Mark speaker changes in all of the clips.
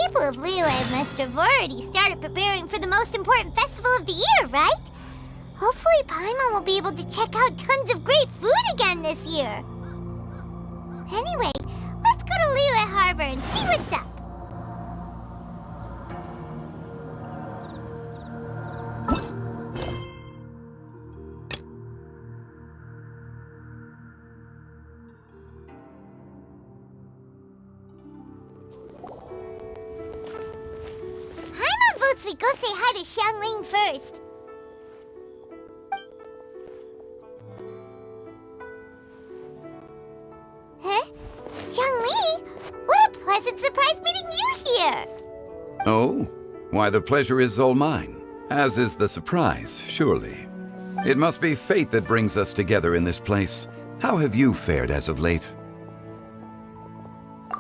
Speaker 1: people of Liyue must have already started preparing for the most important festival of the year, right? Hopefully Paimon will be able to check out tons of great food again this year. Anyway, let's go to Liyue Harbor and see what's up. Paimon votes we go say hi to Xiangling first. Huh? Xiangli, what a pleasant surprise meeting you here!
Speaker 2: Oh? Why, the pleasure is all mine, as is the surprise, surely. It must be fate that brings us together in this place. How have you fared as of late?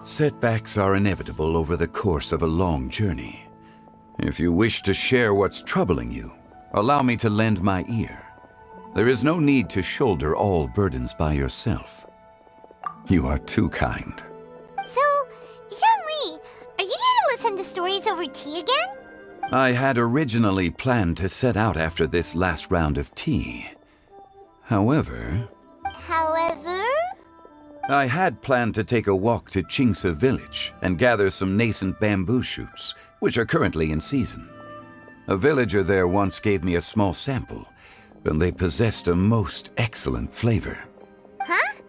Speaker 2: Setbacks are inevitable over the course of a long journey. If you wish to share what's troubling you, allow me to lend my ear. There is no need to shoulder all burdens by yourself. You are too kind.
Speaker 1: So, Xiangli, are you here to listen to stories over tea again?
Speaker 2: I had originally planned to set out after this last round of tea. However, I had planned to take a walk to Chimes village and gather some nascent bamboo shoots, which are currently in season. A villager there once gave me a small sample, and they possessed a most excellent flavor.
Speaker 1: Huh?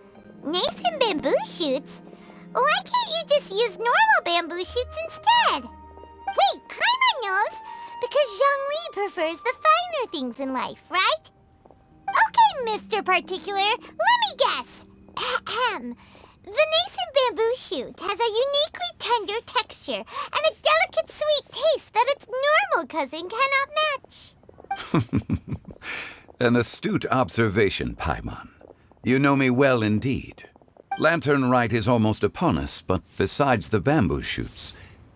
Speaker 1: Nascent bamboo shoots? Why can't you just use normal bamboo shoots instead? Wait, Paimon knows! Because Zhongli prefers the finer things in life, right? Okay, Mr. Particular, let me guess. Ahem. The nascent bamboo shoot has a uniquely tender texture and a delicate sweet taste that its normal cousin cannot match.
Speaker 2: An astute observation, Paimon. You know me well indeed. Lantern Rite is almost upon us, but besides the bamboo shoots,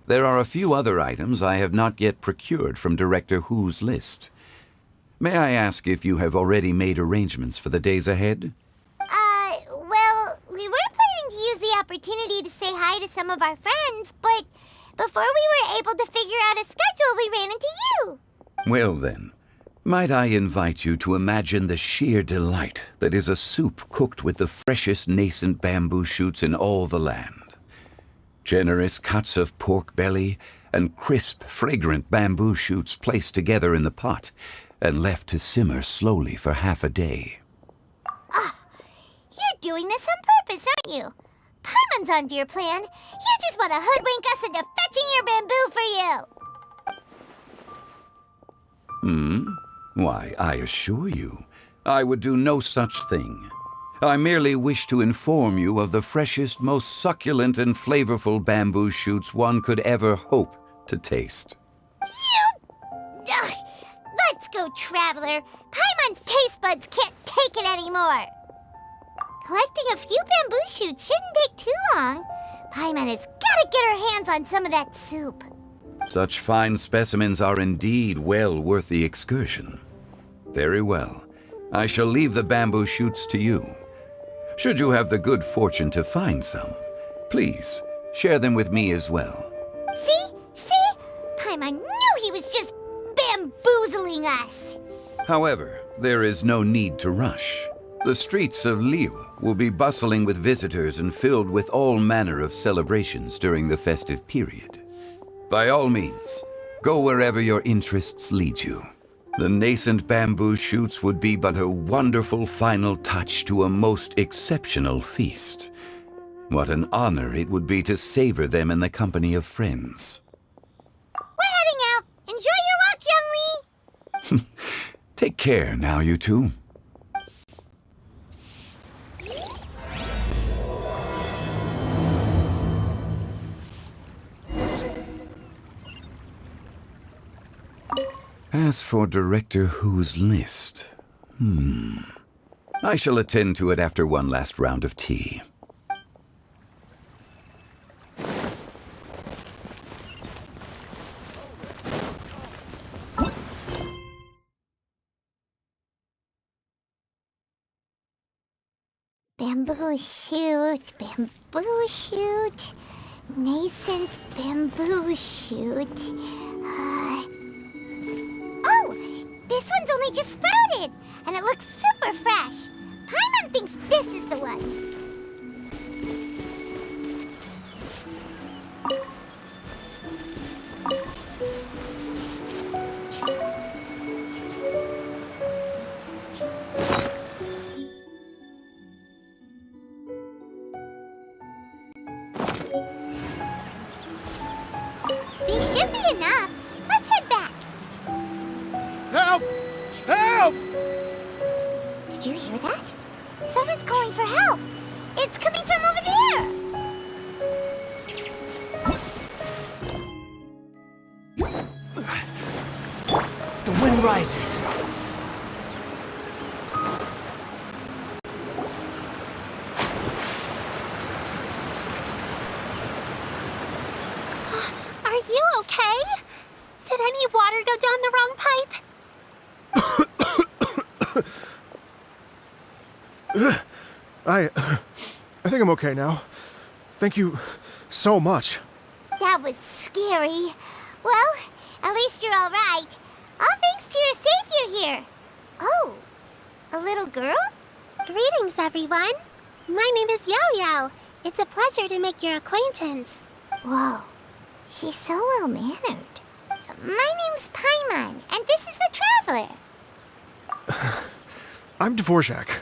Speaker 2: there are a few other items I have not yet procured from Director Hu's list. May I ask if you have already made arrangements for the days ahead?
Speaker 1: Well, we were planning to use the opportunity to say hi to some of our friends, but before we were able to figure out a schedule, we ran into you.
Speaker 2: Well then, might I invite you to imagine the sheer delight that is a soup cooked with the freshest nascent bamboo shoots in all the land. Generous cuts of pork belly and crisp, fragrant bamboo shoots placed together in the pot and left to simmer slowly for half a day.
Speaker 1: You're doing this on purpose, aren't you? Paimon's onto your plan. You just want to hoodwink us into fetching your bamboo for you.
Speaker 2: Why, I assure you, I would do no such thing. I merely wish to inform you of the freshest, most succulent and flavorful bamboo shoots one could ever hope to taste.
Speaker 1: Ugh, let's go, Traveler. Paimon's taste buds can't take it anymore. Collecting a few bamboo shoots shouldn't take too long. Paimon has got to get her hands on some of that soup.
Speaker 2: Such fine specimens are indeed well worth the excursion. Very well. I shall leave the bamboo shoots to you. Should you have the good fortune to find some, please share them with me as well.
Speaker 1: See? Paimon knew he was just bamboozling us.
Speaker 2: However, there is no need to rush. The streets of Liyue will be bustling with visitors and filled with all manner of celebrations during the festive period. By all means, go wherever your interests lead you. The nascent bamboo shoots would be but a wonderful final touch to a most exceptional feast. What an honor it would be to savor them in the company of friends.
Speaker 1: We're heading out. Enjoy your walk, Youngli.
Speaker 2: Take care now, you two. As for Director Hu's list, I shall attend to it after one last round of tea.
Speaker 1: Bamboo shoot, bamboo shoot. Nascent bamboo shoot. Oh! This one's only just sprouted! And it looks super fresh! Paimon thinks this is the one! These should be enough. Let's head back.
Speaker 3: Help! Help!
Speaker 1: Did you hear that? Someone's calling for help. It's coming from over there.
Speaker 4: The wind rises.
Speaker 1: Are you okay? Did any water go down the wrong pipe?
Speaker 3: I think I'm okay now. Thank you so much.
Speaker 1: That was scary. Well, at least you're all right. All thanks to your savior here. Oh, a little girl? Greetings, everyone. My name is Yao Yao. It's a pleasure to make your acquaintance. Whoa, she's so well-mannered. My name's Paimon, and this is the Traveler.
Speaker 3: I'm Dvorak,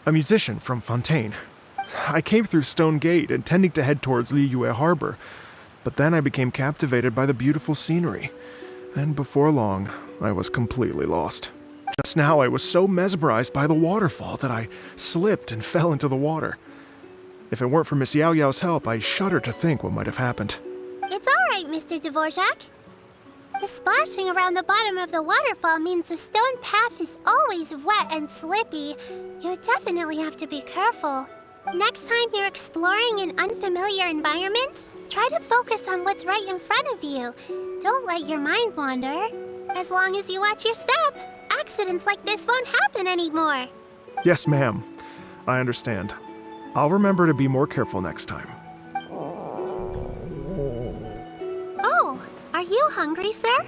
Speaker 3: a musician from Fontaine. I came through Stone Gate intending to head towards Liyue Harbor, but then I became captivated by the beautiful scenery. And before long, I was completely lost. Just now, I was so mesmerized by the waterfall that I slipped and fell into the water. If it weren't for Miss Yao Yao's help, I shudder to think what might have happened.
Speaker 1: It's all right, Mr. Dvorak. The splashing around the bottom of the waterfall means the stone path is always wet and slippy. You definitely have to be careful. Next time you're exploring an unfamiliar environment, try to focus on what's right in front of you. Don't let your mind wander. As long as you watch your step, accidents like this won't happen anymore.
Speaker 3: Yes, ma'am. I understand. I'll remember to be more careful next time.
Speaker 1: Oh, are you hungry, sir?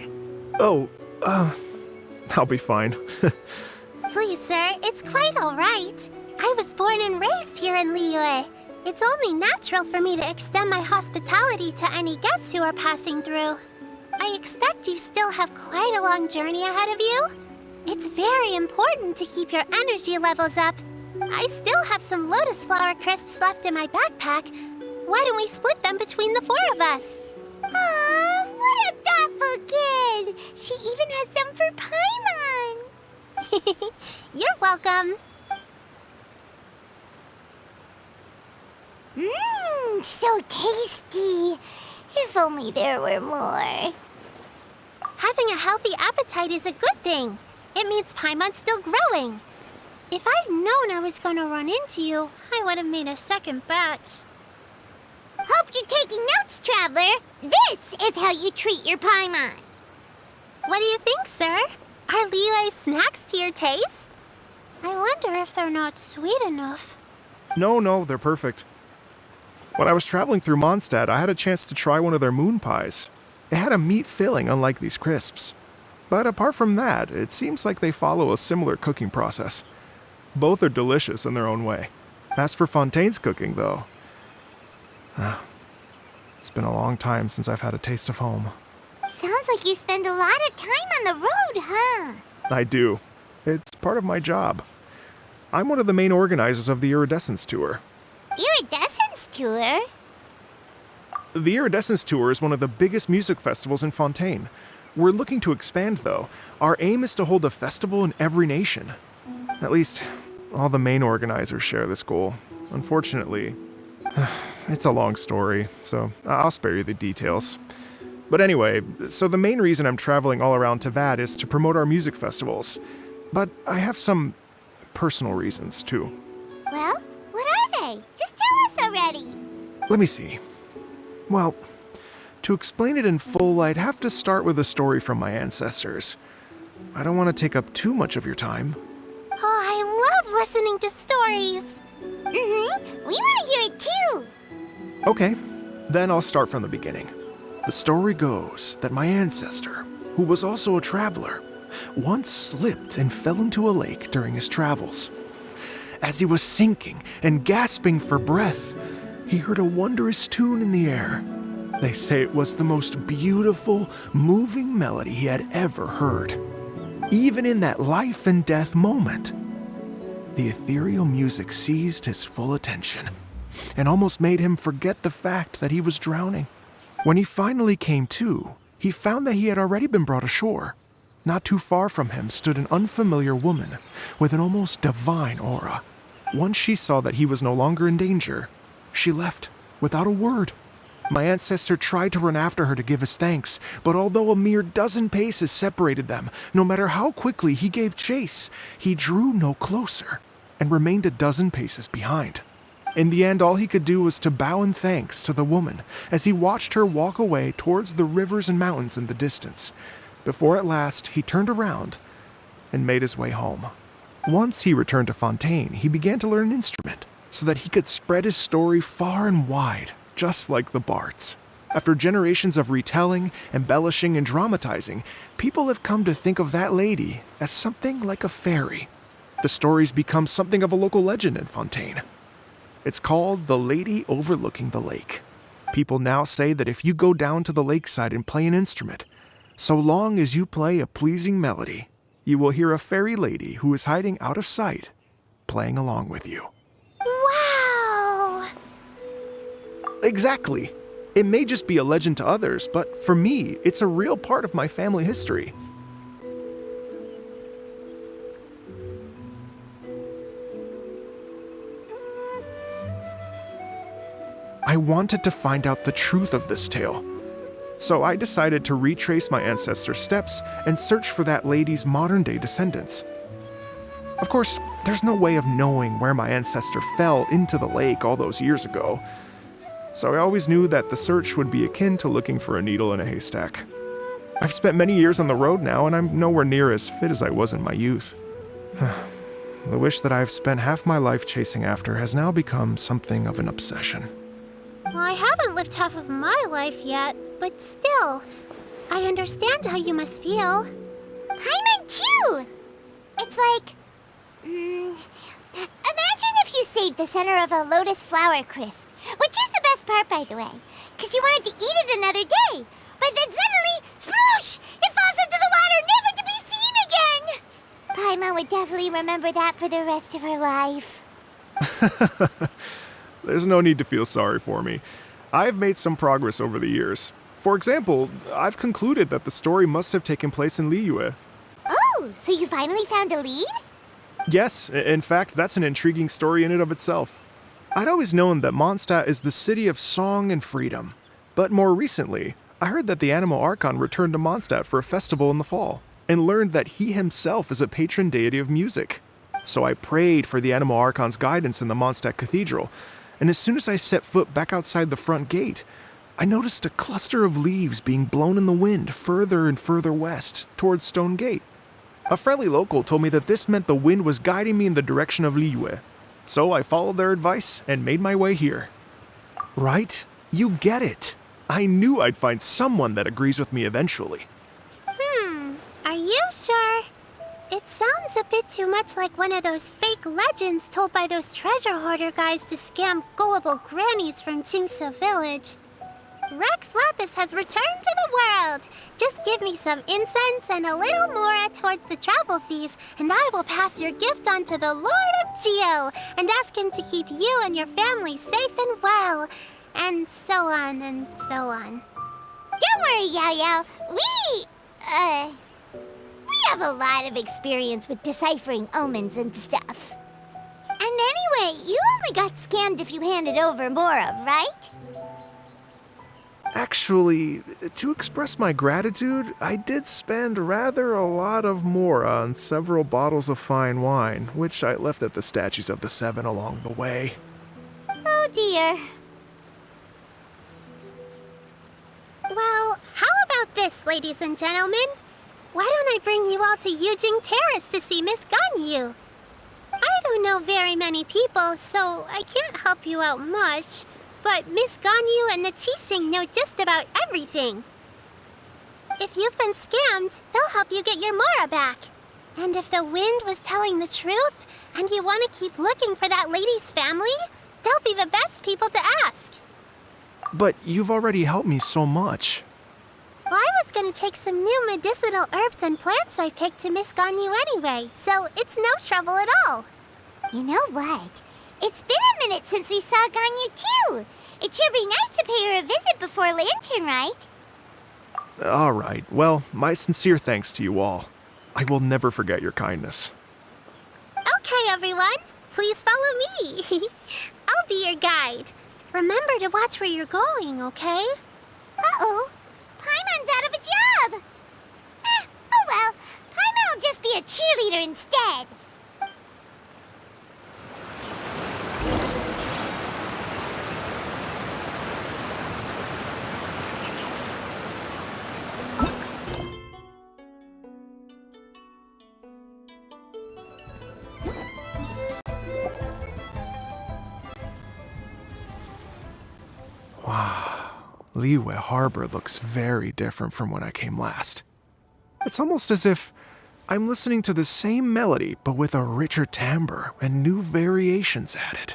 Speaker 3: Oh, I'll be fine.
Speaker 1: Please, sir, it's quite all right. I was born and raised here in Liyue. It's only natural for me to extend my hospitality to any guests who are passing through. I expect you still have quite a long journey ahead of you. It's very important to keep your energy levels up. I still have some lotus flower crisps left in my backpack. Why don't we split them between the four of us? Aw, what a thoughtful kid! She even has some for Paimon! You're welcome. Mmm, so tasty. If only there were more. Having a healthy appetite is a good thing. It means Paimon's still growing. If I'd known I was gonna run into you, I would have made a second batch. Hope you're taking notes, Traveler. This is how you treat your Paimon. What do you think, sir? Are Liyue's snacks to your taste? I wonder if they're not sweet enough.
Speaker 3: No, they're perfect. When I was traveling through Mondstadt, I had a chance to try one of their moon pies. It had a meat filling, unlike these crisps. But apart from that, it seems like they follow a similar cooking process. Both are delicious in their own way. As for Fontaine's cooking, though, it's been a long time since I've had a taste of home.
Speaker 1: Sounds like you spend a lot of time on the road, huh?
Speaker 3: I do. It's part of my job. I'm one of the main organizers of the Iridescence Tour.
Speaker 1: Iridescence Tour?
Speaker 3: The Iridescence Tour is one of the biggest music festivals in Fontaine. We're looking to expand, though. Our aim is to hold a festival in every nation. At least, all the main organizers share this goal. Unfortunately, it's a long story, so I'll spare you the details. But anyway, so the main reason I'm traveling all around Tavad is to promote our music festivals. But I have some personal reasons, too.
Speaker 1: Well, what are they? Just tell us already.
Speaker 3: Let me see. Well, to explain it in full, I'd have to start with a story from my ancestors. I don't want to take up too much of your time.
Speaker 1: Oh, I love listening to stories. We want to hear it too.
Speaker 3: Okay, Then I'll start from the beginning. The story goes that my ancestor, who was also a traveler, once slipped and fell into a lake during his travels. As he was sinking and gasping for breath, he heard a wondrous tune in the air. They say it was the most beautiful, moving melody he had ever heard. Even in that life and death moment, the ethereal music seized his full attention and almost made him forget the fact that he was drowning. When he finally came to, he found that he had already been brought ashore. Not too far from him stood an unfamiliar woman with an almost divine aura. Once she saw that he was no longer in danger, she left without a word. My ancestor tried to run after her to give his thanks, but although a mere dozen paces separated them, no matter how quickly he gave chase, he drew no closer and remained a dozen paces behind. In the end, all he could do was to bow in thanks to the woman as he watched her walk away towards the rivers and mountains in the distance, before at last he turned around and made his way home. Once he returned to Fontaine, he began to learn an instrument so that he could spread his story far and wide, just like the bards. After generations of retelling, embellishing, and dramatizing, people have come to think of that lady as something like a fairy. The story's become something of a local legend in Fontaine. It's called the Lady Overlooking the Lake. People now say that if you go down to the lakeside and play an instrument, so long as you play a pleasing melody, you will hear a fairy lady who is hiding out of sight, playing along with you.
Speaker 1: Wow!
Speaker 3: Exactly. It may just be a legend to others, but for me, it's a real part of my family history. I wanted to find out the truth of this tale, so I decided to retrace my ancestors' steps and search for that lady's modern-day descendants. Of course, there's no way of knowing where my ancestor fell into the lake all those years ago, so I always knew that the search would be akin to looking for a needle in a haystack. I've spent many years on the road now, and I'm nowhere near as fit as I was in my youth. The wish that I've spent half my life chasing after has now become something of an obsession.
Speaker 1: Well, I haven't lived half of my life yet, but still, I understand how you must feel. Paimon too! It's like... imagine if you saved the center of a lotus flower crisp, which is the best part, by the way, because you wanted to eat it another day. But then suddenly, sploosh! It falls into the water, never to be seen again! Paimon would definitely remember that for the rest of her life.
Speaker 3: There's no need to feel sorry for me. I've made some progress over the years. For example, I've concluded that the story must have taken place in Liyue.
Speaker 1: Oh, so you finally found a lead?
Speaker 3: Yes, in fact, that's an intriguing story in and of itself. I'd always known that Mondstadt is the city of song and freedom, but more recently, I heard that the Animal Archon returned to Mondstadt for a festival in the fall, and learned that he himself is a patron deity of music. So I prayed for the Animal Archon's guidance in the Mondstadt Cathedral, and as soon as I set foot back outside the front gate, I noticed a cluster of leaves being blown in the wind further and further west, towards Stone Gate. A friendly local told me that this meant the wind was guiding me in the direction of Liyue, so I followed their advice and made my way here. Right? You get it. I knew I'd find someone that agrees with me eventually.
Speaker 1: Are you sure? It sounds a bit too much like one of those fake legends told by those treasure hoarder guys to scam gullible grannies from Chingsa Village. Rex Lapis has returned to the world! Just give me some incense and a little more towards the travel fees, and I will pass your gift on to the Lord of Geo, and ask him to keep you and your family safe and well, and so on and so on. Don't worry, Yao Yao. We have a lot of experience with deciphering omens and stuff. And anyway, you only got scammed if you handed over Mora, right?
Speaker 3: Actually, to express my gratitude, I did spend rather a lot of Mora on several bottles of fine wine, which I left at the Statues of the Seven along the way.
Speaker 1: Oh dear. Well, how about this, ladies and gentlemen? Why don't I bring you all to Yujing Terrace to see Miss Ganyu? I don't know very many people, so I can't help you out much, But Miss Ganyu and the Chising know just about everything. If you've been scammed, they'll help you get your Mara back. And if the wind was telling the truth, and you want to keep looking for that lady's family, they'll be the best people to ask.
Speaker 3: But you've already helped me so much.
Speaker 1: Well, I was going to take some new medicinal herbs and plants I picked to Miss Ganyu anyway, so it's no trouble at all. You know what? It's been a minute since we saw Ganyu too. It should be nice to pay her a visit before Lantern Rite.
Speaker 3: All right. Well, my sincere thanks to you all. I will never forget your kindness.
Speaker 1: Okay, everyone. Please follow me. I'll be your guide. Remember to watch where you're going, okay? Uh-oh. Paimon's out of a job. Oh well. Paimon will just be a cheerleader instead.
Speaker 3: Liyue Harbor looks very different from when I came last. It's almost as if I'm listening to the same melody, but with a richer timbre and new variations added.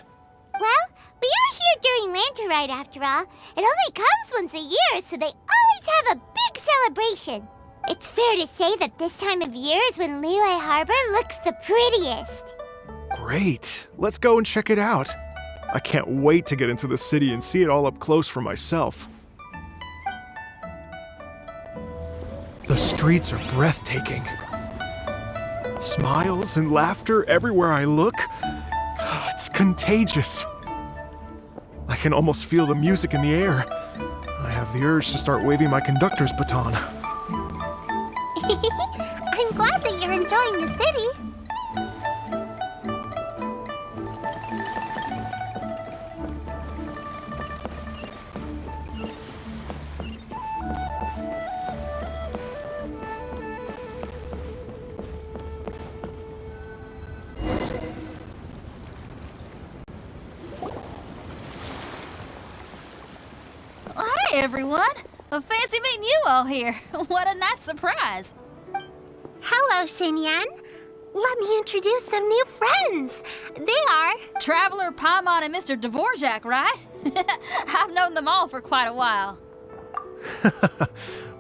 Speaker 1: Well, we are here during Lantern Rite after all. It only comes once a year, so they always have a big celebration. It's fair to say that this time of year is when Liyue Harbor looks the prettiest.
Speaker 3: Great! Let's go and check it out. I can't wait to get into the city and see it all up close for myself. The streets are breathtaking. Smiles and laughter everywhere I look. It's contagious. I can almost feel the music in the air. I have the urge to start waving my conductor's baton.
Speaker 1: I'm glad that you're enjoying the city.
Speaker 5: Hey everyone! Fancy meeting you all here. What a nice surprise.
Speaker 1: Hello, Xinyan. Let me introduce some new friends. They are...
Speaker 5: Traveler, Paimon, and Mr. Dvorak, right? I've known them all for quite a while.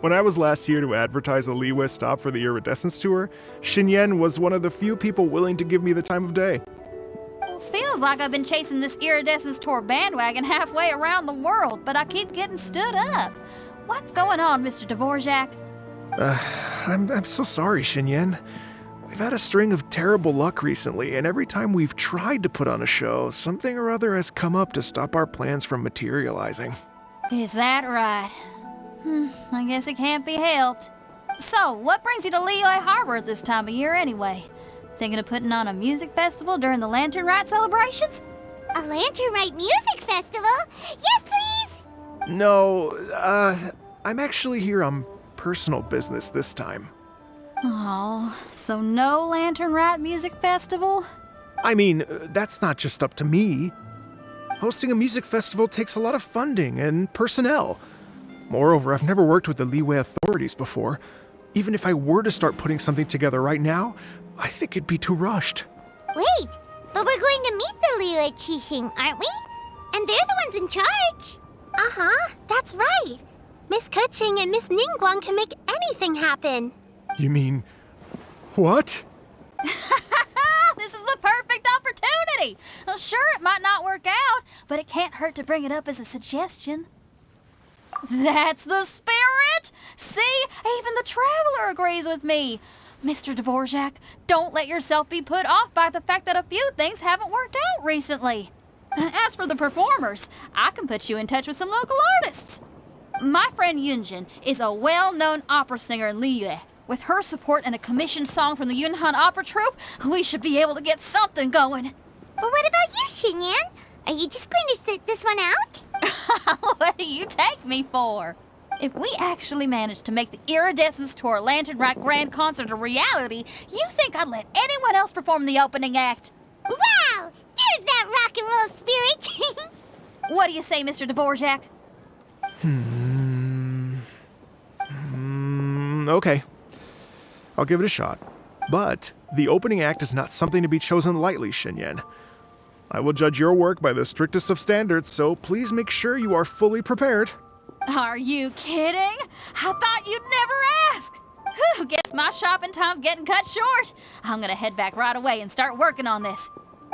Speaker 3: When I was last here to advertise a Liyue stop for the Iridescence Tour, Xinyan was one of the few people willing to give me the time of day.
Speaker 5: Well, feels like I've been chasing this Iridescence Tour bandwagon halfway around the world, but I keep getting stood up. What's going on, Mr. Dvorak?
Speaker 3: I'm so sorry, Xinyan. We've had a string of terrible luck recently, and every time we've tried to put on a show, something or other has come up to stop our plans from materializing.
Speaker 5: Is that right? I guess it can't be helped. So, what brings you to Liyue Harbor at this time of year anyway? Thinking of putting on a music festival during the Lantern Rite celebrations?
Speaker 1: A Lantern Rite music festival? Yes, please!
Speaker 3: No, I'm actually here on personal business this time.
Speaker 5: Oh, so no Lantern Rite music festival?
Speaker 3: I mean, that's not just up to me. Hosting a music festival takes a lot of funding and personnel. Moreover, I've never worked with the Liyue authorities before. Even if I were to start putting something together right now, I think it'd be too rushed.
Speaker 1: Wait, but we're going to meet the Liyue Qixing, aren't we? And they're the ones in charge. Uh-huh, that's right. Miss Keqing and Miss Ningguang can make anything happen.
Speaker 3: You mean... what?
Speaker 5: This is the perfect opportunity! Well, sure, it might not work out, but it can't hurt to bring it up as a suggestion. That's the spirit! See, even the Traveler agrees with me. Mr. Dvorak, don't let yourself be put off by the fact that a few things haven't worked out recently. As for the performers, I can put you in touch with some local artists. My friend Yunjin is a well-known opera singer in Liyue. With her support and a commissioned song from the Yunhan Opera Troupe, we should be able to get something going.
Speaker 1: But what about you, Xinyan? Are you just going to sit this one out?
Speaker 5: What do you take me for? If we actually manage to make the Iridescence Tour Lantern Rite Grand Concert a reality, you think I'd let anyone else perform the opening act?
Speaker 1: Wow! There's that rock and roll spirit!
Speaker 5: What do you say, Mr. Dvorak?
Speaker 3: Okay. I'll give it a shot. But the opening act is not something to be chosen lightly, Xinyan. I will judge your work by the strictest of standards, so please make sure you are fully prepared.
Speaker 5: Are you kidding? I thought you'd never ask. Whew, guess my shopping time's getting cut short. I'm gonna head back right away and start working on this.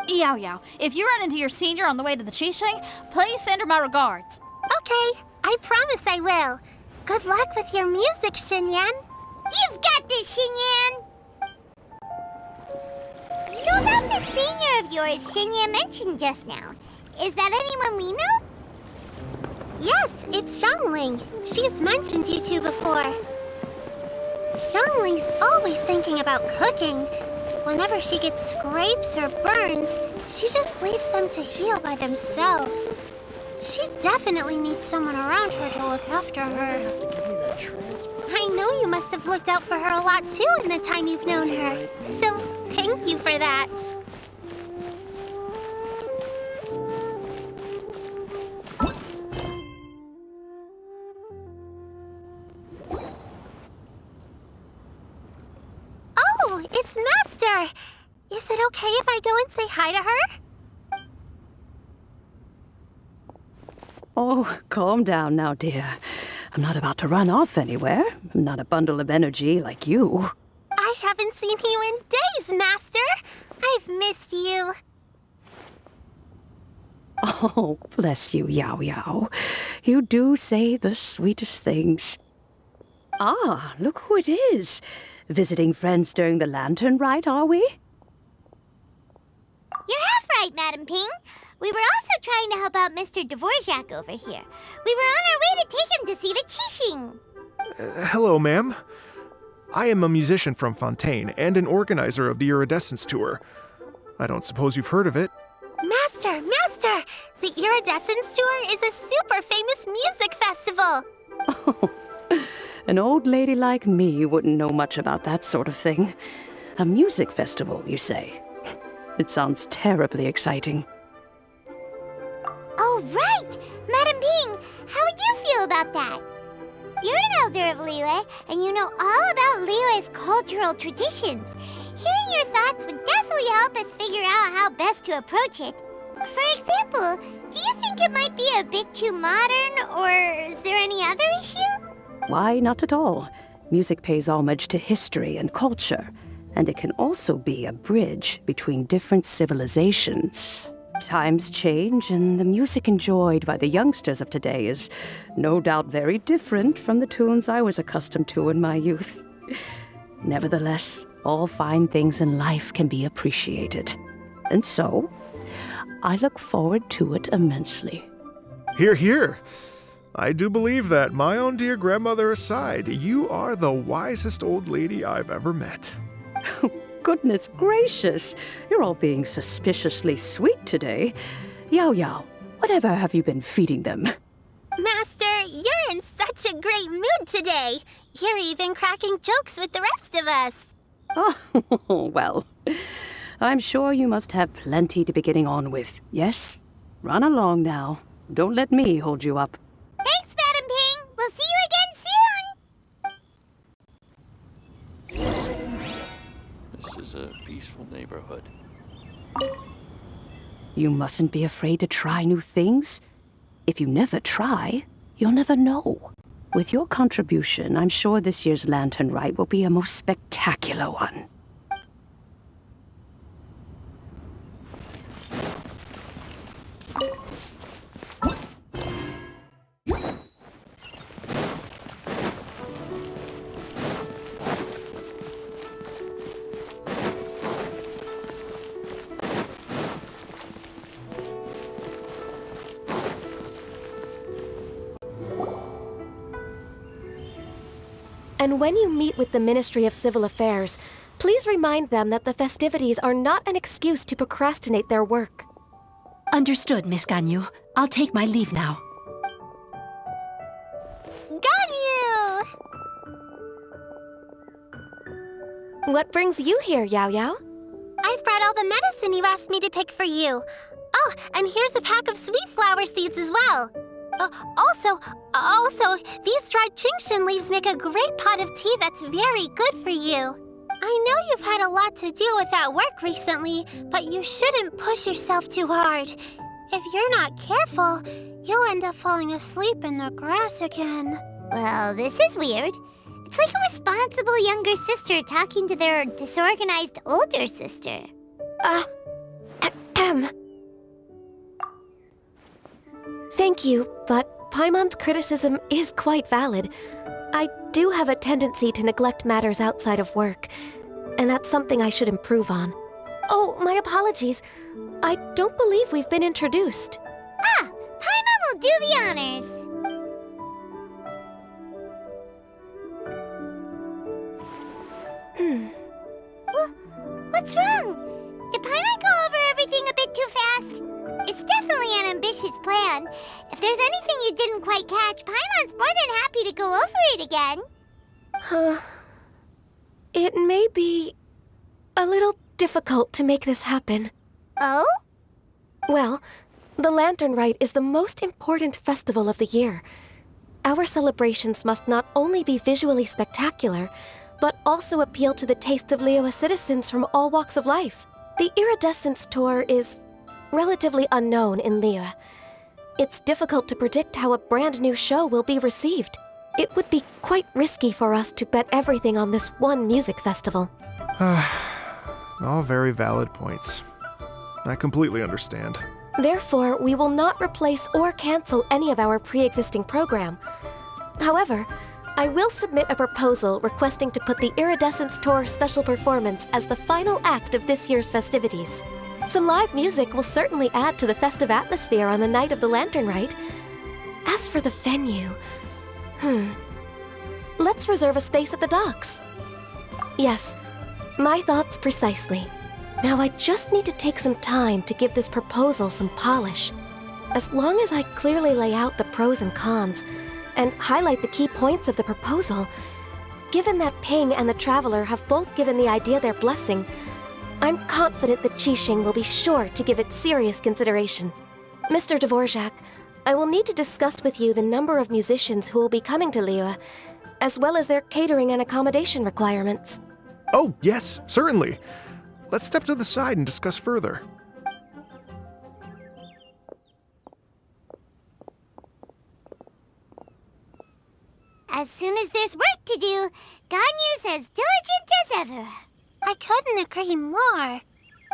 Speaker 5: Yao Yao, if you run into your senior on the way to the Qixing, please send her my regards.
Speaker 1: Okay, I promise I will. Good luck with your music, Xinyan. You've got this, Xinyan! So about the senior of yours Xinyan mentioned just now, is that anyone we know? Yes, it's Xiangling. She's mentioned you two before. Xiangling's always thinking about cooking. Whenever she gets scrapes or burns, she just leaves them to heal by themselves. She definitely needs someone around her to look after her.
Speaker 4: You have to give me that transfer.
Speaker 1: I know you must have looked out for her a lot too in the time you've known her. So, thank you for that. Oh, it's Master! Is it okay if I go and say hi to her?
Speaker 6: Oh, calm down now, dear. I'm not about to run off anywhere. I'm not a bundle of energy like you.
Speaker 1: I haven't seen you in days, Master! I've missed you.
Speaker 6: Oh, bless you, Yao Yao. You do say the sweetest things. Ah, look who it is. Visiting friends during the lantern rite, are we?
Speaker 1: You're half right, Madam Ping. We were also trying to help out Mr. Dvorak over here. We were on our way to take him to see the Qixing.
Speaker 3: Hello, ma'am. I am a musician from Fontaine and an organizer of the Iridescence Tour. I don't suppose you've heard of it.
Speaker 1: Master! The Iridescence Tour is a super famous music festival.
Speaker 6: Oh, an old lady like me wouldn't know much about that sort of thing. A music festival, you say? It sounds terribly exciting.
Speaker 1: Oh, right! Madam Ping, how would you feel about that? You're an elder of Liyue, and you know all about Liyue's cultural traditions. Hearing your thoughts would definitely help us figure out how best to approach it. For example, do you think it might be a bit too modern, or is there any other issue?
Speaker 6: Why, not at all. Music pays homage to history and culture, and it can also be a bridge between different civilizations. Times change, and the music enjoyed by the youngsters of today is no doubt very different from the tunes I was accustomed to in my youth. Nevertheless, all fine things in life can be appreciated. And so, I look forward to it immensely.
Speaker 3: Hear, hear. I do believe that, my own dear grandmother aside, you are the wisest old lady I've ever met.
Speaker 6: Goodness gracious, you're all being suspiciously sweet today. Yao Yao, whatever have you been feeding them?
Speaker 1: Master, you're in such a great mood today. You're even cracking jokes with the rest of us.
Speaker 6: Oh, well, I'm sure you must have plenty to be getting on with, yes? Run along now. Don't let me hold you up.
Speaker 1: Thanks, Madam Ping. We'll see you again soon.
Speaker 7: This is a peaceful neighborhood.
Speaker 6: You mustn't be afraid to try new things. If you never try, you'll never know. With your contribution, I'm sure this year's Lantern Rite will be a most spectacular one.
Speaker 8: And when you meet with the Ministry of Civil Affairs, please remind them that the festivities are not an excuse to procrastinate their work.
Speaker 9: Understood, Miss Ganyu. I'll take my leave now.
Speaker 1: Ganyu!
Speaker 8: What brings you here, Yao Yao?
Speaker 1: I've brought all the medicine you asked me to pick for you. Oh, and here's a pack of sweet flower seeds as well. Also, these dried Genshin leaves make a great pot of tea that's very good for you. I know you've had a lot to deal with at work recently, but you shouldn't push yourself too hard. If you're not careful, you'll end up falling asleep in the grass again. Well, this is weird. It's like a responsible younger sister talking to their disorganized older sister.
Speaker 8: Thank you, but Paimon's criticism is quite valid. I do have a tendency to neglect matters outside of work, and that's something I should improve on. Oh, my apologies. I don't believe we've been introduced.
Speaker 1: Ah, Paimon will do the honors. What's wrong? Did Paimon go over everything a bit too fast? It's definitely an ambitious plan. If there's anything you didn't quite catch, Paimon's more than happy to go over it again.
Speaker 8: It may be a little difficult to make this happen.
Speaker 1: Oh?
Speaker 8: Well, the Lantern Rite is the most important festival of the year. Our celebrations must not only be visually spectacular, but also appeal to the tastes of Liyue citizens from all walks of life. The Iridescence Tour is relatively unknown in Liyue. It's difficult to predict how a brand new show will be received. It would be quite risky for us to bet everything on this one music festival.
Speaker 3: All very valid points. I completely understand.
Speaker 8: Therefore, we will not replace or cancel any of our pre-existing program. However, I will submit a proposal requesting to put the Iridescence Tour special performance as the final act of this year's festivities. Some live music will certainly add to the festive atmosphere on the night of the Lantern Rite. As for the venue, let's reserve a space at the docks. Yes, my thoughts precisely. Now I just need to take some time to give this proposal some polish. As long as I clearly lay out the pros and cons, and highlight the key points of the proposal, given that Ping and the Traveler have both given the idea their blessing, I'm confident that Qixing will be sure to give it serious consideration. Mr. Dvorak, I will need to discuss with you the number of musicians who will be coming to Liyue, as well as their catering and accommodation requirements.
Speaker 3: Oh, yes, certainly. Let's step to the side and discuss further.
Speaker 1: As soon as there's work to do, Ganyu's as diligent as ever. I couldn't agree more.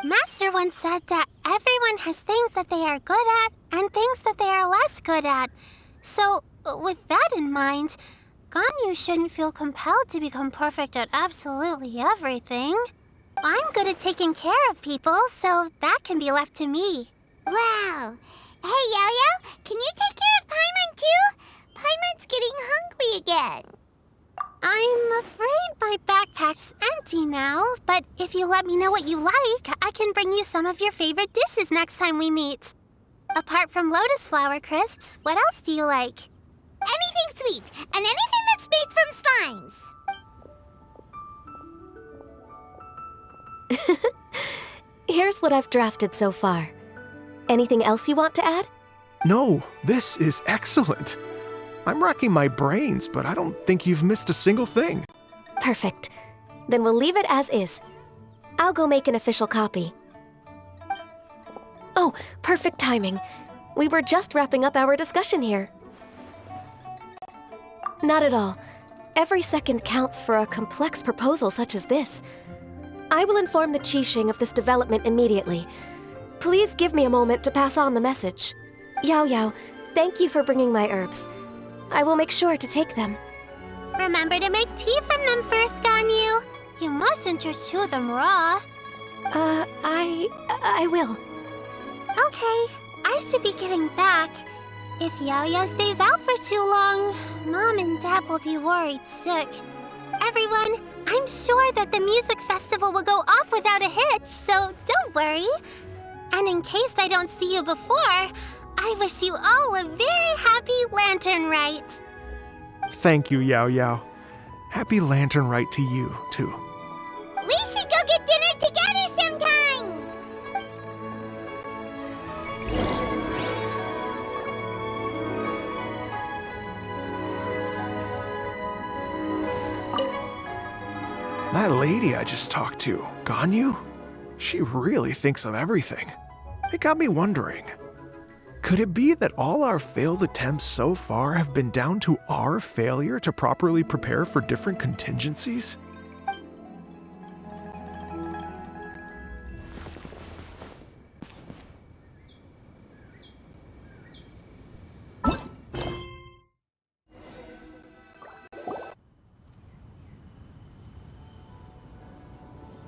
Speaker 1: Master once said that everyone has things that they are good at and things that they are less good at. So, with that in mind, Ganyu shouldn't feel compelled to become perfect at absolutely everything. I'm good at taking care of people, so that can be left to me. Wow. Hey, Yo-Yo, can you take care of Paimon too? Paimon's getting hungry again. I'm afraid my backpack's empty now, but if you let me know what you like, I can bring you some of your favorite dishes next time we meet. Apart from lotus flower crisps, what else do you like? Anything sweet, and anything that's made from slimes.
Speaker 8: Here's what I've drafted so far. Anything else you want to add?
Speaker 3: No, this is excellent. I'm racking my brains, but I don't think you've missed a single thing.
Speaker 8: Perfect. Then we'll leave it as is. I'll go make an official copy. Oh, perfect timing. We were just wrapping up our discussion here. Not at all. Every second counts for a complex proposal such as this. I will inform the Qixing of this development immediately. Please give me a moment to pass on the message. Yao Yao, thank you for bringing my herbs. I will make sure to take them.
Speaker 1: Remember to make tea from them first, Ganyu. You mustn't just chew them raw.
Speaker 8: I will.
Speaker 1: Okay, I should be getting back. If Yo-Yo stays out for too long, Mom and Dad will be worried sick. Everyone, I'm sure that the music festival will go off without a hitch, so don't worry. And in case I don't see you before, I wish you all a very happy Lantern Rite.
Speaker 3: Thank you, Yao Yao. Happy Lantern Rite to you, too.
Speaker 1: We should go get dinner together sometime!
Speaker 3: That lady I just talked to, Ganyu, she really thinks of everything. It got me wondering, could it be that all our failed attempts so far have been down to our failure to properly prepare for different contingencies?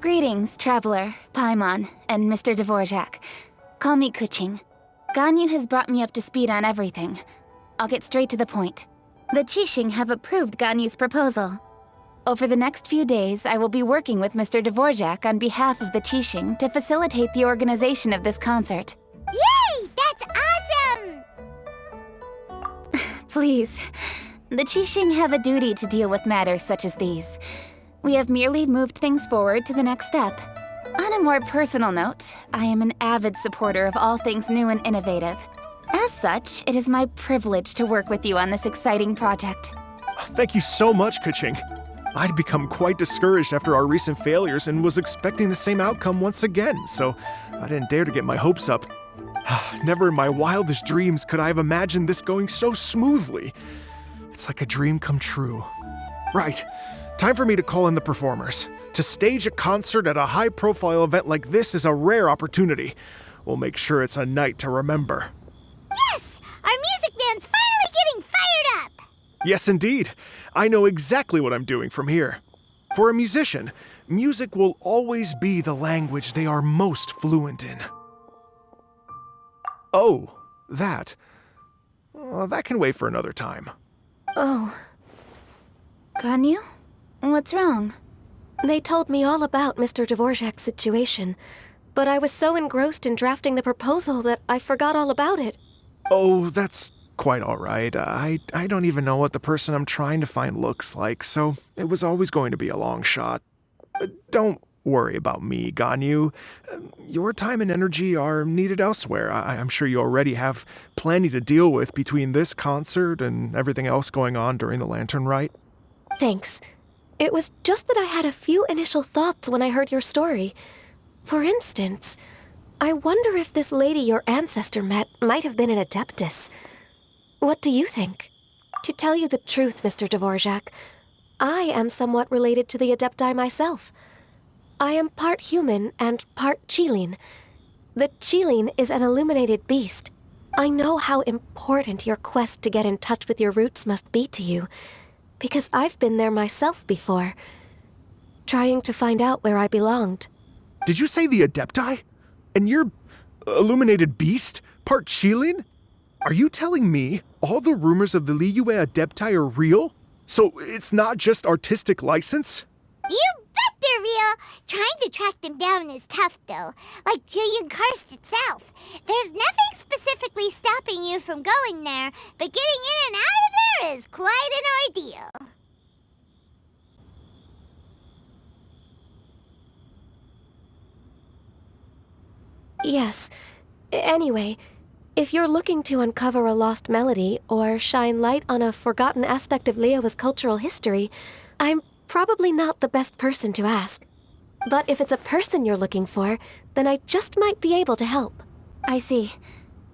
Speaker 10: Greetings, Traveler, Paimon, and Mr. Dvorak. Call me Kuching. Ganyu has brought me up to speed on everything. I'll get straight to the point. The Qixing have approved Ganyu's proposal. Over the next few days, I will be working with Mr. Dvorak on behalf of the Qixing to facilitate the organization of this concert.
Speaker 1: Yay! That's awesome!
Speaker 10: Please. The Qixing have a duty to deal with matters such as these. We have merely moved things forward to the next step. On a more personal note, I am an avid supporter of all things new and innovative. As such, it is my privilege to work with you on this exciting project.
Speaker 3: Thank you so much, Kuching. I'd become quite discouraged after our recent failures and was expecting the same outcome once again, so I didn't dare to get my hopes up. Never in my wildest dreams could I have imagined this going so smoothly. It's like a dream come true. Right. Time for me to call in the performers. To stage a concert at a high-profile event like this is a rare opportunity. We'll make sure it's a night to remember.
Speaker 1: Yes! Our music band's finally getting fired up!
Speaker 3: Yes, indeed. I know exactly what I'm doing from here. For a musician, music will always be the language they are most fluent in. Oh, that. That can wait for another time.
Speaker 10: Oh. Ganyu? What's wrong?
Speaker 8: They told me all about Mr. Dvorak's situation, but I was so engrossed in drafting the proposal that I forgot all about it.
Speaker 3: Oh, that's quite all right. I don't even know what the person I'm trying to find looks like, so it was always going to be a long shot. Don't worry about me, Ganyu. Your time and energy are needed elsewhere. I'm sure you already have plenty to deal with between this concert and everything else going on during the Lantern Rite.
Speaker 8: Thanks. It was just that I had a few initial thoughts when I heard your story. For instance, I wonder if this lady your ancestor met might have been an adeptus. What do you think? To tell you the truth, Mr. Dvorak, I am somewhat related to the adepti myself. I am part human and part Qilin. The Qilin is an illuminated beast. I know how important your quest to get in touch with your roots must be to you, because I've been there myself before, trying to find out where I belonged.
Speaker 3: Did you say the Adepti? And you're illuminated beast? Part Qilin? Are you telling me all the rumors of the Liyue Adepti are real? So it's not just artistic license?
Speaker 1: You bet they're real! Trying to track them down is tough, though. Like Julian Karst itself. There's nothing specifically stopping you from going there, but getting in and out of there is quite an ordeal.
Speaker 8: Yes. Anyway, if you're looking to uncover a lost melody or shine light on a forgotten aspect of Liyue's cultural history, I'm probably not the best person to ask. But if it's a person you're looking for, then I just might be able to help.
Speaker 10: I see.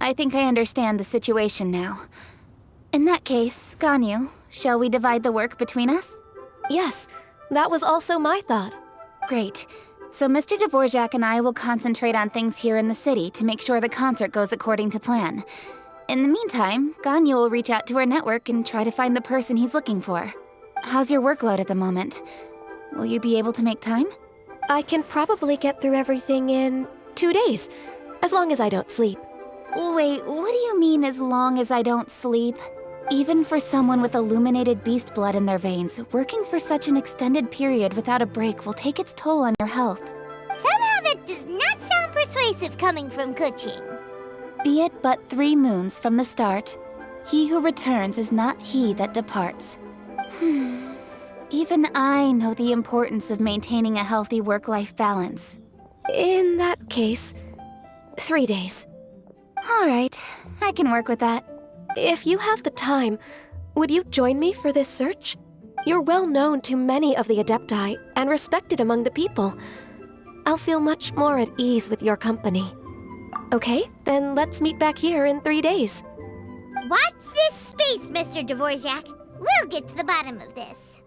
Speaker 10: I think I understand the situation now. In that case, Ganyu, shall we divide the work between us?
Speaker 8: Yes, that was also my thought.
Speaker 10: Great. So Mr. Dvorak and I will concentrate on things here in the city to make sure the concert goes according to plan. In the meantime, Ganyu will reach out to our network and try to find the person he's looking for. How's your workload at the moment? Will you be able to make time?
Speaker 8: I can probably get through everything in 2 days, as long as I don't sleep.
Speaker 10: Wait, what do you mean as long as I don't sleep? Even for someone with illuminated beast blood in their veins, working for such an extended period without a break will take its toll on your health.
Speaker 1: Somehow that does not sound persuasive coming from Kuching.
Speaker 10: Be it but 3 moons from the start, he who returns is not he that departs. Even I know the importance of maintaining a healthy work-life balance.
Speaker 8: In that case, 3 days.
Speaker 10: All right, I can work with that.
Speaker 8: If you have the time, would you join me for this search? You're well known to many of the Adepti and respected among the people. I'll feel much more at ease with your company. Okay, then let's meet back here in 3 days.
Speaker 1: Watch this space, Mr. Dvorak. We'll get to the bottom of this.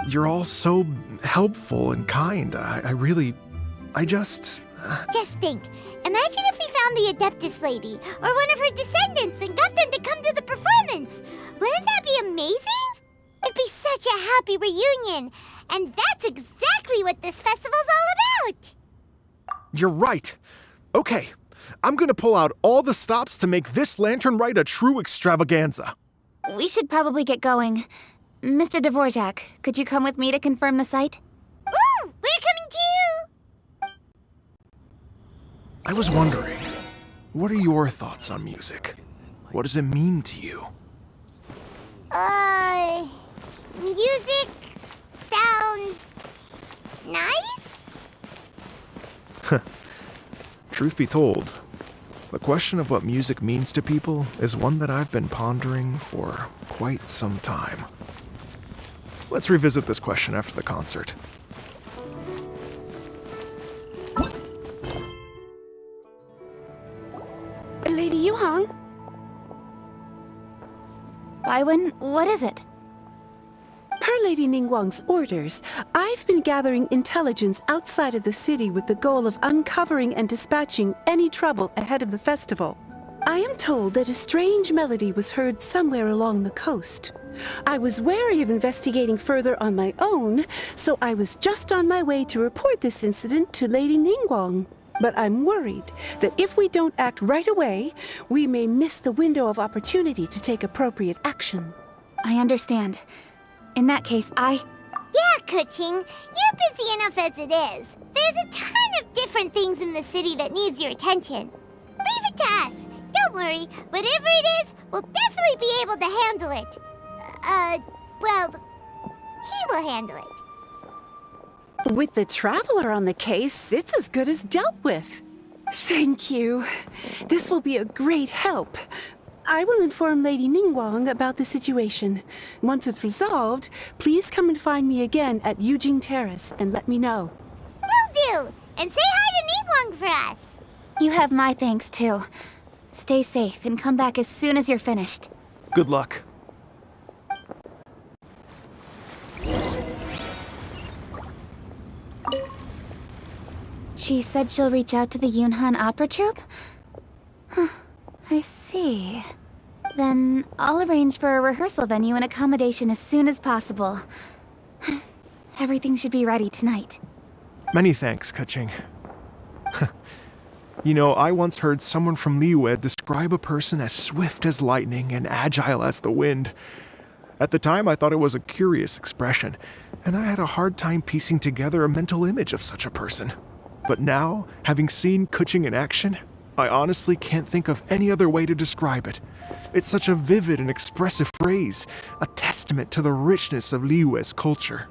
Speaker 3: You're all so helpful and kind. I just...
Speaker 1: Just think. Imagine if we found the Adeptus lady, or one of her descendants, and got them to come to the performance. Wouldn't that be amazing? It'd be such a happy reunion. And that's exactly what this festival's all about.
Speaker 3: You're right. Okay, I'm gonna pull out all the stops to make this lantern rite a true extravaganza.
Speaker 10: We should probably get going. Mr. Dvorak, could you come with me to confirm the site?
Speaker 1: Ooh, we're coming too!
Speaker 3: I was wondering, what are your thoughts on music? What does it mean to you?
Speaker 1: Music sounds nice?
Speaker 3: Truth be told, the question of what music means to people is one that I've been pondering for quite some time. Let's revisit this question after the concert.
Speaker 9: Lady Yuhong?
Speaker 10: Baiwen, what is it?
Speaker 9: Per Lady Ningguang's orders, I've been gathering intelligence outside of the city with the goal of uncovering and dispatching any trouble ahead of the festival. I am told that a strange melody was heard somewhere along the coast. I was wary of investigating further on my own, so I was just on my way to report this incident to Lady Ningguang. But I'm worried that if we don't act right away, we may miss the window of opportunity to take appropriate action.
Speaker 10: I understand. In that case,
Speaker 1: Yeah, Kuching, you're busy enough as it is. There's a ton of different things in the city that needs your attention. Leave it to us. Don't worry. Whatever it is, we'll definitely be able to handle it. Well, he will handle it.
Speaker 9: With the Traveler on the case, it's as good as dealt with. Thank you. This will be a great help. I will inform Lady Ningguang about the situation. Once it's resolved, please come and find me again at Yujing Terrace and let me know.
Speaker 1: Will do. And say hi to Ningguang for us.
Speaker 10: you have my thanks too. Stay safe and come back as soon as you're finished.
Speaker 3: Good luck.
Speaker 10: She said she'll reach out to the Yunhan Opera Troupe? Huh, I see. Then I'll arrange for a rehearsal venue and accommodation as soon as possible. Everything should be ready tonight.
Speaker 3: Many thanks, Kuching. You know, I once heard someone from Liyue describe a person as swift as lightning and agile as the wind. At the time, I thought it was a curious expression, and I had a hard time piecing together a mental image of such a person. But now, having seen Kuching in action, I honestly can't think of any other way to describe it. It's such a vivid and expressive phrase, a testament to the richness of Liyue's culture.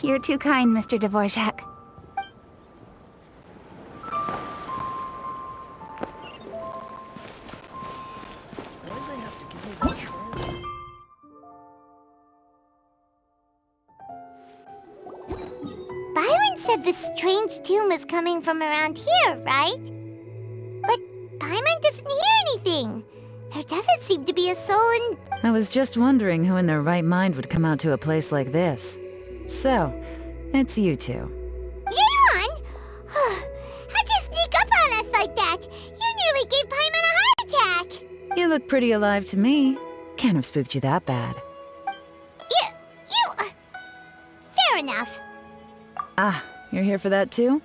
Speaker 10: You're too kind, Mr. Dvorak.
Speaker 1: Byron said this strange tune was coming from around here, right? But Paimon doesn't hear anything. There doesn't seem to be a soul in...
Speaker 11: I was just wondering who in their right mind would come out to a place like this. So, it's you two.
Speaker 1: Yuan! How'd you sneak up on us like that? You nearly gave Paimon a heart attack!
Speaker 11: You look pretty alive to me. Can't have spooked you that bad.
Speaker 1: Fair enough.
Speaker 11: Ah, you're here for that too?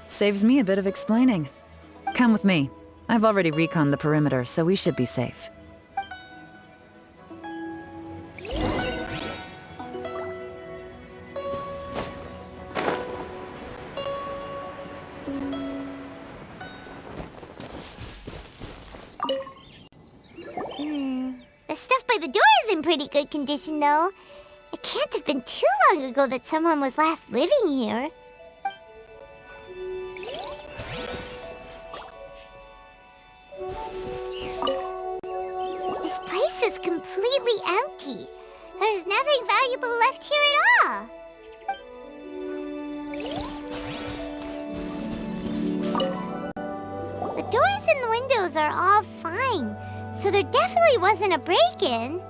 Speaker 11: Saves me a bit of explaining. Come with me. I've already reconned the perimeter, so we should be safe.
Speaker 1: The stuff by the door is in pretty good condition, though. It can't have been too long ago that someone was last living here. This place is completely empty. There's nothing valuable left here at The doors and the windows are all fine, so there definitely wasn't a break-in.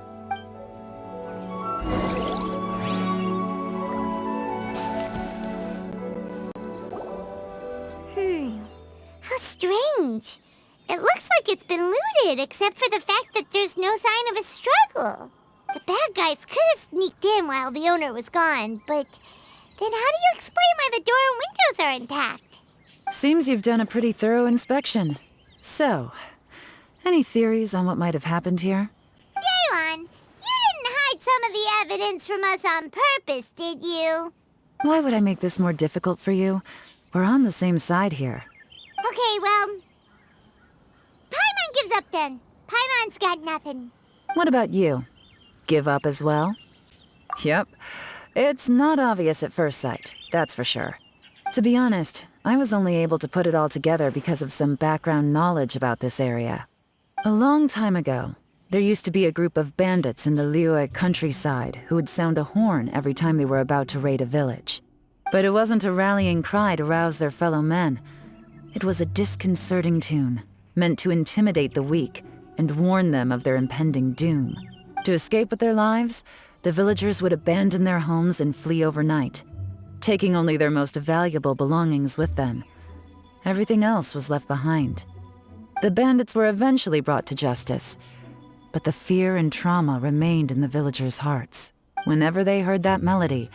Speaker 1: How strange. It looks like it's been looted, except for the fact that there's no sign of a struggle. The bad guys could have sneaked in while the owner was gone, but then how do you explain why the door and windows are intact?
Speaker 11: Seems you've done a pretty thorough inspection. So, any theories on what might have happened here?
Speaker 1: Yaylon, you didn't hide some of the evidence from us on purpose, did you?
Speaker 11: Why would I make this more difficult for you? We're on the same side here.
Speaker 1: Okay, well, Paimon gives up then. Paimon's got nothing.
Speaker 11: What about you? Give up as well? Yep. It's not obvious at first sight, that's for sure. To be honest, I was only able to put it all together because of some background knowledge about this area. A long time ago, there used to be a group of bandits in the Liyue countryside who would sound a horn every time they were about to raid a village. But it wasn't a rallying cry to rouse their fellow men. It was a disconcerting tune, meant to intimidate the weak and warn them of their impending doom. To escape with their lives, the villagers would abandon their homes and flee overnight, taking only their most valuable belongings with them. Everything else was left behind. The bandits were eventually brought to justice, but the fear and trauma remained in the villagers' hearts. Whenever they heard that melody,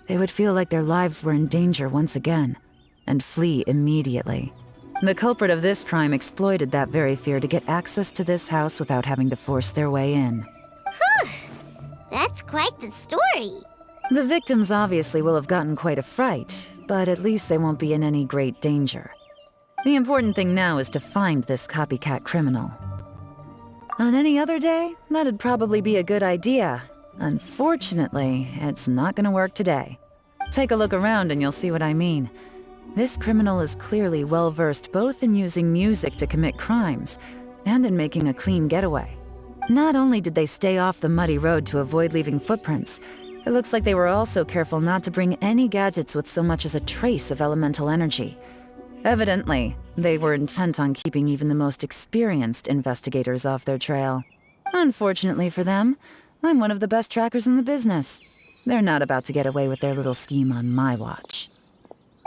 Speaker 11: they would feel like their lives were in danger once again, and flee immediately. The culprit of this crime exploited that very fear to get access to this house without having to force their way in.
Speaker 1: Whew, that's quite the story.
Speaker 11: The victims obviously will have gotten quite a fright, but at least they won't be in any great danger. The important thing now is to find this copycat criminal. On any other day, that'd probably be a good idea. Unfortunately, it's not gonna work today. Take a look around and you'll see what I mean. This criminal is clearly well-versed both in using music to commit crimes and in making a clean getaway. Not only did they stay off the muddy road to avoid leaving footprints, it looks like they were also careful not to bring any gadgets with so much as a trace of elemental energy. Evidently, they were intent on keeping even the most experienced investigators off their trail. Unfortunately for them, I'm one of the best trackers in the business. They're not about to get away with their little scheme on my watch.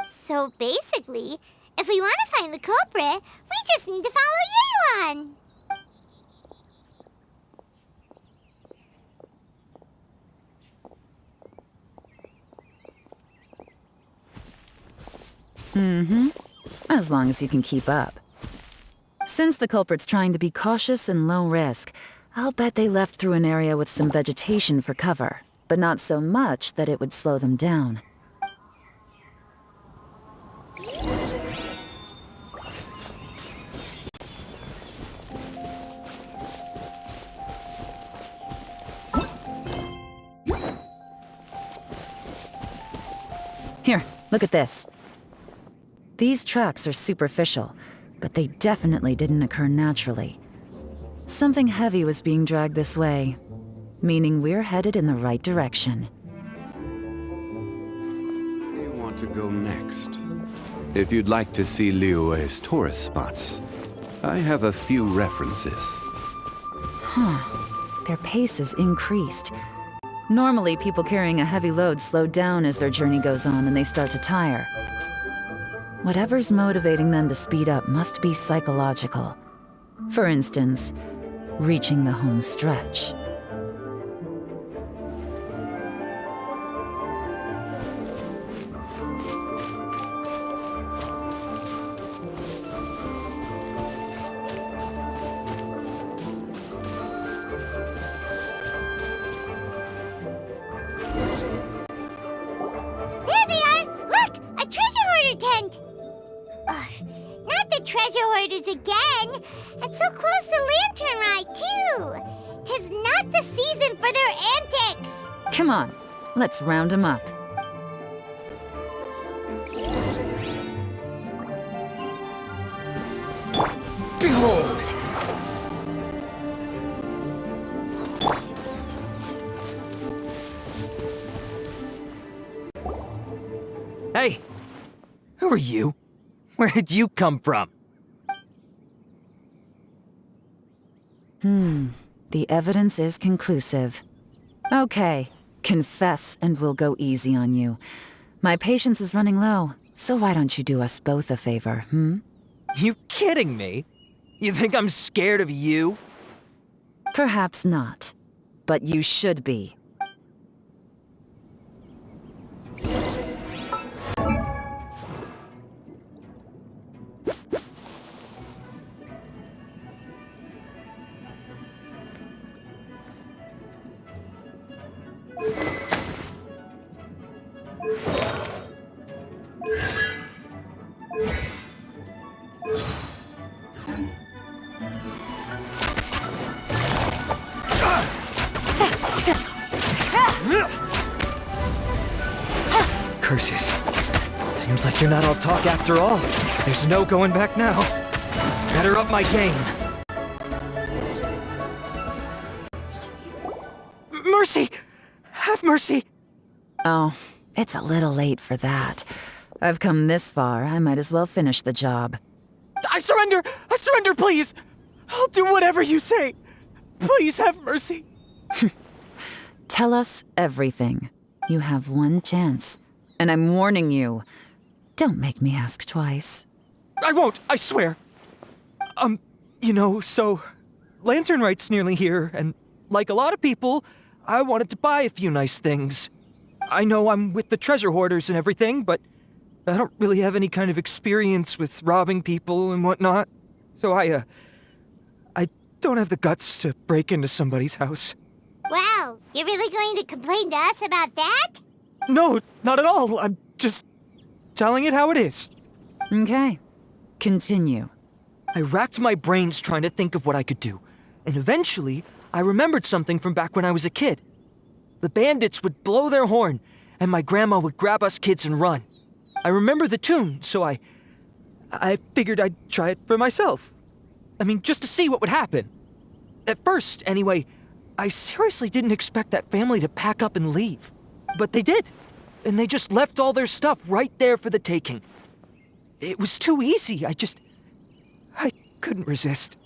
Speaker 1: So basically, if we want to find the culprit, we just need to follow Yaylon.
Speaker 11: As long as you can keep up. Since the culprit's trying to be cautious and low risk, I'll bet they left through an area with some vegetation for cover, but not so much that it would slow them down. Here, look at this. These tracks are superficial, but they definitely didn't occur naturally. Something heavy was being dragged this way, meaning we're headed in the right direction.
Speaker 2: Where do you want to go next? If you'd like to see Liyue's tourist spots, I have a few references.
Speaker 11: Their pace is increased. Normally, people carrying a heavy load slow down as their journey goes on and they start to tire. Whatever's motivating them to speed up must be psychological. For instance, reaching the home stretch.
Speaker 1: There they are! Look! A treasure hoarder tent! Ugh, not the treasure hoarders again! And so close to Lantern Rite, too! 'Tis not the season for their antics!
Speaker 11: Come on, let's round them up.
Speaker 4: Behold! Hey! Who are you? Where did you come from?
Speaker 11: The evidence is conclusive. Okay, confess and we'll go easy on you. My patience is running low, so why don't you do us both a favor,
Speaker 4: You kidding me? You think I'm scared of you?
Speaker 11: Perhaps not, but you should be.
Speaker 4: Curses. Seems like you're not all talk after all. There's no going back now. Better up my game. Mercy! Have mercy!
Speaker 11: Oh, it's a little late for that. I've come this far, I might as well finish the job.
Speaker 4: I surrender! I surrender, please! I'll do whatever you say. Please have mercy.
Speaker 11: Tell us everything. You have one chance. And I'm warning you. Don't make me ask twice.
Speaker 4: I won't, I swear. So Lantern Rite's nearly here, and like a lot of people, I wanted to buy a few nice things. I know I'm with the treasure hoarders and everything, but I don't really have any kind of experience with robbing people and whatnot. So I don't have the guts to break into somebody's house.
Speaker 1: Wow, you're really going to complain to us about that?
Speaker 4: No, not at all. I'm just telling it how it is.
Speaker 11: Okay. Continue.
Speaker 4: I racked my brains trying to think of what I could do, and eventually, I remembered something from back when I was a kid. The bandits would blow their horn, and my grandma would grab us kids and run. I remember the tune, so I figured I'd try it for myself. I mean, just to see what would happen. At first, anyway, I seriously didn't expect that family to pack up and leave. But they did, and they just left all their stuff right there for the taking. It was too easy, I couldn't resist.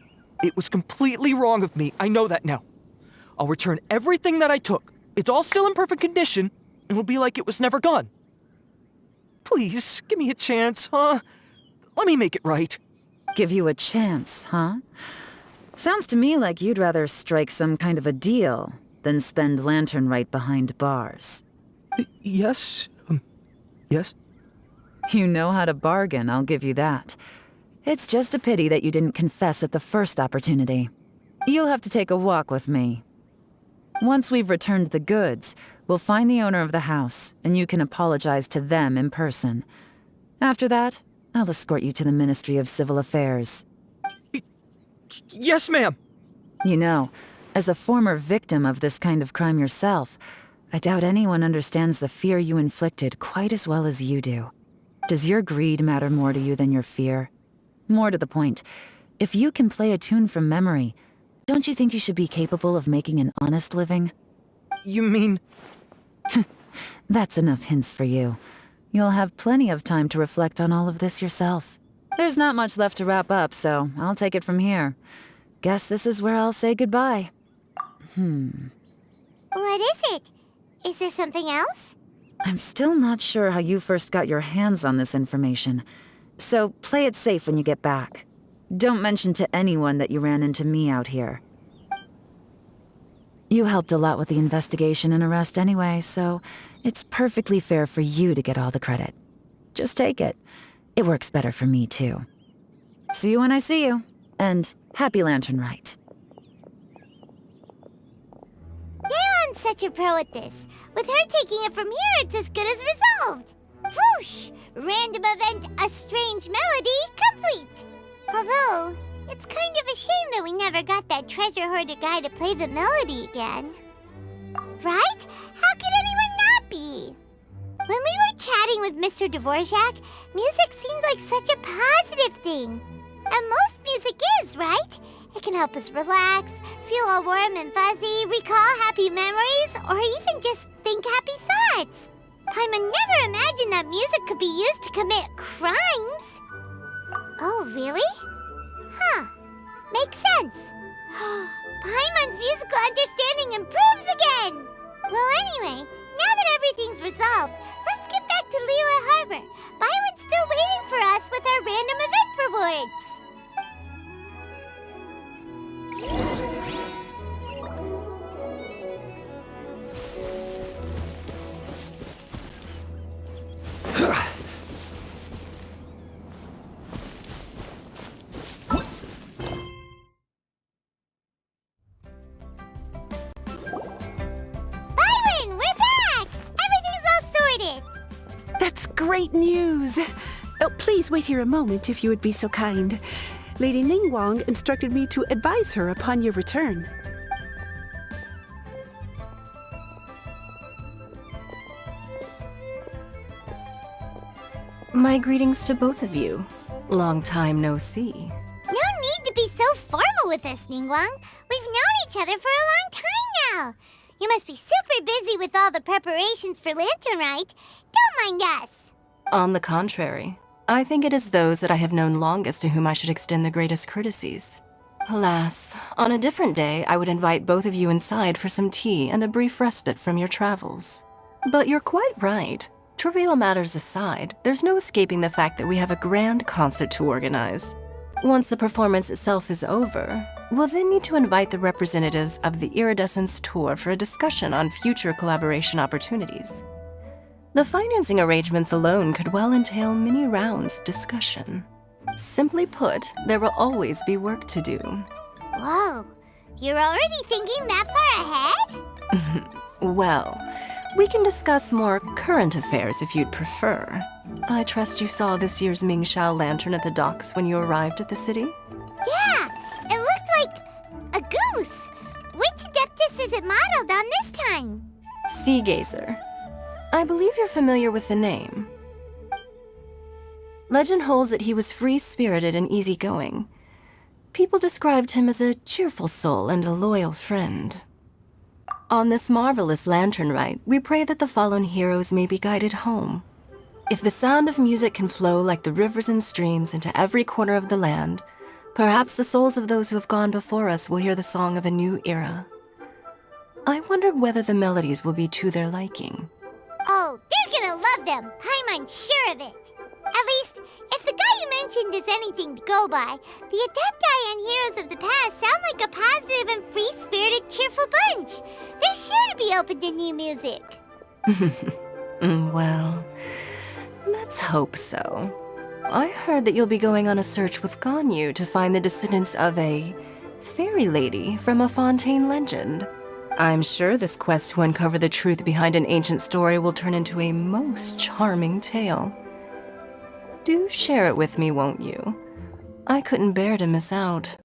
Speaker 4: It was completely wrong of me, I know that now. I'll return everything that I took. It's all still in perfect condition, and it'll be like it was never gone. Please, give me a chance, huh? Let me make it right.
Speaker 11: Give you a chance, huh? Sounds to me like you'd rather strike some kind of a deal than spend Lantern Rite behind bars.
Speaker 4: Yes? Yes?
Speaker 11: You know how to bargain, I'll give you that. It's just a pity that you didn't confess at the first opportunity. You'll have to take a walk with me. Once we've returned the goods, we'll find the owner of the house, and you can apologize to them in person. After that, I'll escort you to the Ministry of Civil Affairs.
Speaker 4: Yes, ma'am!
Speaker 11: You know, as a former victim of this kind of crime yourself, I doubt anyone understands the fear you inflicted quite as well as you do. Does your greed matter more to you than your fear? More to the point, if you can play a tune from memory, don't you think you should be capable of making an honest living?
Speaker 4: You mean...
Speaker 11: That's enough hints for you. You'll have plenty of time to reflect on all of this yourself. There's not much left to wrap up, so I'll take it from here. Guess this is where I'll say goodbye.
Speaker 1: What is it? Is there something else?
Speaker 11: I'm still not sure how you first got your hands on this information, so play it safe when you get back. Don't mention to anyone that you ran into me out here. You helped a lot with the investigation and arrest anyway, so it's perfectly fair for you to get all the credit. Just take it. It works better for me, too. See you when I see you, and happy Lantern Rite.
Speaker 1: Yeon's such a pro at this. With her taking it from here, it's as good as resolved. Whoosh! Random event, a strange melody, complete. Although, it's kind of a shame that we never got that treasure hoarder guy to play the melody again. Right? How could anyone not be? When we were chatting with Mr. Dvorak, music seemed like such a positive thing. And most music is, right? It can help us relax, feel all warm and fuzzy, recall happy memories, or even just think happy thoughts. Paimon never imagined that music could be used to commit crimes. Oh, really? Huh. Makes sense. musical understanding improves again! Well, anyway, now that everything's resolved, let's get back to Liyue Harbor. Byron's still waiting for us with our random event rewards. Byron, we're back! Everything's all sorted.
Speaker 9: That's great news! Oh, please wait here a moment if you would be so kind. Lady Ningguang instructed me to advise her upon your return.
Speaker 12: My greetings to both of you. Long time no see.
Speaker 1: No need to be so formal with us, Ningguang. We've known each other for a long time now. You must be super busy with all the preparations for Lantern Rite. Don't mind us.
Speaker 12: On the contrary, I think it is those that I have known longest to whom I should extend the greatest courtesies. Alas, on a different day, I would invite both of you inside for some tea and a brief respite from your travels. But you're quite right. Trivial matters aside, there's no escaping the fact that we have a grand concert to organize. Once the performance itself is over, we'll then need to invite the representatives of the Iridescence Tour for a discussion on future collaboration opportunities. The financing arrangements alone could well entail many rounds of discussion. Simply put, there will always be work to do.
Speaker 1: Whoa, you're already thinking that far ahead?
Speaker 12: Well, we can discuss more current affairs if you'd prefer. I trust you saw this year's Mingxiao lantern at the docks when you arrived at the city?
Speaker 1: Yeah, it looked like a goose. Which Adeptus is it modeled on this time?
Speaker 12: Sea Gazer. I believe you're familiar with the name. Legend holds that he was free-spirited and easygoing. People described him as a cheerful soul and a loyal friend. On this marvelous lantern rite, we pray that the fallen heroes may be guided home. If the sound of music can flow like the rivers and streams into every corner of the land, perhaps the souls of those who have gone before us will hear the song of a new era. I wonder whether the melodies will be to their liking.
Speaker 1: Oh, they're gonna love them. I'm sure of it. At least, if the guy you mentioned is anything to go by, the Adepti and heroes of the past sound like a positive and free-spirited, cheerful bunch. They're sure to be open to new music.
Speaker 12: Well, let's hope so. I heard that you'll be going on a search with Ganyu to find the descendants of a fairy lady from a Fontaine legend. I'm sure this quest to uncover the truth behind an ancient story will turn into a most charming tale. Do share it with me, won't you? I couldn't bear to miss out.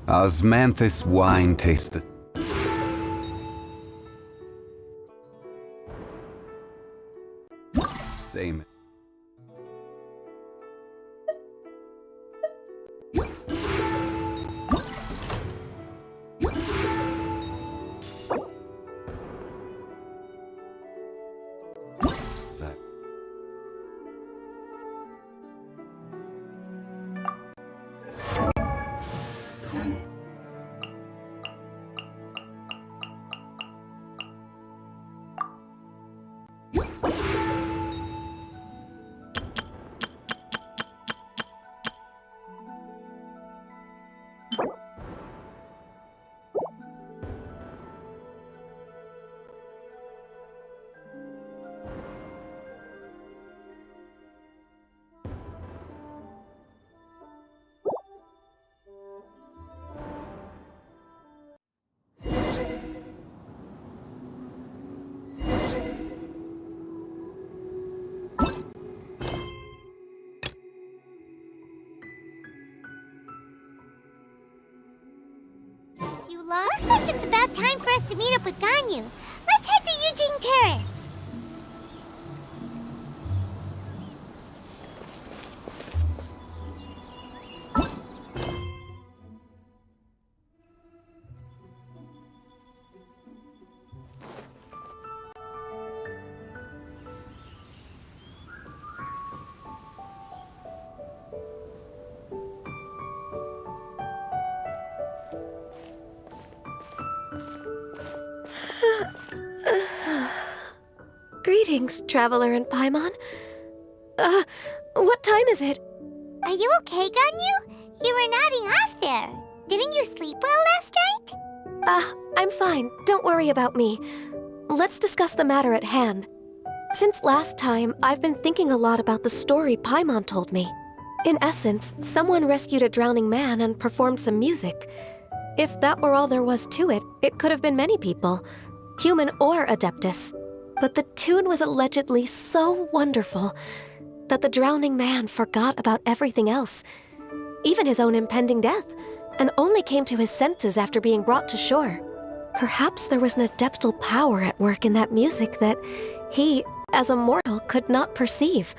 Speaker 2: Osmanthus wine tastes same.
Speaker 1: luck? Looks like it's about time for us to meet up with Ganyu. Let's head to Eugene Terrace.
Speaker 8: Greetings, Traveler and Paimon. What time is it?
Speaker 1: Are you okay, Ganyu? You were nodding off there. Didn't you sleep well last night?
Speaker 8: I'm fine. Don't worry about me. Let's discuss the matter at hand. Since last time, I've been thinking a lot about the story Paimon told me. In essence, someone rescued a drowning man and performed some music. If that were all there was to it, it could have been many people, human or Adeptus. But the tune was allegedly so wonderful that the drowning man forgot about everything else, even his own impending death, and only came to his senses after being brought to shore. Perhaps there was an adeptal power at work in that music that he, as a mortal, could not perceive.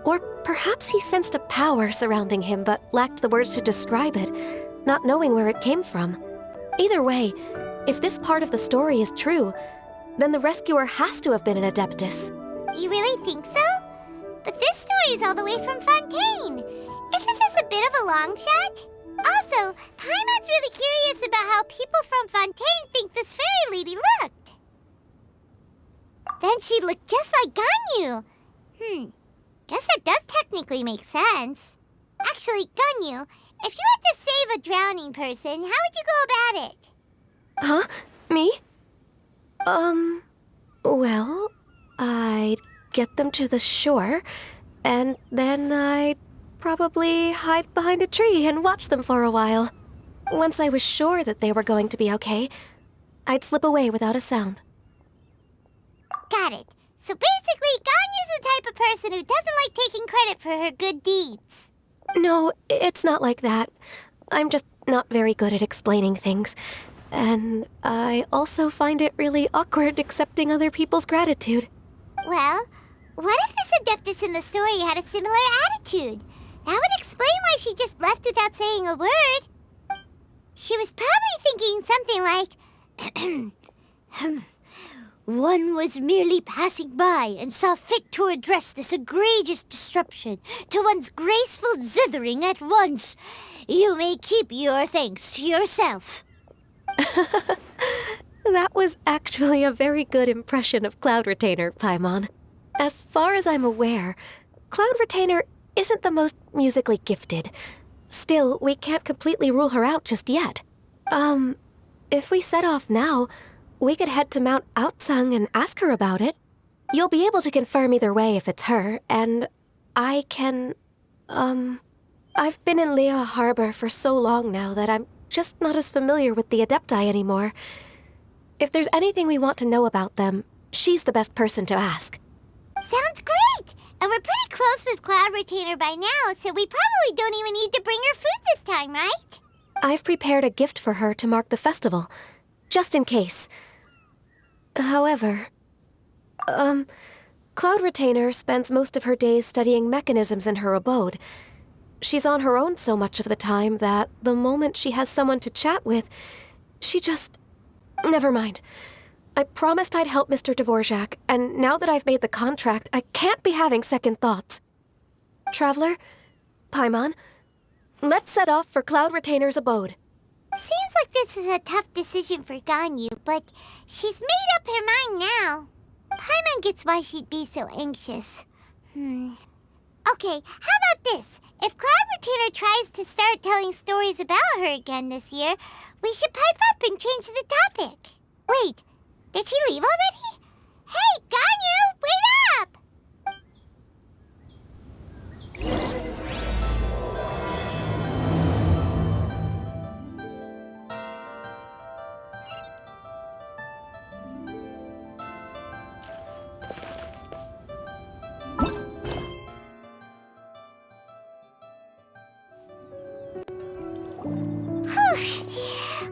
Speaker 8: Or perhaps he sensed a power surrounding him but lacked the words to describe it, not knowing where it came from. Either way, if this part of the story is true, then the rescuer has to have been an Adeptus.
Speaker 1: You really think so? But this story is all the way from Fontaine. Isn't this a bit of a long shot? Also, Paimon's really curious about how people from Fontaine think this fairy lady looked. Then she looked just like Ganyu. Guess that does technically make sense. Actually, Ganyu, if you had to save a drowning person, how would you go about it?
Speaker 8: Huh? Me? Well, I'd get them to the shore, and then I'd probably hide behind a tree and watch them for a while. Once I was sure that they were going to be okay, I'd slip away without a sound.
Speaker 1: Got it. So basically, Ganyu's the type of person who doesn't like taking credit for her good deeds.
Speaker 8: No, it's not like that. I'm just not very good at explaining things. And I also find it really awkward accepting other people's gratitude.
Speaker 1: Well, what if this Adeptus in the story had a similar attitude? That would explain why she just left without saying a word. She was probably thinking something like, one was merely passing by and saw fit to address this egregious disruption to one's graceful zithering at once. You may keep your thanks to yourself.
Speaker 8: That was actually a very good impression of Cloud Retainer, Paimon. As far as I'm aware, Cloud Retainer isn't the most musically gifted. Still, we can't completely rule her out just yet. If we set off now, we could head to Mount Outsung and ask her about it. You'll be able to confirm either way if it's her, and I can, I've been in Lea Harbor for so long now that I'm just not as familiar with the Adepti anymore. If there's anything we want to know about them, she's the best person to ask.
Speaker 1: Sounds great! And we're pretty close with Cloud Retainer by now, so we probably don't even need to bring her food this time, right?
Speaker 8: I've prepared a gift for her to mark the festival, just in case. However, Cloud Retainer spends most of her days studying mechanisms in her abode. She's on her own so much of the time that the moment she has someone to chat with, she just... Never mind. I promised I'd help Mr. Dvorak, and now that I've made the contract, I can't be having second thoughts. Traveler, Paimon, let's set off for Cloud Retainer's abode.
Speaker 1: Seems like this is a tough decision for Ganyu, but she's made up her mind now. Paimon gets why she'd be so anxious. Okay, how about this? If Cloud Retainer tries to start telling stories about her again this year, we should pipe up and change the topic. Wait, did she leave already? Hey, Ganyu, wait up!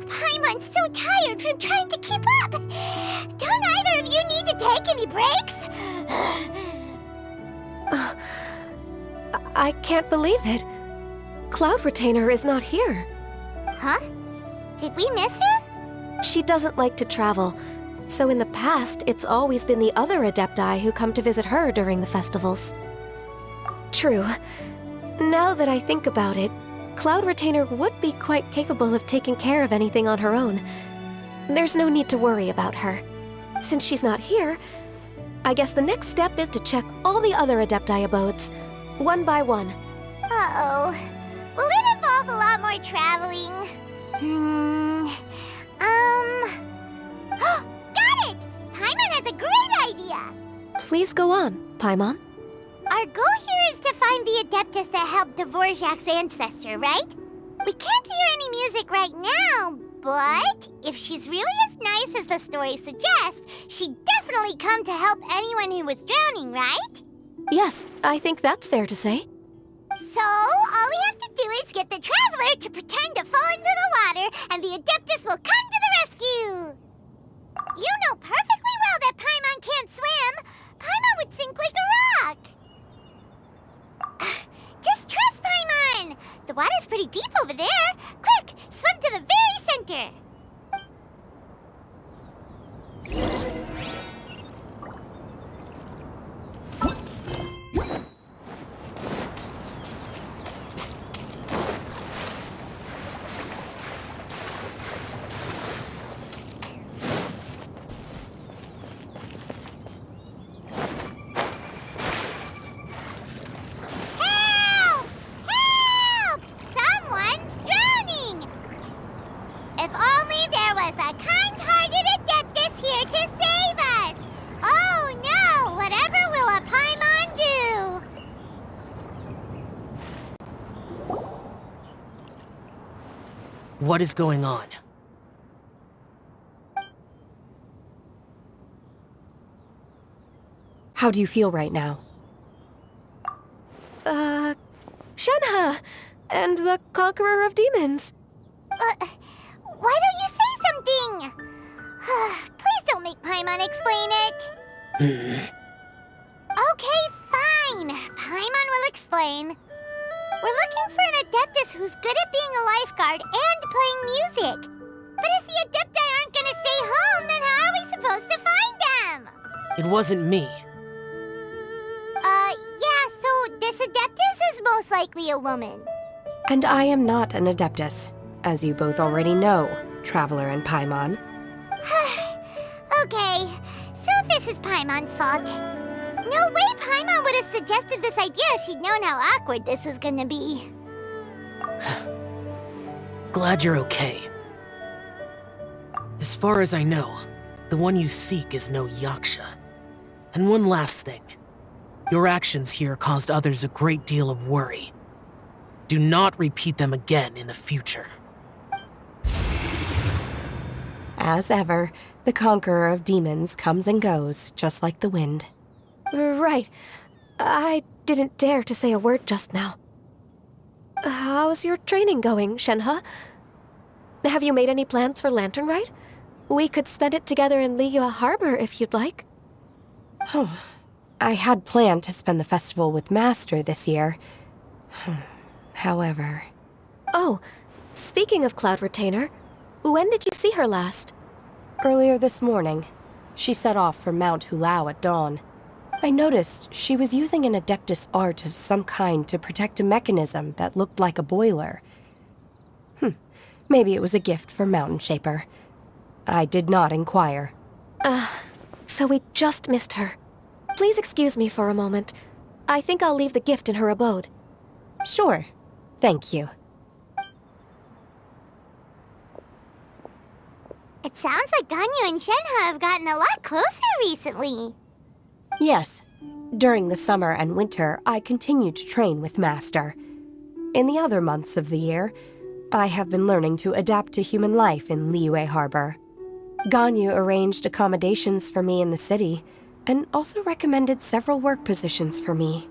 Speaker 1: Paimon from trying to keep up. Don't either of you need to take any breaks?
Speaker 8: I can't believe it. Cloud Retainer is not here.
Speaker 1: Huh? Did we miss her?
Speaker 8: She doesn't like to travel, so in the past, it's always been the other Adepti who come to visit her during the festivals. True. Now that I think about it, Cloud Retainer would be quite capable of taking care of anything on her own. There's no need to worry about her. Since she's not here, I guess the next step is to check all the other Adepti abodes, one by one.
Speaker 1: Uh-oh. Will it involve a lot more traveling? Got it! Paimon has a great idea!
Speaker 8: Please go on, Paimon.
Speaker 1: Our goal here is to find the Adeptus that helped Dvorak's ancestor, right? We can't hear any music right now, but if she's really as nice as the story suggests, she'd definitely come to help anyone who was drowning, right?
Speaker 8: Yes, I think that's fair to say.
Speaker 1: So, all we have to do is get the Traveler to pretend to fall into the water, and the Adeptus will come to the rescue! You know perfectly well that Paimon can't swim! Paimon would sink like a rock! Just trust Paimon! The water's pretty deep over there! Quick, swim to the very center!
Speaker 4: What is going on?
Speaker 8: How do you feel right now? Shenhe! And the Conqueror of Demons!
Speaker 1: Why don't you say something? Please don't make Paimon explain it. Okay, fine. Paimon will explain. We're looking for an Adeptus who's good at being a lifeguard and playing music. But if the Adepti aren't gonna stay home, then how are we supposed to find them?
Speaker 4: It wasn't me.
Speaker 1: Yeah, so this Adeptus is most likely a woman.
Speaker 8: And I am not an Adeptus, as you both already know, Traveler and Paimon.
Speaker 1: Okay, so this is Paimon's fault. No way Paimon would have suggested this idea if she'd known how awkward this was gonna be.
Speaker 4: Glad you're okay. As far as I know, the one you seek is no Yaksha. And one last thing. Your actions here caused others a great deal of worry. Do not repeat them again in the future.
Speaker 8: As ever, the Conqueror of Demons comes and goes, just like the wind. Right. I didn't dare to say a word just now. How's your training going, Shenhe? Have you made any plans for Lantern Rite? We could spend it together in Liyue Harbor if you'd like. I had planned to spend the festival with Master this year. However... Oh, speaking of Cloud Retainer, when did you see her last? Earlier this morning. She set off for Mount Hulao at dawn. I noticed she was using an Adeptus art of some kind to protect a mechanism that looked like a boiler. Maybe it was a gift for Mountain Shaper. I did not inquire. So we just missed her. Please excuse me for a moment. I think I'll leave the gift in her abode. Sure. Thank you.
Speaker 1: It sounds like Ganyu and Shenhe have gotten a lot closer recently.
Speaker 8: Yes. During the summer and winter, I continued to train with Master. In the other months of the year, I have been learning to adapt to human life in Liyue Harbor. Ganyu arranged accommodations for me in the city, and also recommended several work positions for me.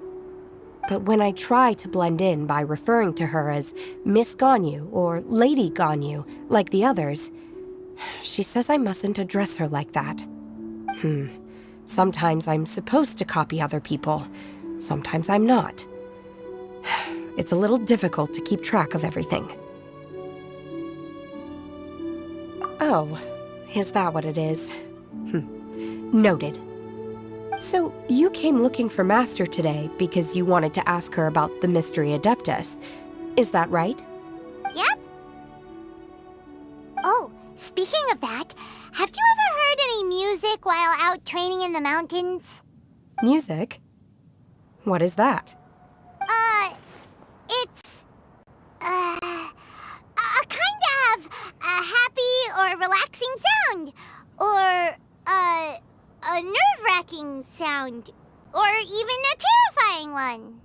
Speaker 8: But when I try to blend in by referring to her as Miss Ganyu or Lady Ganyu, like the others,
Speaker 13: She says I mustn't address her like that. Sometimes I'm supposed to copy other people. Sometimes I'm not. It's a little difficult to keep track of everything. Oh, is that what it is? Noted. So, you came looking for Master today because you wanted to ask her about the Mystery Adeptus. Is that right?
Speaker 1: Yep. Oh, speaking of that, have you ever heard any music while out training in the mountains?
Speaker 13: Music? What is that?
Speaker 1: It's, a kind of a happy or relaxing sound. Or, a nerve-wracking sound. Or even a terrifying one.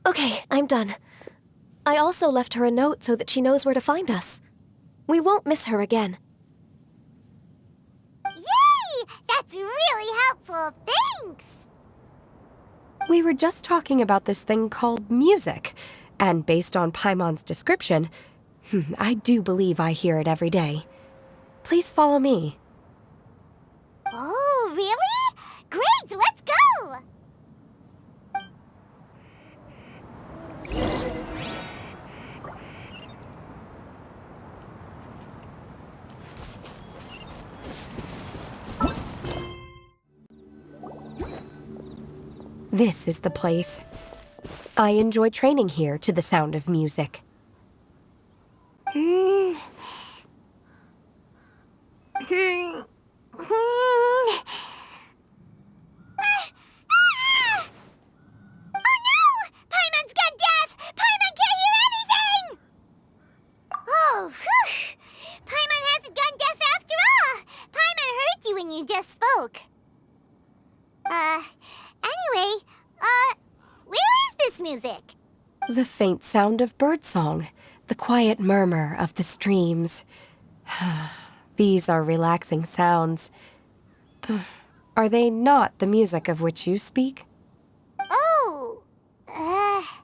Speaker 8: Okay, I'm done. I also left her a note so that she knows where to find us. We won't miss her again.
Speaker 1: Yay! That's really helpful. Thanks!
Speaker 13: We were just talking about this thing called music, and based on Paimon's description, I do believe I hear it every day. Please follow me.
Speaker 1: Oh, really? Great, let's go!
Speaker 13: This is the place. I enjoy training here to the sound of music. The faint sound of birdsong, the quiet murmur of the streams. These are relaxing sounds. Are they not the music of which you speak?
Speaker 1: Oh, Paimon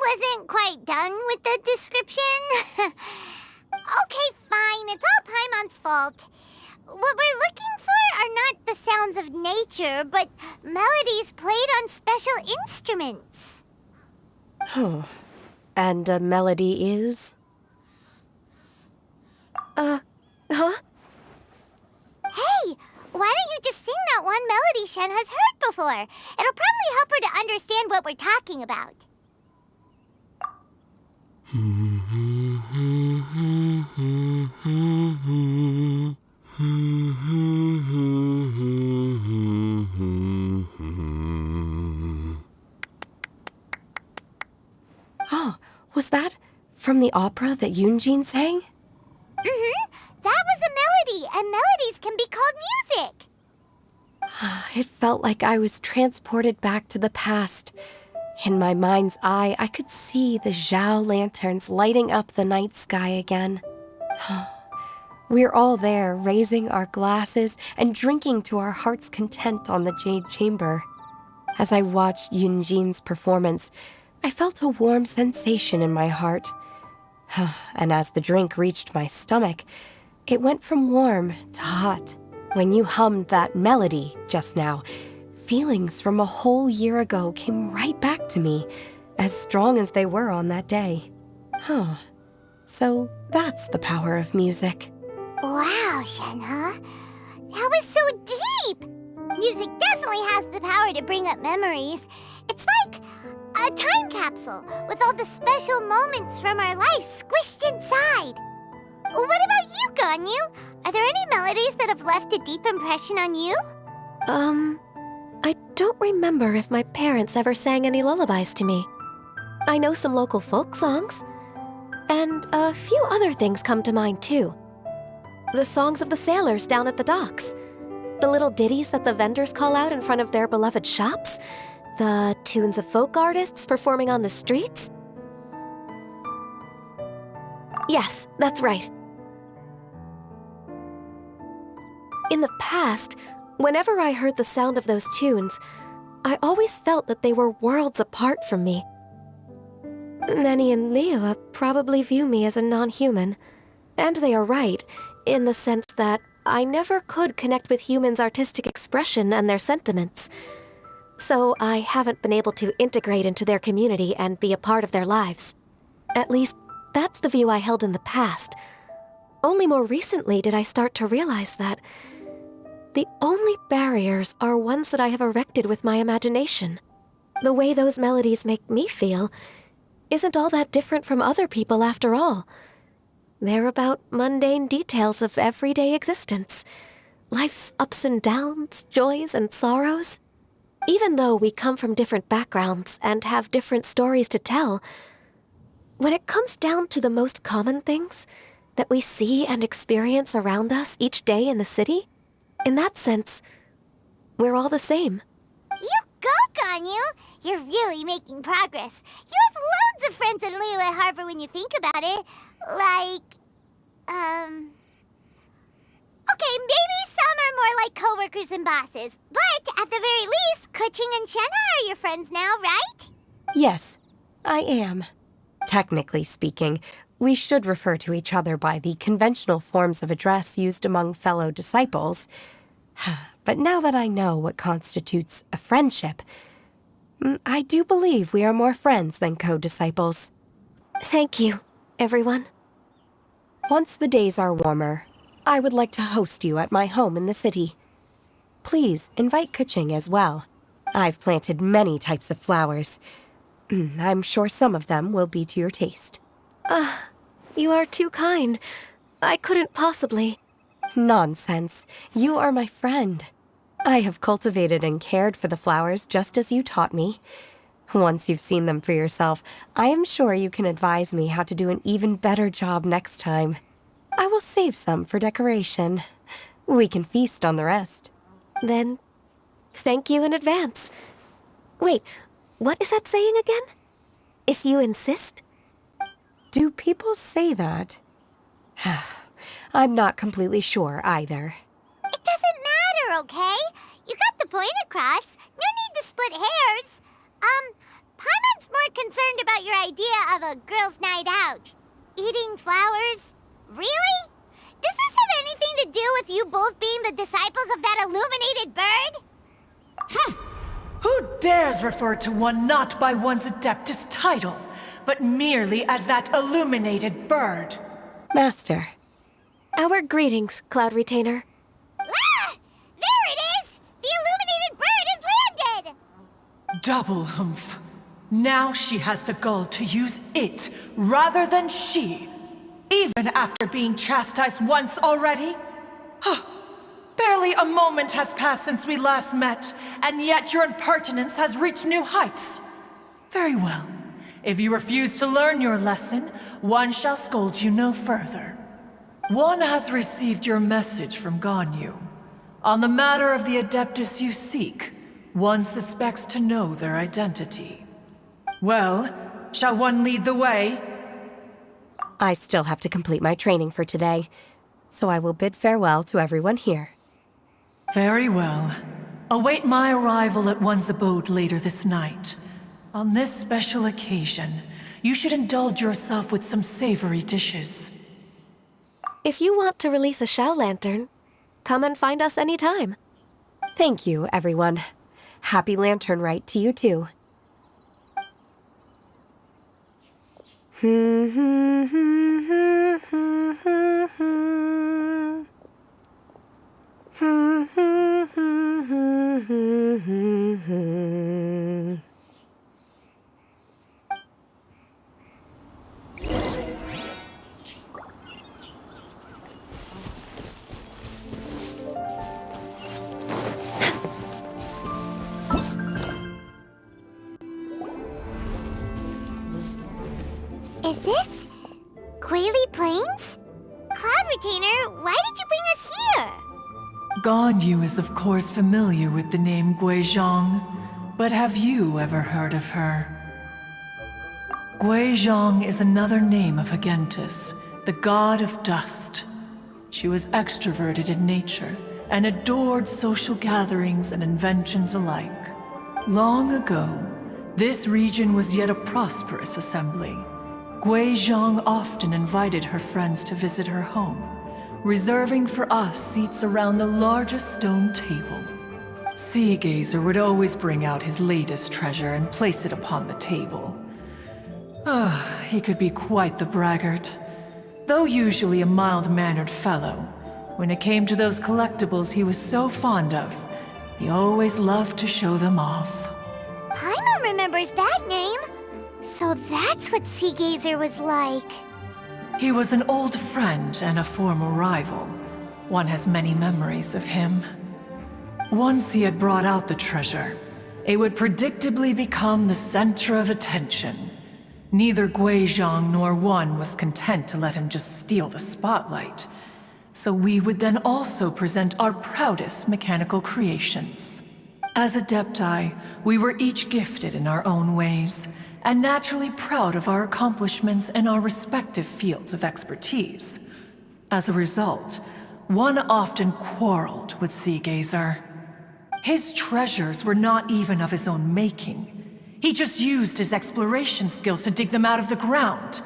Speaker 1: wasn't quite done with the description. Okay, fine, it's all Paimon's fault. What we're looking for are not the sounds of nature, but melodies played on special instruments.
Speaker 13: And a melody is?
Speaker 8: Huh?
Speaker 1: Hey, why don't you just sing that one melody Shen has heard before? It'll probably help her to understand what we're talking about.
Speaker 13: Oh, was that from the opera that Yunjin sang?
Speaker 1: That was a melody, and melodies can be called music.
Speaker 13: It felt like I was transported back to the past. In my mind's eye, I could see the Zhao lanterns lighting up the night sky again. We're all there, raising our glasses and drinking to our heart's content on the Jade Chamber. As I watched Yunjin's performance, I felt a warm sensation in my heart. And as the drink reached my stomach, it went from warm to hot. When you hummed that melody just now, feelings from a whole year ago came right back to me, as strong as they were on that day. So that's the power of music.
Speaker 1: Wow, Shenhe. That was so deep! Music definitely has the power to bring up memories. It's like a time capsule with all the special moments from our life squished inside. What about you, Ganyu? Are there any melodies that have left a deep impression on you?
Speaker 8: I don't remember if my parents ever sang any lullabies to me. I know some local folk songs, and a few other things come to mind too. The songs of the sailors down at the docks, the little ditties that the vendors call out in front of their beloved shops, the tunes of folk artists performing on the streets. Yes, that's right. In the past, whenever I heard the sound of those tunes, I always felt that they were worlds apart from me. Nenny and Leo probably view me as a non-human. And they are right, in the sense that I never could connect with humans' artistic expression and their sentiments. So I haven't been able to integrate into their community and be a part of their lives. At least, that's the view I held in the past. Only more recently did I start to realize that the only barriers are ones that I have erected with my imagination. The way those melodies make me feel isn't all that different from other people after all. They're about mundane details of everyday existence. Life's ups and downs, joys and sorrows. Even though we come from different backgrounds and have different stories to tell, when it comes down to the most common things that we see and experience around us each day in the city, in that sense, we're all the same.
Speaker 1: You go, Ganyu! You're really making progress. You have loads of friends in Leo at Harbor when you think about it. Okay, maybe some are more like coworkers and bosses. But at the very least, Kuching and Shenna are your friends now, right?
Speaker 13: Yes, I am. Technically speaking, we should refer to each other by the conventional forms of address used among fellow disciples. But now that I know what constitutes a friendship, I do believe we are more friends than co-disciples.
Speaker 8: Thank you, everyone.
Speaker 13: Once the days are warmer, I would like to host you at my home in the city. Please invite Kuching as well. I've planted many types of flowers. I'm sure some of them will be to your taste.
Speaker 8: You are too kind. I couldn't possibly.
Speaker 13: Nonsense. You are my friend. I have cultivated and cared for the flowers just as you taught me. Once you've seen them for yourself, I am sure you can advise me how to do an even better job next time. I will save some for decoration. We can feast on the rest.
Speaker 8: Then, thank you in advance. Wait, what is that saying again? If you insist?
Speaker 13: Do people say that? I'm not completely sure either.
Speaker 1: It doesn't matter, okay? You got the point across. No need to split hairs. Paimon's more concerned about your idea of a girls' night out. Eating flowers? Really? Does this have anything to do with you both being the disciples of that illuminated bird?
Speaker 14: Who dares refer to one not by one's Adeptus title, but merely as that illuminated bird?
Speaker 13: Master.
Speaker 8: Our greetings, Cloud Retainer.
Speaker 1: Ah! There it is! The illuminated bird has landed!
Speaker 14: Double humph. Now she has the gall to use it rather than she. Even after being chastised once already? Barely a moment has passed since we last met, and yet your impertinence has reached new heights. Very well. If you refuse to learn your lesson, one shall scold you no further. One has received your message from Ganyu. On the matter of the Adeptus you seek, one suspects to know their identity. Well, shall one lead the way?
Speaker 13: I still have to complete my training for today, so I will bid farewell to everyone here.
Speaker 14: Very well. Await my arrival at one's abode later this night. On this special occasion, you should indulge yourself with some savory dishes.
Speaker 8: If you want to release a Shao Lantern, come and find us anytime.
Speaker 13: Thank you, everyone. Happy Lantern Rite to you too.
Speaker 1: Is this Guili Plains? Cloud Retainer, why did you bring us here?
Speaker 14: Ganyu is of course familiar with the name Guizhong, but have you ever heard of her? Guizhong is another name of Agentis, the god of dust. She was extroverted in nature and adored social gatherings and inventions alike. Long ago, This region was yet a prosperous assembly. Gui Zhang often invited her friends to visit her home, reserving for us seats around the largest stone table. Sea Gazer would always bring out his latest treasure and place it upon the table. He could be quite the braggart. Though usually a mild-mannered fellow, when it came to those collectibles he was so fond of, he always loved to show them off.
Speaker 1: Paimon remembers that name. So that's what Sea Gazer was like.
Speaker 14: He was an old friend and a former rival. One has many memories of him. Once he had brought out the treasure, it would predictably become the center of attention. Neither Gui Zhang nor One was content to let him just steal the spotlight. So we would then also present our proudest mechanical creations. As Adepti, we were each gifted in our own ways, and naturally proud of our accomplishments in our respective fields of expertise. As a result, One often quarreled with Sea Gazer. His treasures were not even of his own making. He just used his exploration skills to dig them out of the ground.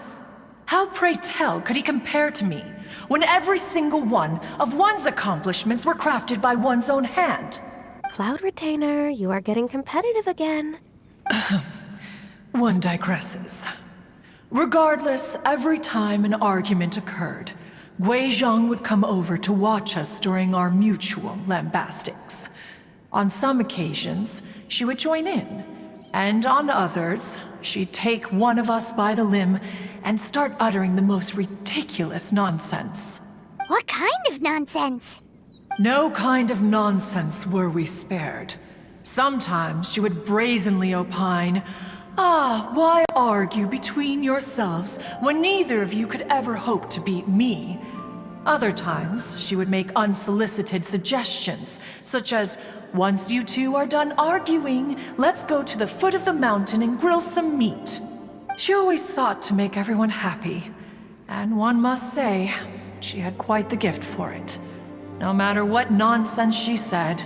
Speaker 14: How, pray tell, could he compare to me, when every single one of One's accomplishments were crafted by one's own hand?
Speaker 8: Cloud Retainer, you are getting competitive again.
Speaker 14: One digresses. Regardless, every time an argument occurred, Gui Zhang would come over to watch us during our mutual lambastics. On some occasions, she would join in, and on others, she'd take one of us by the limb and start uttering the most ridiculous nonsense.
Speaker 1: What kind of nonsense?
Speaker 14: No kind of nonsense were we spared. Sometimes she would brazenly opine, why argue between yourselves when neither of you could ever hope to beat me? Other times, she would make unsolicited suggestions, such as, once you two are done arguing, let's go to the foot of the mountain and grill some meat. She always sought to make everyone happy, and one must say, she had quite the gift for it. No matter what nonsense she said,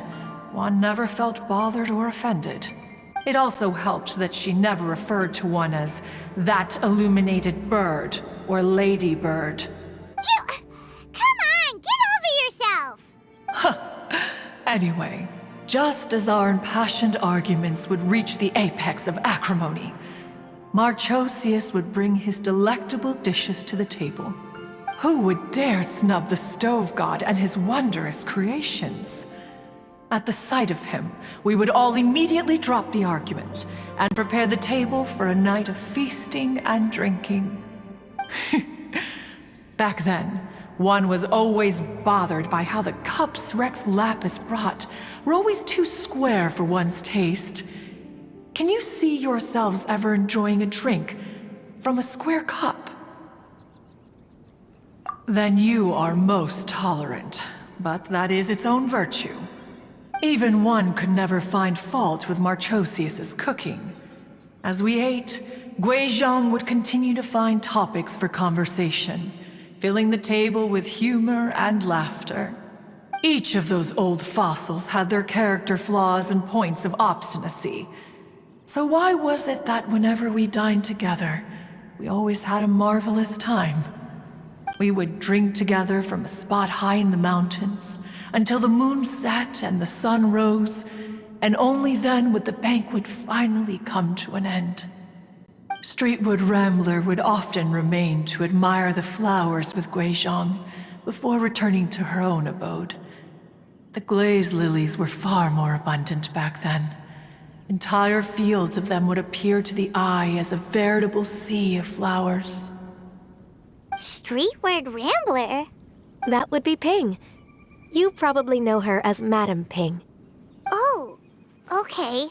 Speaker 14: One never felt bothered or offended. It also helped that she never referred to One as that illuminated bird or lady bird.
Speaker 1: Come on, get over yourself!
Speaker 14: Anyway, just as our impassioned arguments would reach the apex of acrimony, Marchosius would bring his delectable dishes to the table. Who would dare snub the stove god and his wondrous creations? At the sight of him, we would all immediately drop the argument and prepare the table for a night of feasting and drinking. Back then, One was always bothered by how the cups Rex Lapis brought were always too square for one's taste. Can you see yourselves ever enjoying a drink from a square cup? Then you are most tolerant, but that is its own virtue. Even One could never find fault with Marchosius's cooking. As we ate, Gui Zhang would continue to find topics for conversation, filling the table with humor and laughter. Each of those old fossils had their character flaws and points of obstinacy. So why was it that whenever we dined together, we always had a marvelous time? We would drink together from a spot high in the mountains, until the moon set and the sun rose, and only then would the banquet finally come to an end. Streetwood Rambler would often remain to admire the flowers with Gui Zhang before returning to her own abode. The glaze lilies were far more abundant back then. Entire fields of them would appear to the eye as a veritable sea of flowers.
Speaker 1: Streetward Rambler?
Speaker 8: That would be Ping. You probably know her as Madam Ping.
Speaker 1: Oh, okay.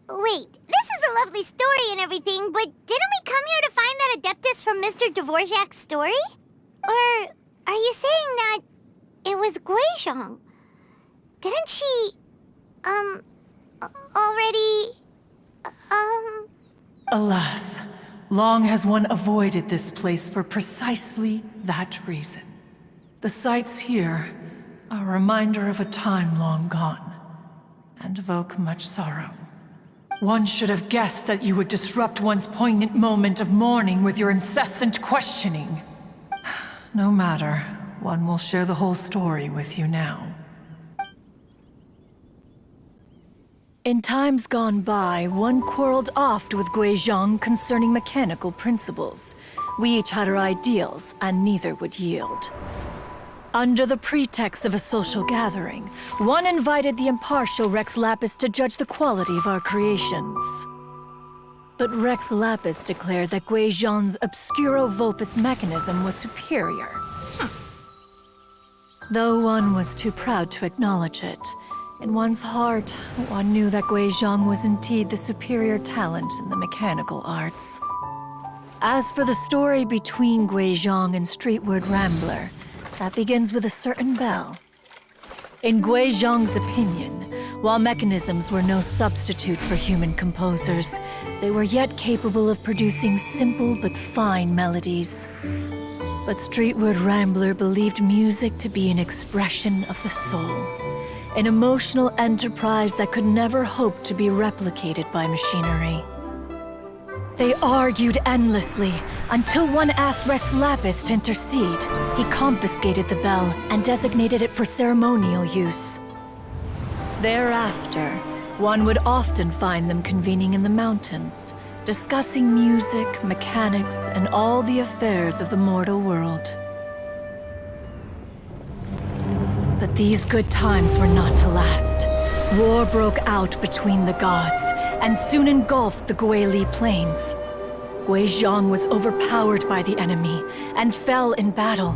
Speaker 1: Wait, this is a lovely story and everything, but didn't we come here to find that Adeptus from Mr. Dvorak's story? Or are you saying that it was Gui Zhang? Didn't she, already,
Speaker 14: Alas, long has One avoided this place for precisely that reason. The sights here are a reminder of a time long gone, and evoke much sorrow. One should have guessed that you would disrupt one's poignant moment of mourning with your incessant questioning. No matter, one will share the whole story with you now.
Speaker 15: In times gone by, one quarreled oft with Guizhong concerning mechanical principles. We each had our ideals, and neither would yield. Under the pretext of a social gathering, one invited the impartial Rex Lapis to judge the quality of our creations. But Rex Lapis declared that Guizhong's Obscuro Vulpus mechanism was superior. Though one was too proud to acknowledge it, in one's heart, one knew that Guizhong was indeed the superior talent in the mechanical arts. As for the story between Guizhong and Streetward Rambler, that begins with a certain bell. In Guizhong's opinion, while mechanisms were no substitute for human composers, they were yet capable of producing simple but fine melodies. But Streetward Rambler believed music to be an expression of the soul, an emotional enterprise that could never hope to be replicated by machinery. They argued endlessly, until one asked Rex Lapis to intercede. He confiscated the bell and designated it for ceremonial use. Thereafter, one would often find them convening in the mountains, discussing music, mechanics, and all the affairs of the mortal world. But these good times were not to last. War broke out between the gods, and soon engulfed the Guili Plains. Guizhong was overpowered by the enemy, and fell in battle.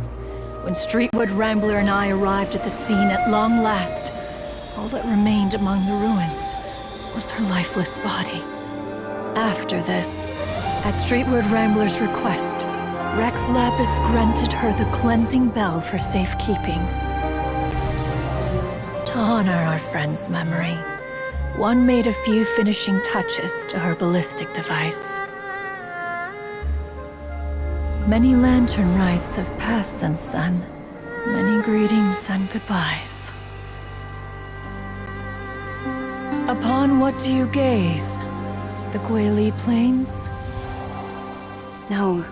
Speaker 15: When Streetward Rambler and I arrived at the scene at long last, all that remained among the ruins was her lifeless body. After this, at Streetward Rambler's request, Rex Lapis granted her the cleansing bell for safekeeping. To honor our friend's memory, one made a few finishing touches to her ballistic device. Many lantern rites have passed since then. Many greetings and goodbyes. Upon what do you gaze? The Guili Plains?
Speaker 6: No.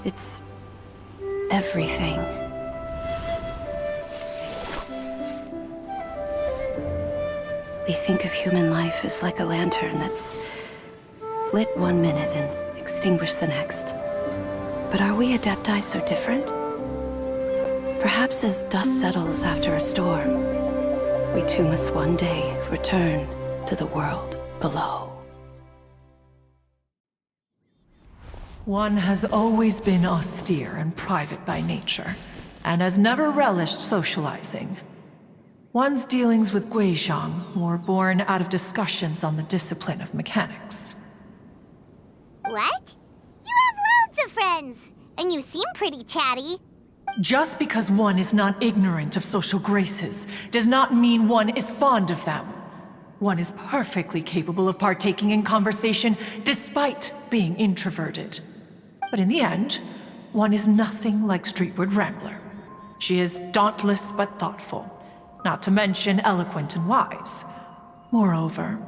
Speaker 6: It's everything. We think of human life as like a lantern that's lit one minute and extinguished the next. But are we Adepti so different? Perhaps as dust settles after a storm, we too must one day return to the world below.
Speaker 14: One has always been austere and private by nature, and has never relished socializing. One's dealings with Guizhong were born out of discussions on the discipline of mechanics.
Speaker 1: What? You have loads of friends, and you seem pretty chatty.
Speaker 14: Just because one is not ignorant of social graces does not mean one is fond of them. One is perfectly capable of partaking in conversation despite being introverted. But in the end, one is nothing like Streetward Rambler. She is dauntless but thoughtful, not to mention eloquent and wise. Moreover,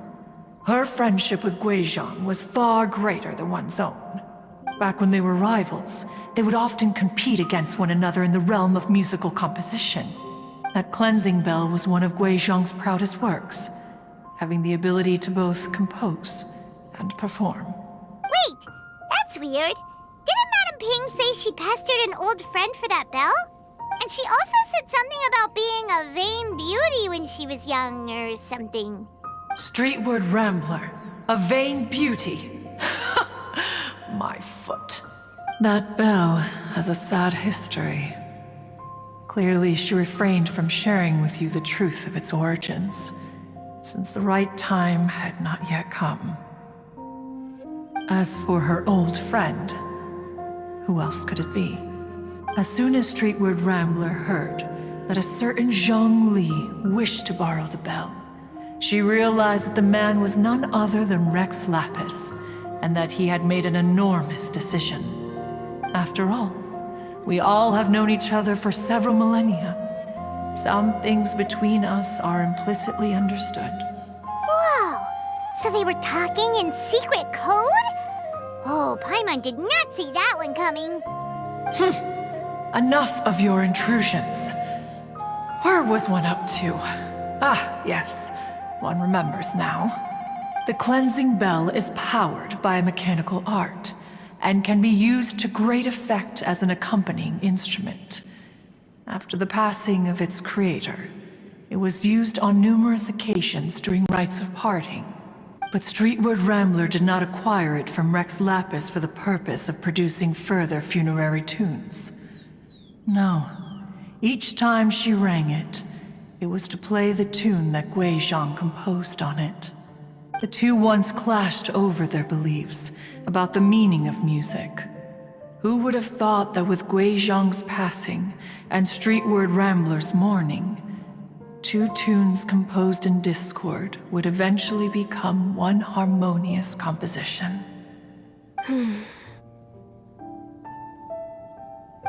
Speaker 14: her friendship with Guizhong was far greater than one's own. Back when they were rivals, they would often compete against one another in the realm of musical composition. That cleansing bell was one of Guizhong's proudest works, having the ability to both compose and perform.
Speaker 1: Wait, that's weird. Didn't Madame Ping say she pestered an old friend for that bell? And she also said something about being a vain beauty when she was young or something.
Speaker 14: Streetward Rambler, a vain beauty. My foot. That bell has a sad history. Clearly, she refrained from sharing with you the truth of its origins, since the right time had not yet come. As for her old friend, who else could it be? As soon as Streetward Rambler heard that a certain Zhang Li wished to borrow the bell, she realized that the man was none other than Rex Lapis, and that he had made an enormous decision. After all, we all have known each other for several millennia. Some things between us are implicitly understood.
Speaker 1: Whoa! So So they were talking in secret code? Oh, Paimon did not see that one coming.
Speaker 14: Enough of your intrusions. Where was one up to? Ah, yes. One remembers now. The cleansing bell is powered by a mechanical art, and can be used to great effect as an accompanying instrument. After the passing of its creator, it was used on numerous occasions during rites of parting. But Streetwood Rambler did not acquire it from Rex Lapis for the purpose of producing further funerary tunes. No. Each time she rang it, it was to play the tune that Gui Zhang composed on it. The two once clashed over their beliefs about the meaning of music. Who would have thought that with Gui Zhang's passing and Streetward Rambler's mourning, two tunes composed in discord would eventually become one harmonious composition?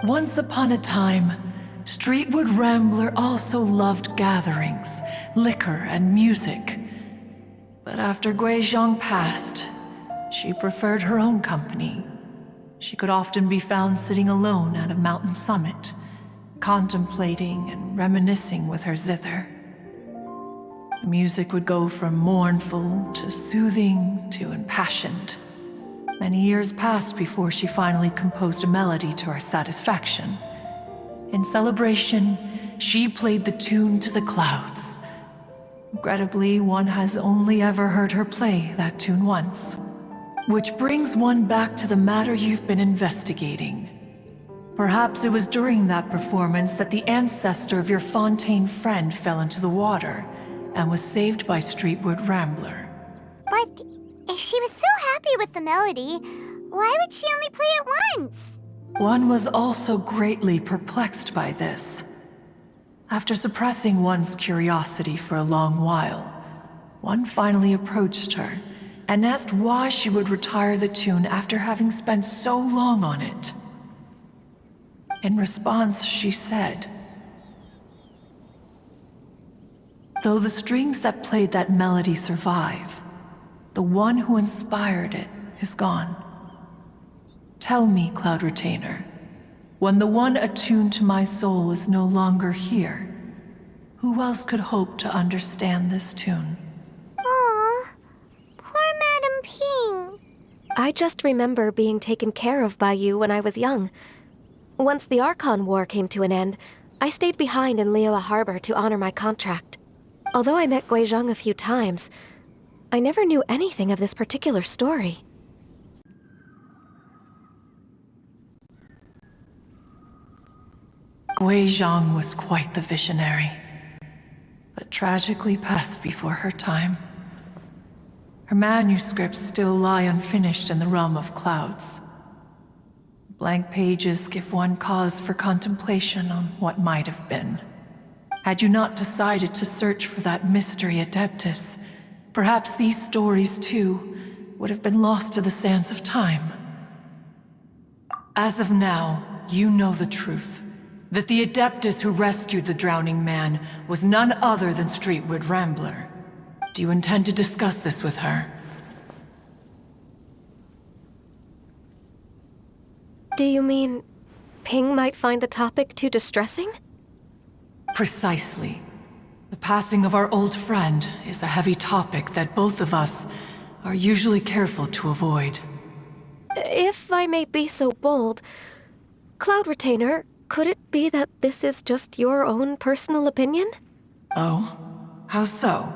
Speaker 14: Once upon a time, Streetwood Rambler also loved gatherings, liquor, and music. But after Gui Zhang passed, she preferred her own company. She could often be found sitting alone at a mountain summit, contemplating and reminiscing with her zither. The music would go from mournful to soothing to impassioned. Many years passed before she finally composed a melody to her satisfaction. In celebration, she played the tune to the clouds. Regrettably, one has only ever heard her play that tune once. Which brings one back to the matter you've been investigating. Perhaps it was during that performance that the ancestor of your Fontaine friend fell into the water and was saved by Streetwood Rambler.
Speaker 1: But if she was so happy with the melody, why would she only play it once?
Speaker 14: One was also greatly perplexed by this. After suppressing one's curiosity for a long while, one finally approached her and asked why she would retire the tune after having spent so long on it. In response, she said, "Though the strings that played that melody survive, the one who inspired it is gone. Tell me, Cloud Retainer, when the one attuned to my soul is no longer here, who else could hope to understand this tune?"
Speaker 1: Aw, poor Madam Ping.
Speaker 8: I just remember being taken care of by you when I was young. Once the Archon War came to an end, I stayed behind in Liyue Harbor to honor my contract. Although I met Gui Zhang a few times, I never knew anything of this particular story.
Speaker 14: Gui Zhang was quite the visionary, but tragically passed before her time. Her manuscripts still lie unfinished in the realm of clouds. Blank pages give one cause for contemplation on what might have been. Had you not decided to search for that mystery Adeptus, perhaps these stories too would have been lost to the sands of time. As of now, you know the truth. That the Adeptus who rescued the drowning man was none other than Streetwood Rambler. Do you intend to discuss this with her?
Speaker 8: Do you mean Ping might find the topic too distressing?
Speaker 14: Precisely. The passing of our old friend is a heavy topic that both of us are usually careful to avoid.
Speaker 8: If I may be so bold, Cloud Retainer, could it be that this is just your own personal opinion?
Speaker 14: Oh? How so?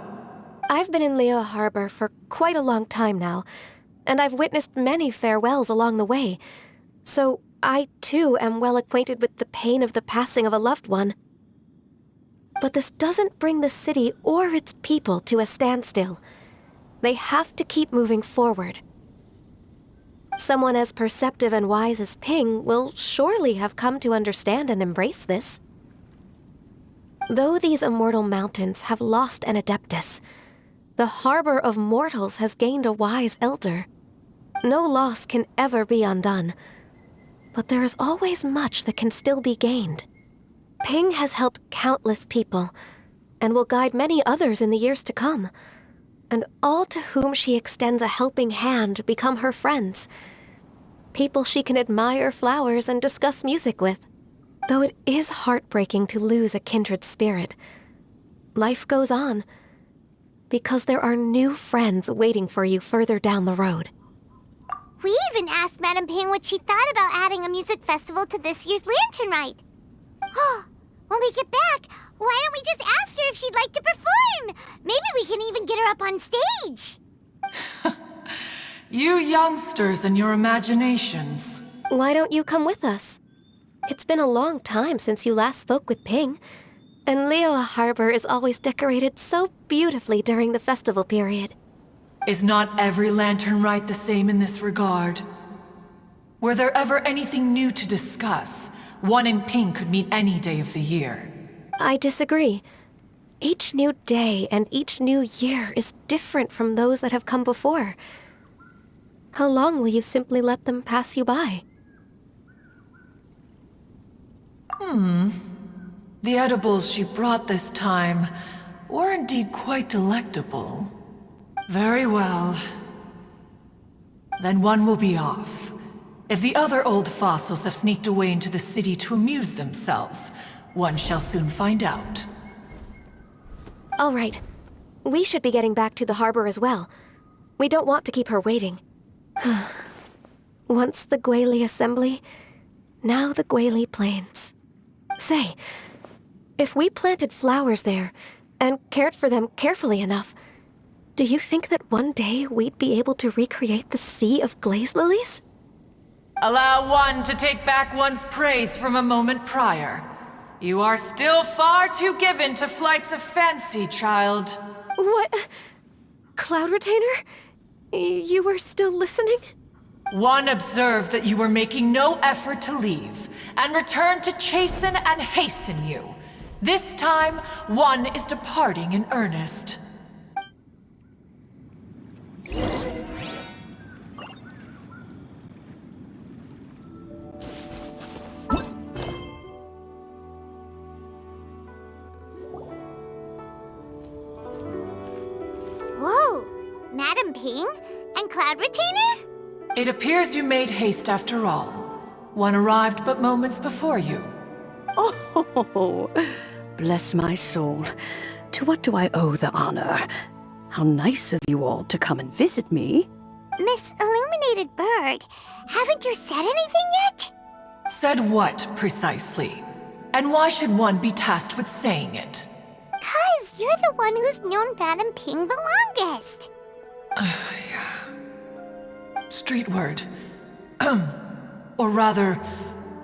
Speaker 8: I've been in Liyue Harbor for quite a long time now, and I've witnessed many farewells along the way, so I too am well acquainted with the pain of the passing of a loved one. But this doesn't bring the city or its people to a standstill. They have to keep moving forward. Someone as perceptive and wise as Ping will surely have come to understand and embrace this. Though these immortal mountains have lost an Adeptus, the harbor of mortals has gained a wise elder. No loss can ever be undone, but there is always much that can still be gained. Ping has helped countless people, and will guide many others in the years to come. and all to whom she extends a helping hand become her friends. People she can admire flowers and discuss music with. Though it is heartbreaking to lose a kindred spirit, life goes on, because there are new friends waiting for you further down the road.
Speaker 1: We even asked Madame Ping what she thought about adding a music festival to this year's Lantern Rite. Oh, when we get back, why don't we just ask her if she'd like to perform? Maybe we can even get her up on stage.
Speaker 14: You youngsters and your imaginations.
Speaker 8: Why don't you come with us? It's been a long time since you last spoke with Ping, and Liyue Harbor is always decorated so beautifully during the festival period.
Speaker 14: Is not every Lantern Rite the same in this regard? Were there ever anything new to discuss? One in Ping could meet any day of the year.
Speaker 8: I disagree. Each new day and each new year is different from those that have come before. How long will you simply let them pass you by?
Speaker 14: The edibles she brought this time were indeed quite delectable. Very well. Then one will be off. If the other old fossils have sneaked away into the city to amuse themselves, one shall soon find out.
Speaker 8: All right. We should be getting back to the harbor as well. We don't want to keep her waiting. Once the Guili Assembly, now the Guili Plains. Say, if we planted flowers there and cared for them carefully enough, do you think that one day we'd be able to recreate the sea of glaze lilies?
Speaker 14: Allow one to take back one's praise from a moment prior. You are still far too given to flights of fancy, child.
Speaker 8: What? Cloud Retainer? You were still listening?
Speaker 14: One observed that you were making no effort to leave, and returned to chasten and hasten you. This time, one is departing in earnest.
Speaker 1: Whoa, Madame Ping and Cloud Retainer?
Speaker 14: It appears you made haste after all. One arrived but moments before you.
Speaker 6: Oh, bless my soul. To what do I owe the honor? How nice of you all to come and visit me.
Speaker 1: Miss Illuminated Bird, haven't you said anything yet?
Speaker 14: Said what, precisely? And why should one be tasked with saying it?
Speaker 1: 'Cause you're the one who's known Madame Ping the longest.
Speaker 14: Street word. Or rather,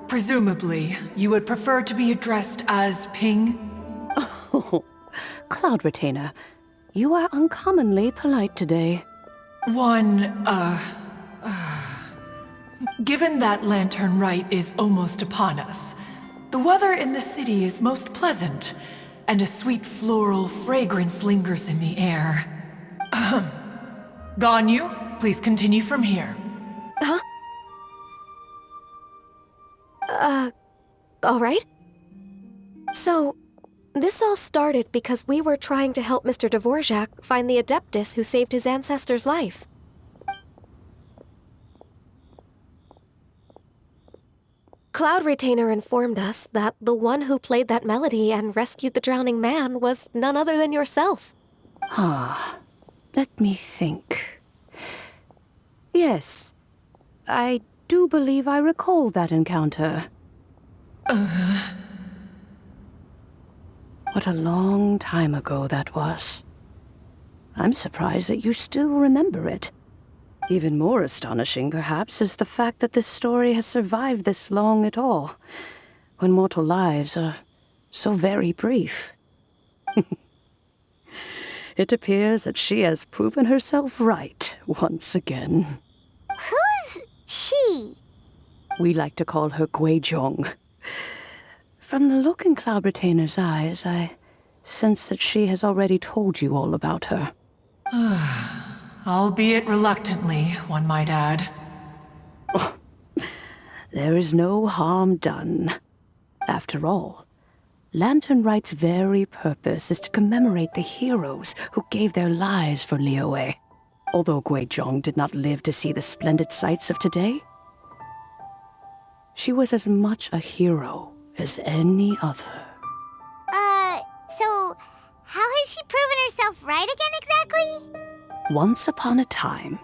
Speaker 14: presumably, you would prefer to be addressed as Ping?
Speaker 6: Oh, Cloud Retainer, you are uncommonly polite today.
Speaker 14: Given that Lantern Rite is almost upon us, the weather in the city is most pleasant, and a sweet floral fragrance lingers in the air. Ganyu, please continue from here.
Speaker 8: Huh? All right. So, this all started because we were trying to help Mr. Dvorak find the Adeptus who saved his ancestor's life. Cloud Retainer informed us that the one who played that melody and rescued the drowning man was none other than yourself.
Speaker 6: Let me think. Yes, I do believe I recall that encounter. What a long time ago that was. I'm surprised that you still remember it. Even more astonishing, perhaps, is the fact that this story has survived this long at all, when mortal lives are so very brief. It appears that she has proven herself right once again.
Speaker 1: Who's she?
Speaker 6: We like to call her Guizhong. From the look in Cloud Retainer's eyes, I sense that she has already told you all about her.
Speaker 14: Albeit reluctantly, one might add.
Speaker 6: There is no harm done. After all, Lantern Rite's very purpose is to commemorate the heroes who gave their lives for Liyue. Although Guizhong did not live to see the splendid sights of today, she was as much a hero as any other.
Speaker 1: So how has she proven herself right again exactly?
Speaker 6: Once upon a time,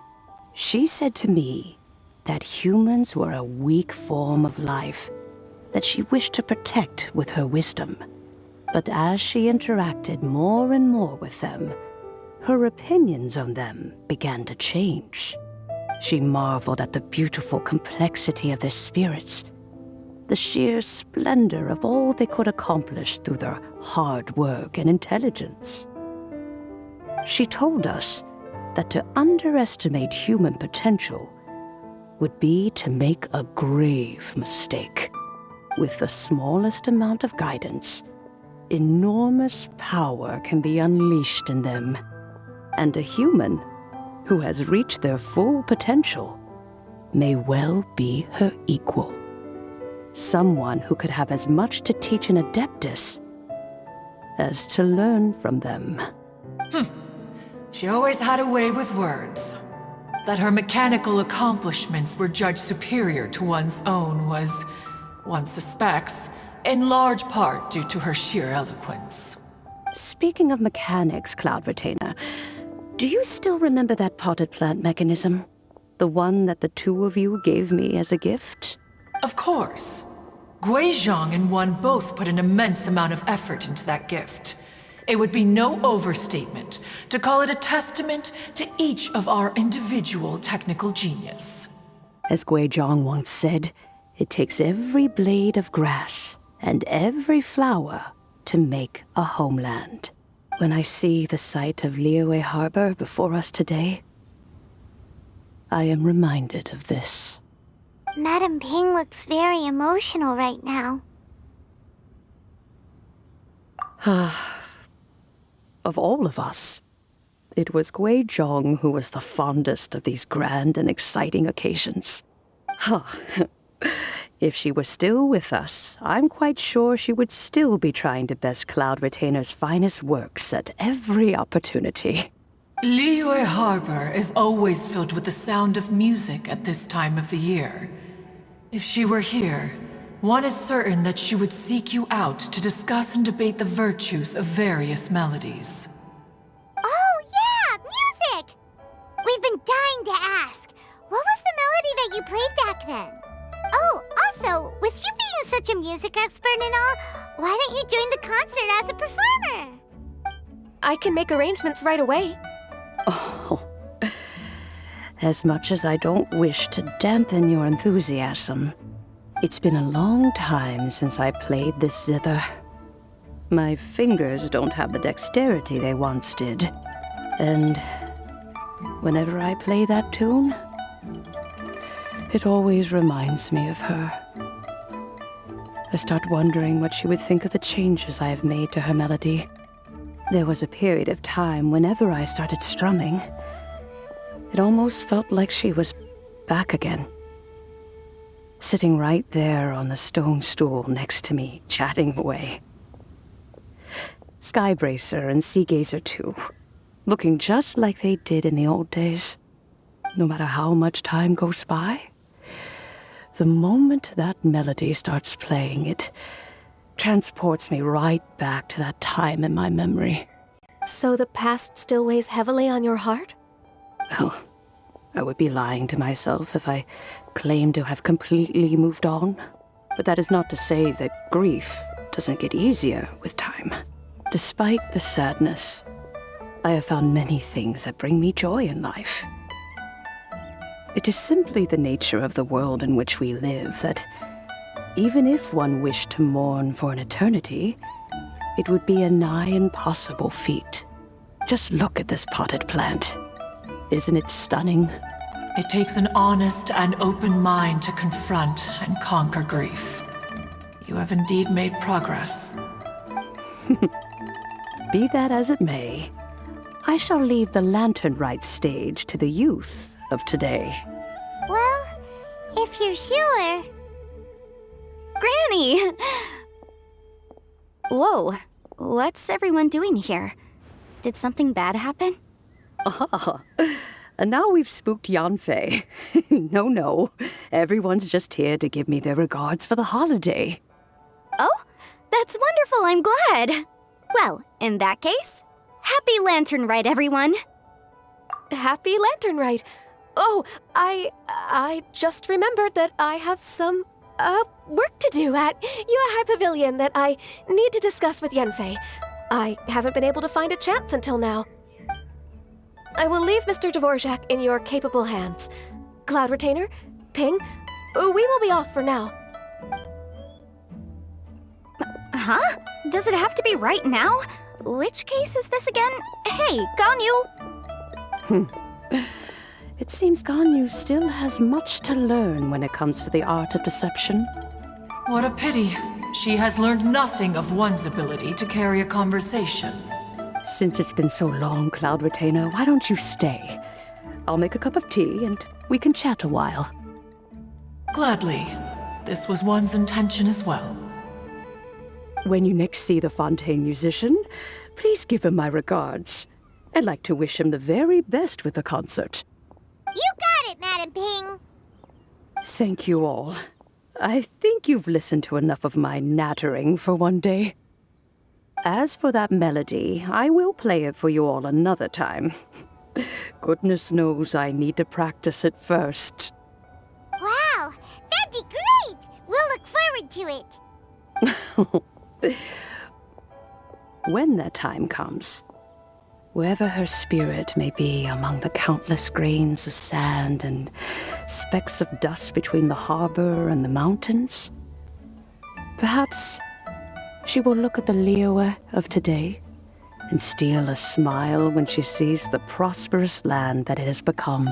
Speaker 6: she said to me that humans were a weak form of life that she wished to protect with her wisdom. But as she interacted more and more with them, her opinions on them began to change. She marveled at the beautiful complexity of their spirits, the sheer splendor of all they could accomplish through their hard work and intelligence. She told us that to underestimate human potential would be to make a grave mistake. With the smallest amount of guidance, enormous power can be unleashed in them, and a human who has reached their full potential may well be her equal. Someone who could have as much to teach an Adeptus as to learn from them.
Speaker 14: She always had a way with words. That her mechanical accomplishments were judged superior to one's own was, one suspects, in large part due to her sheer eloquence.
Speaker 6: Speaking of mechanics, Cloud Retainer, do you still remember that potted plant mechanism? The one that the two of you gave me as a gift?
Speaker 14: Of course. Guizhong and one both put an immense amount of effort into that gift. It would be no overstatement to call it a testament to each of our individual technical genius.
Speaker 6: As Guizhong once said, it takes every blade of grass and every flower to make a homeland. When I see the sight of Liyue Harbor before us today, I am reminded of this.
Speaker 1: Madam Ping looks very emotional right now.
Speaker 6: Of all of us, it was Guizhong who was the fondest of these grand and exciting occasions. If she were still with us, I'm quite sure she would still be trying to best Cloud Retainer's finest works at every opportunity.
Speaker 14: Liyue Harbor is always filled with the sound of music at this time of the year. If she were here, one is certain that she would seek you out to discuss and debate the virtues of various melodies.
Speaker 1: Oh yeah, music! We've been dying to ask. What was the melody that you played back then? Oh, also, with you being such a music expert and all, why don't you join the concert as a performer?
Speaker 8: I can make arrangements right away.
Speaker 6: Oh, as much as I don't wish to dampen your enthusiasm, it's been a long time since I played this zither. My fingers don't have the dexterity they once did, and whenever I play that tune, it always reminds me of her. I start wondering what she would think of the changes I have made to her melody. There was a period of time whenever I started strumming, it almost felt like she was back again. Sitting right there on the stone stool next to me, chatting away. Skybracer and Seagazer too, looking just like they did in the old days. No matter how much time goes by, the moment that melody starts playing, it transports me right back to that time in my memory.
Speaker 8: So the past still weighs heavily on your heart?
Speaker 6: Well, I would be lying to myself if I claimed to have completely moved on. But that is not to say that grief doesn't get easier with time. Despite the sadness, I have found many things that bring me joy in life. It is simply the nature of the world in which we live that even if one wished to mourn for an eternity, it would be a nigh impossible feat. Just look at this potted plant. Isn't it stunning?
Speaker 14: It takes an honest and open mind to confront and conquer grief. You have indeed made progress.
Speaker 6: Be that as it may, I shall leave the Lantern Rite stage to the youth of today.
Speaker 1: Well, if you're sure.
Speaker 8: Granny! Whoa, what's everyone doing here? Did something bad happen?
Speaker 6: Ah, and now we've spooked Yanfei. No. Everyone's just here to give me their regards for the holiday.
Speaker 8: Oh, that's wonderful, I'm glad. Well, in that case, happy Lantern Rite, everyone.
Speaker 13: Happy Lantern Rite. Oh, I just remembered that I have some, work to do at Yuehai Pavilion that I need to discuss with Yanfei. I haven't been able to find a chance until now. I will leave Mr. Dvorak in your capable hands. Cloud Retainer, Ping, we will be off for now.
Speaker 8: Huh? Does it have to be right now? Which case is this again? Hey, Ganyu!
Speaker 6: It seems Ganyu still has much to learn when it comes to the art of deception.
Speaker 14: What a pity. She has learned nothing of one's ability to carry a conversation.
Speaker 6: Since it's been so long, Cloud Retainer, why don't you stay? I'll make a cup of tea and we can chat a while.
Speaker 14: Gladly. This was one's intention as well.
Speaker 6: When you next see the Fontaine musician, please give him my regards. I'd like to wish him the very best with the concert.
Speaker 1: You got it, Madam Ping.
Speaker 6: Thank you all. I think you've listened to enough of my nattering for one day. As for that melody, I will play it for you all another time. Goodness knows I need to practice it first.
Speaker 1: Wow, that'd be great! We'll look forward to it.
Speaker 6: When that time comes, wherever her spirit may be among the countless grains of sand and specks of dust between the harbor and the mountains, perhaps she will look at the Liyue of today and steal a smile when she sees the prosperous land that it has become.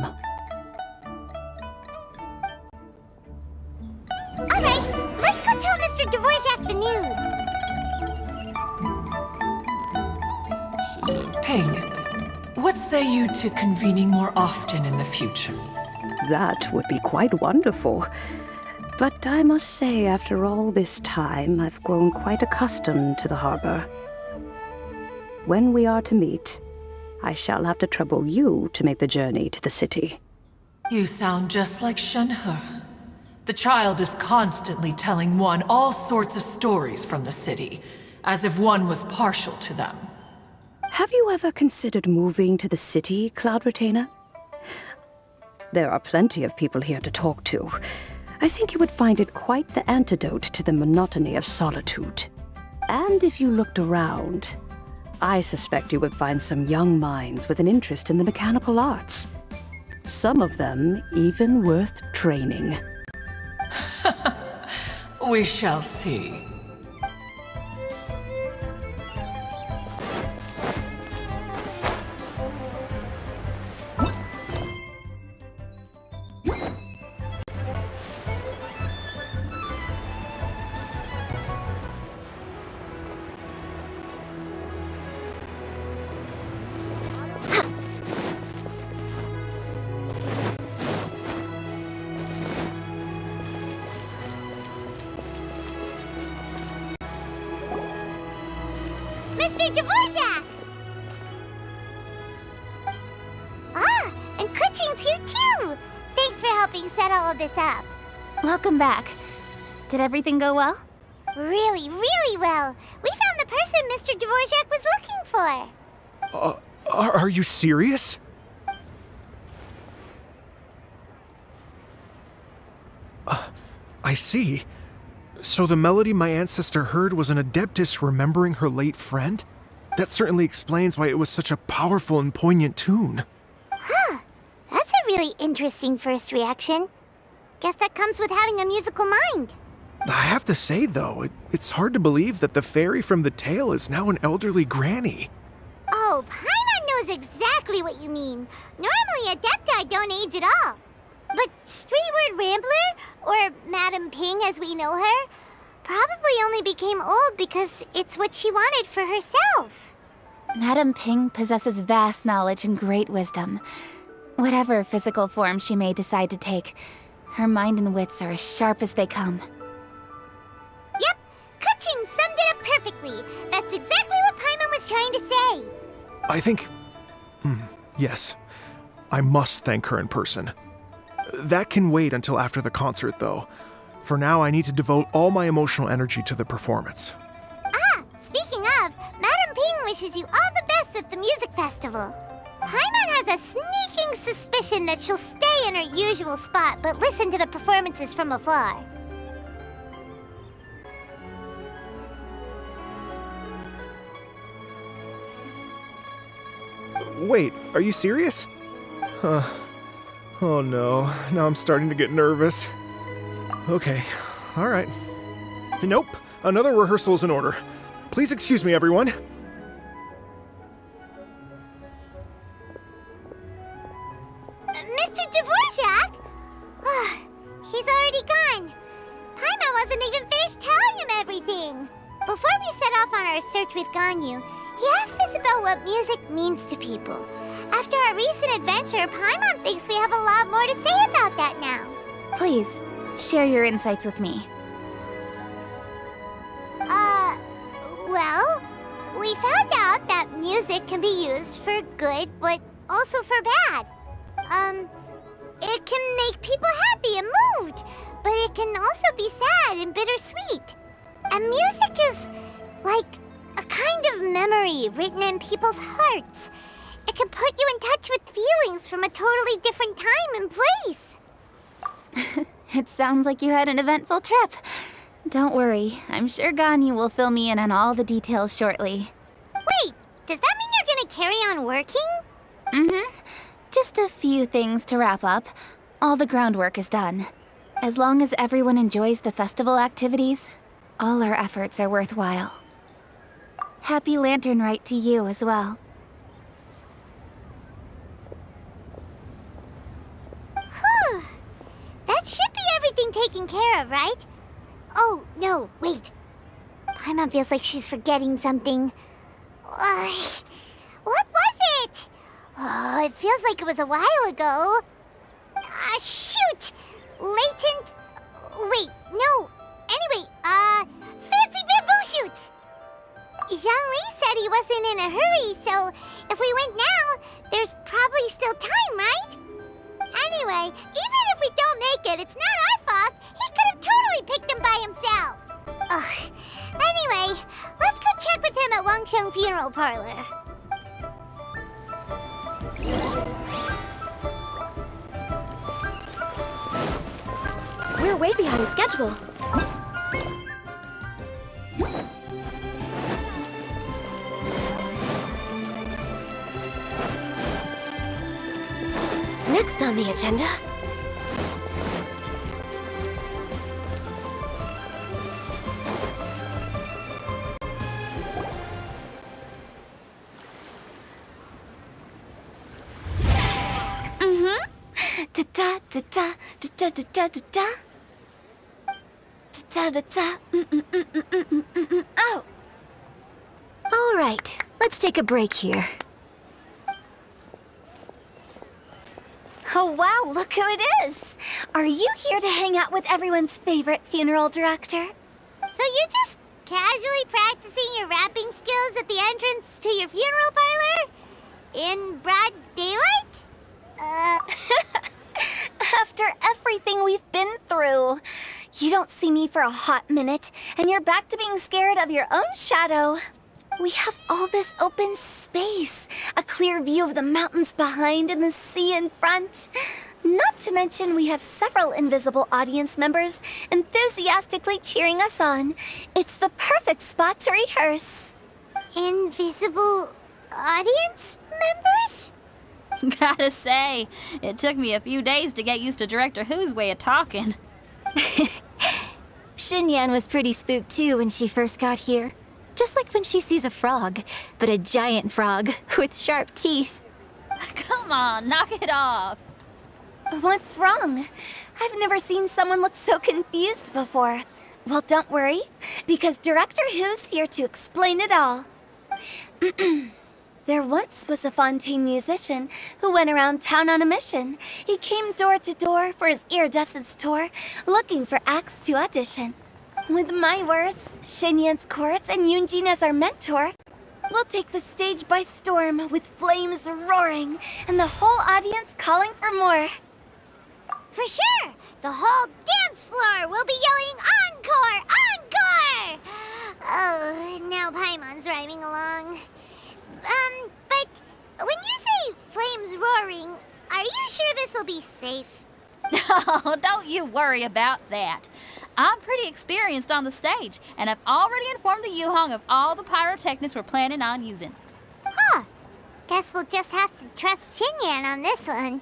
Speaker 1: All right, let's go tell Mr. Dvorak the news.
Speaker 14: Ping, what say you to convening more often in the future?
Speaker 6: That would be quite wonderful. But I must say, after all this time, I've grown quite accustomed to the harbor. When we are to meet, I shall have to trouble you to make the journey to the city.
Speaker 14: You sound just like Shenhe. The child is constantly telling one all sorts of stories from the city, as if one was partial to them.
Speaker 6: Have you ever considered moving to the city, Cloud Retainer? There are plenty of people here to talk to. I think you would find it quite the antidote to the monotony of solitude. And if you looked around, I suspect you would find some young minds with an interest in the mechanical arts. Some of them even worth training.
Speaker 14: We shall see.
Speaker 1: Mr. Dvorak! Ah, and Kuching's here too! Thanks for helping set all of this up.
Speaker 10: Welcome back. Did everything go well?
Speaker 1: Really, really well. We found the person Mr. Dvorak was looking for.
Speaker 3: Are you serious? I see. So the melody my ancestor heard was an adeptus remembering her late friend? That certainly explains why it was such a powerful and poignant tune.
Speaker 1: Huh. That's a really interesting first reaction. Guess that comes with having a musical mind.
Speaker 3: I have to say, though, it's hard to believe that the fairy from the tale is now an elderly granny.
Speaker 1: Oh, Paimon knows exactly what you mean. Normally, Adepti don't age at all. But Streetward Rambler, or Madam Ping as we know her, probably only became old because it's what she wanted for herself.
Speaker 10: Madam Ping possesses vast knowledge and great wisdom. Whatever physical form she may decide to take, her mind and wits are as sharp as they come.
Speaker 1: Yep, Kuching summed it up perfectly. That's exactly what Paimon was trying to say.
Speaker 3: I think... yes. I must thank her in person. That can wait until after the concert, though. For now, I need to devote all my emotional energy to the performance.
Speaker 1: Ah, speaking of, Madame Ping wishes you all the best at the music festival. Paimon has a sneaking suspicion that she'll stay in her usual spot but listen to the performances from afar.
Speaker 3: Wait, are you serious? Huh. Oh no, now I'm starting to get nervous. Okay, alright. Nope, another rehearsal is in order. Please excuse me, everyone.
Speaker 1: Mr. Dvorak? He's already gone. Paimon wasn't even finished telling him everything. Before we set off on our search with Ganyu, he asked us about what music means to people. After our recent adventure, Paimon thinks we have a lot more to say about that now.
Speaker 10: Please, share your insights with me.
Speaker 1: Well, we found out that music can be used for good, but also for bad. It can make people happy and moved, but it can also be sad and bittersweet. And music is like a kind of memory written in people's hearts. It can put you in touch with feelings from a totally different time and place.
Speaker 10: It sounds like you had an eventful trip. Don't worry, I'm sure Ganyu will fill me in on all the details shortly.
Speaker 1: Wait, does that mean you're gonna carry on working?
Speaker 10: Mm-hmm. Just a few things to wrap up. All the groundwork is done. As long as everyone enjoys the festival activities, all our efforts are worthwhile. Happy Lantern Rite to you as well.
Speaker 1: Whew. That should be everything taken care of, right? Oh, no, wait. Paimon feels like she's forgetting something. What was it? Oh, it feels like it was a while ago. Shoot! Latent... Wait, no. Anyway, fancy bamboo shoots! Zhangli said he wasn't in a hurry, so if we went now, there's probably still time, right? Anyway, even if we don't make it, it's not our fault. He could have totally picked them by himself. Ugh. Anyway, let's go check with him at Wangsheng Funeral Parlor.
Speaker 8: We're way behind schedule. Next on the agenda... Da da da da da da da da da. Da da da. Oh. All right. Let's take a break here. Oh wow, look who it is! Are you here to hang out with everyone's favorite funeral director?
Speaker 1: So you're just casually practicing your rapping skills at the entrance to your funeral parlor? In broad daylight?
Speaker 8: After everything we've been through, you don't see me for a hot minute, and you're back to being scared of your own shadow. We have all this open space, a clear view of the mountains behind and the sea in front. Not to mention we have several invisible audience members enthusiastically cheering us on. It's the perfect spot to rehearse.
Speaker 1: Invisible audience members?
Speaker 5: Gotta say, it took me a few days to get used to Director Who's way of talking.
Speaker 8: Xinyan was pretty spooked too when she first got here. Just like when she sees a frog, but a giant frog with sharp teeth.
Speaker 5: Come on, knock it off.
Speaker 8: What's wrong? I've never seen someone look so confused before. Well, don't worry, because Director Who's here to explain it all. There once was a Fontaine musician who went around town on a mission. He came door to door for his iridescence tour, looking for acts to audition.
Speaker 1: With my words, Xinyan's courts, and Yunjin as our mentor, we'll take the stage by storm with flames roaring and the whole audience calling for more. For sure! The whole dance floor will be yelling encore! Encore! Oh, now Paimon's rhyming along. But when you say flames roaring, are you sure this'll be safe?
Speaker 5: Oh, don't you worry about that. I'm pretty experienced on the stage, and I've already informed the Yuhong of all the pyrotechnics we're planning on using.
Speaker 1: Huh. Guess we'll just have to trust Xinyan on this one.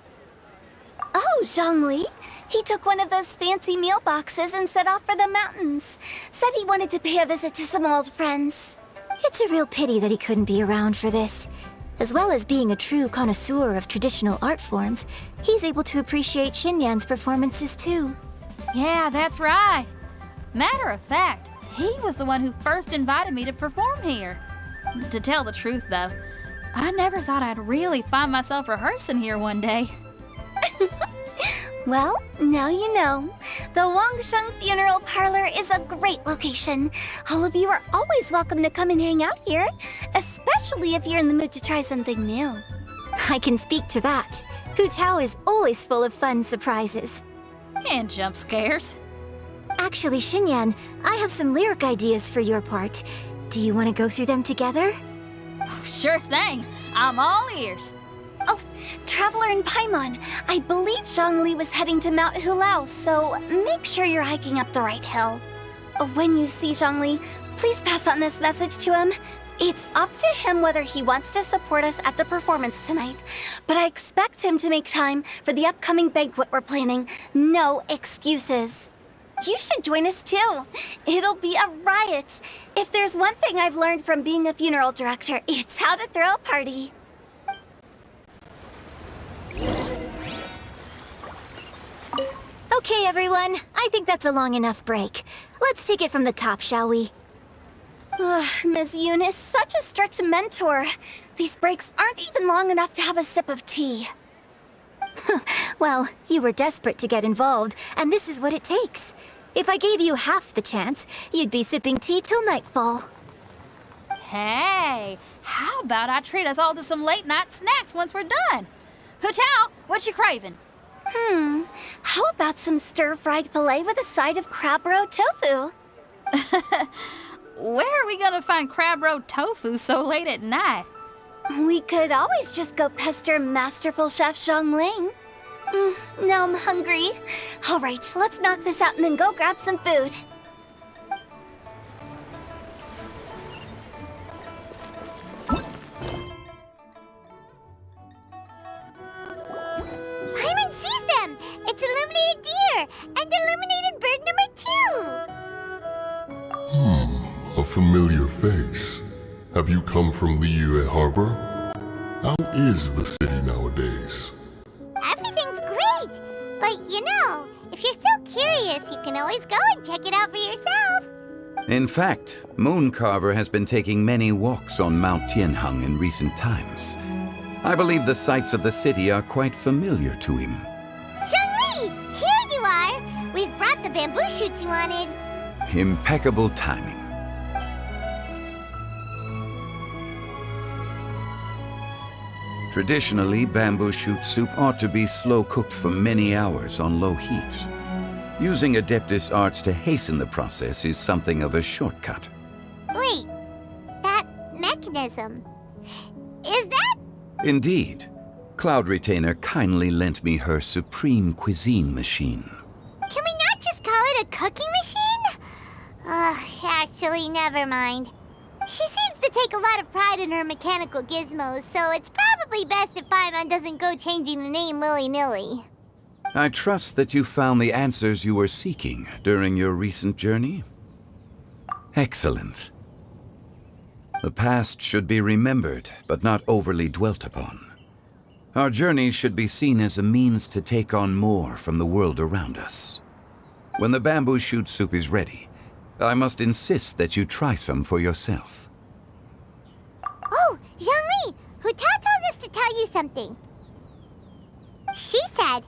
Speaker 16: Oh, Zhongli. He took one of those fancy meal boxes and set off for the mountains. Said he wanted to pay a visit to some old friends.
Speaker 8: It's a real pity that he couldn't be around for this. As well as being a true connoisseur of traditional art forms, he's able to appreciate Xinyan's performances too.
Speaker 5: Yeah, that's right. Matter of fact, he was the one who first invited me to perform here. To tell the truth, though, I never thought I'd really find myself rehearsing here one day.
Speaker 16: Well, now you know. The Wangsheng Funeral Parlor is a great location. All of you are always welcome to come and hang out here, especially if you're in the mood to try something new.
Speaker 8: I can speak to that. Hu Tao is always full of fun surprises.
Speaker 5: And jump scares.
Speaker 8: Actually, Xinyan, I have some lyric ideas for your part. Do you want to go through them together?
Speaker 5: Oh, sure thing. I'm all ears.
Speaker 16: Oh, Traveler and Paimon, I believe Zhongli was heading to Mount Hulao, so make sure you're hiking up the right hill. When you see Zhongli, please pass on this message to him. It's up to him whether he wants to support us at the performance tonight, but I expect him to make time for the upcoming banquet we're planning. No excuses. You should join us too. It'll be a riot. If there's one thing I've learned from being a funeral director, it's how to throw a party.
Speaker 8: Okay, everyone. I think that's a long enough break. Let's take it from the top, shall we?
Speaker 16: Ms. Yoon is such a strict mentor. These breaks aren't even long enough to have a sip of tea.
Speaker 8: Well, you were desperate to get involved, and this is what it takes. If I gave you half the chance, you'd be sipping tea till nightfall.
Speaker 5: Hey, how about I treat us all to some late-night snacks once we're done? Hu Tao, what you craving?
Speaker 16: How about some stir-fried filet with a side of crab roe tofu?
Speaker 5: Where are we gonna find crab roe tofu so late at night?
Speaker 16: We could always just go pester masterful chef Zhongling. Now I'm hungry. All right, let's knock this out and then go grab some food.
Speaker 1: Paimon sees them! It's illuminated deer and illuminated bird number 2!
Speaker 17: A familiar face. Have you come from Liyue Harbor? How is the city nowadays?
Speaker 1: Everything's great! But you know, if you're so curious, you can always go and check it out for yourself.
Speaker 2: In fact, Mooncarver has been taking many walks on Mount Tianheng in recent times. I believe the sights of the city are quite familiar to him.
Speaker 1: Zhongli! Here you are! We've brought the bamboo shoots you wanted.
Speaker 2: Impeccable timing. Traditionally, bamboo shoot soup ought to be slow-cooked for many hours on low heat. Using Adeptus arts to hasten the process is something of a shortcut.
Speaker 1: Wait, that mechanism... is that...
Speaker 2: Indeed. Cloud Retainer kindly lent me her supreme cuisine machine.
Speaker 1: Can we not just call it a cooking machine? Actually, never mind. She seems to take a lot of pride in her mechanical gizmos, so it's probably best if Paimon doesn't go changing the name willy-nilly.
Speaker 2: I trust that you found the answers you were seeking during your recent journey. Excellent. The past should be remembered, but not overly dwelt upon. Our journey should be seen as a means to take on more from the world around us. When the bamboo shoot soup is ready, I must insist that you try some for yourself.
Speaker 1: Oh, Zhongli! Hu Tao told us to tell you something. She said,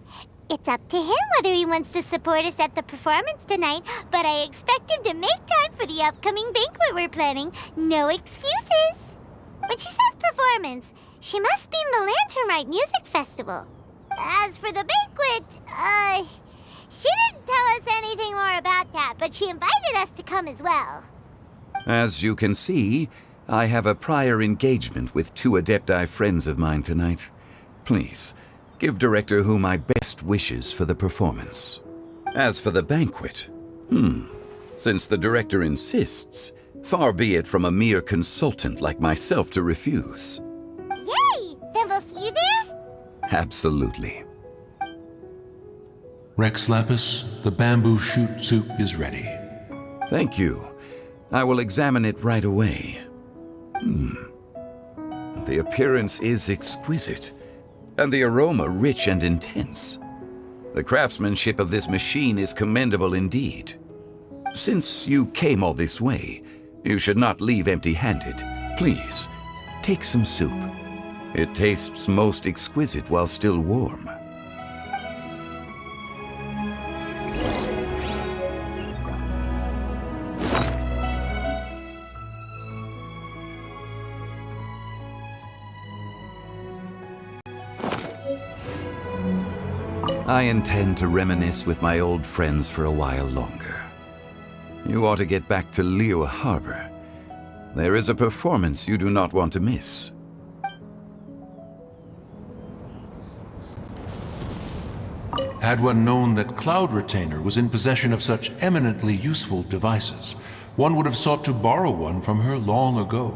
Speaker 1: It's up to him whether he wants to support us at the performance tonight, but I expect him to make time for the upcoming banquet we're planning. No excuses. When she says performance, she must mean the Lantern Rite Music Festival. As for the banquet, she didn't tell us anything more about that, but she invited us to come as well.
Speaker 2: As you can see, I have a prior engagement with 2 Adepti friends of mine tonight. Please, give Director Hu my best wishes for the performance. As for the banquet, since the Director insists, far be it from a mere consultant like myself to refuse.
Speaker 1: Yay! Then we'll see you there?
Speaker 2: Absolutely.
Speaker 18: Rex Lapis, the bamboo shoot soup is ready.
Speaker 2: Thank you. I will examine it right away. The appearance is exquisite, and the aroma rich and intense. The craftsmanship of this machine is commendable indeed. Since you came all this way, you should not leave empty-handed. Please, take some soup. It tastes most exquisite while still warm. I intend to reminisce with my old friends for a while longer. You ought to get back to Liu Harbor. There is a performance you do not want to miss.
Speaker 18: Had one known that Cloud Retainer was in possession of such eminently useful devices, one would have sought to borrow one from her long ago.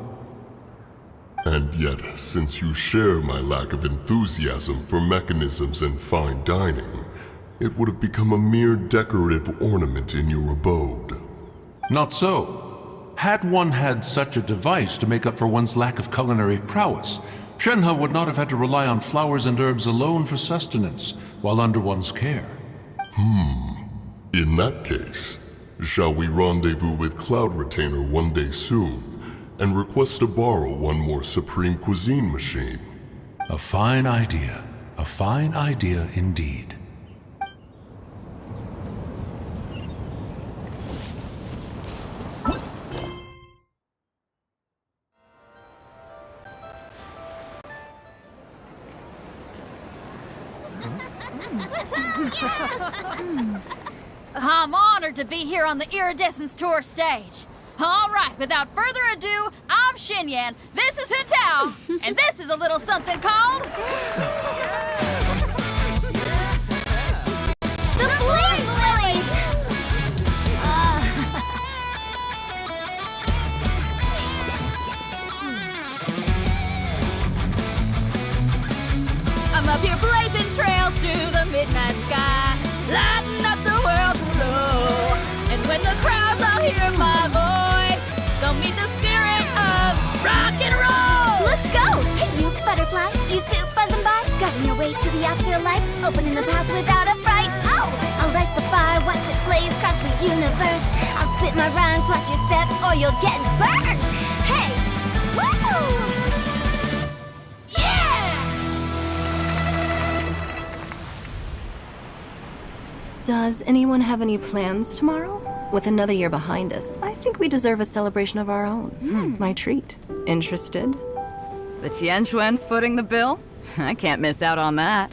Speaker 17: And yet, since you share my lack of enthusiasm for mechanisms and fine dining, it would have become a mere decorative ornament in your abode.
Speaker 18: Not so. Had one had such a device to make up for one's lack of culinary prowess, Shenhe would not have had to rely on flowers and herbs alone for sustenance, while under one's care.
Speaker 17: In that case, shall we rendezvous with Cloud Retainer one day soon, and request to borrow one more Supreme Cuisine machine?
Speaker 18: A fine idea. A fine idea indeed.
Speaker 5: I'm honored to be here on the Iridescence Tour stage. All right, without further ado, I'm Xinyan, this is Hintao, and this is a little something called...
Speaker 16: The Blaze Lilies!
Speaker 5: I'm up here blazing trails through the midnight sky, lighting up the world below. And when the crowds all hear my voice, they'll meet the spirit of rock and roll!
Speaker 16: Let's go! Hey, you butterfly, you too buzzing by, guiding your way to the afterlife, opening the path without a fright. Oh! I'll light the fire, watch it blaze across the universe. I'll spit my rhymes, watch you set, or you'll get burned! Hey! Woo!
Speaker 12: Does anyone have any plans tomorrow? With another year behind us, I think we deserve a celebration of our own. My treat. Interested?
Speaker 11: The Tianquan footing the bill? I can't miss out on that.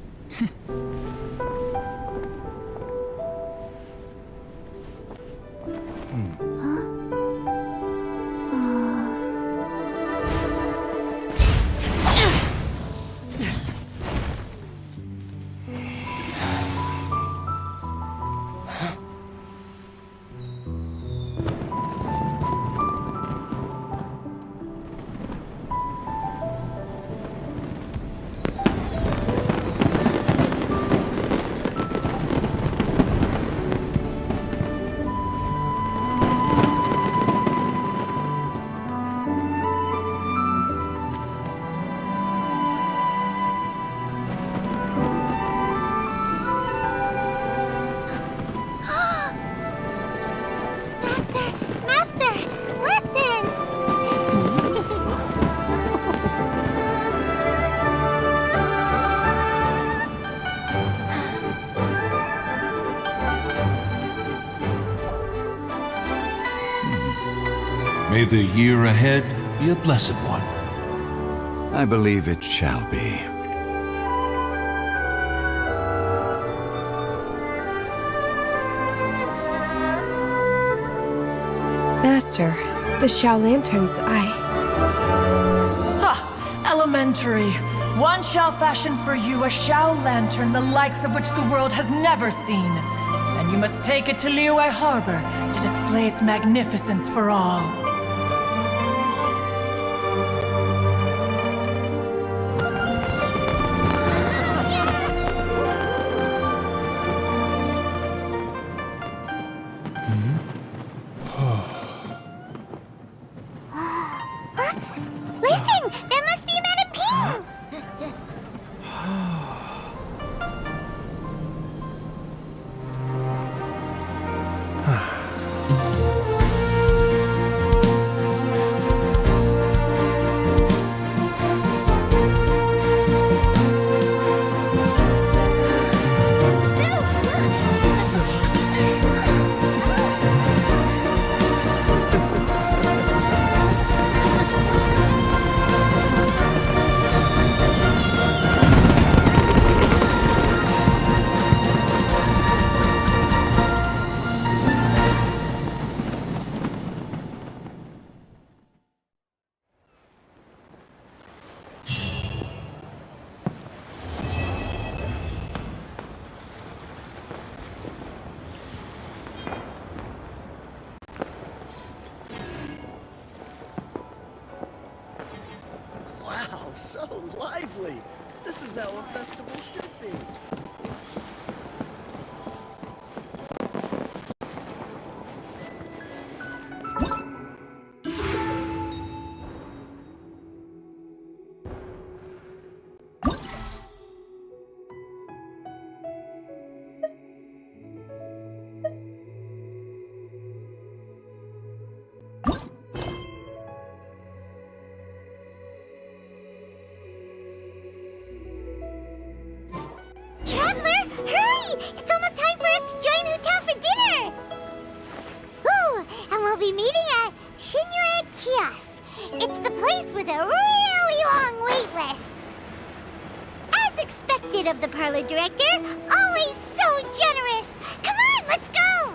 Speaker 18: May the year ahead be a blessed one.
Speaker 2: I believe it shall be.
Speaker 13: Master, the Xiao Lanterns,
Speaker 14: Ha! Elementary. One shall fashion for you a Xiao Lantern the likes of which the world has never seen. And you must take it to Liyue Harbor to display its magnificence for all.
Speaker 1: Listen! That must be Madame Ping!
Speaker 19: Wow, so lively! This is how a festival should be.
Speaker 1: Traveler, hurry! It's almost time for us to join Hotel for dinner! Ooh, and we'll be meeting at Shinyue Kiosk. It's the place with a really long wait list. As expected of the parlor director, always so generous! Come on, let's go!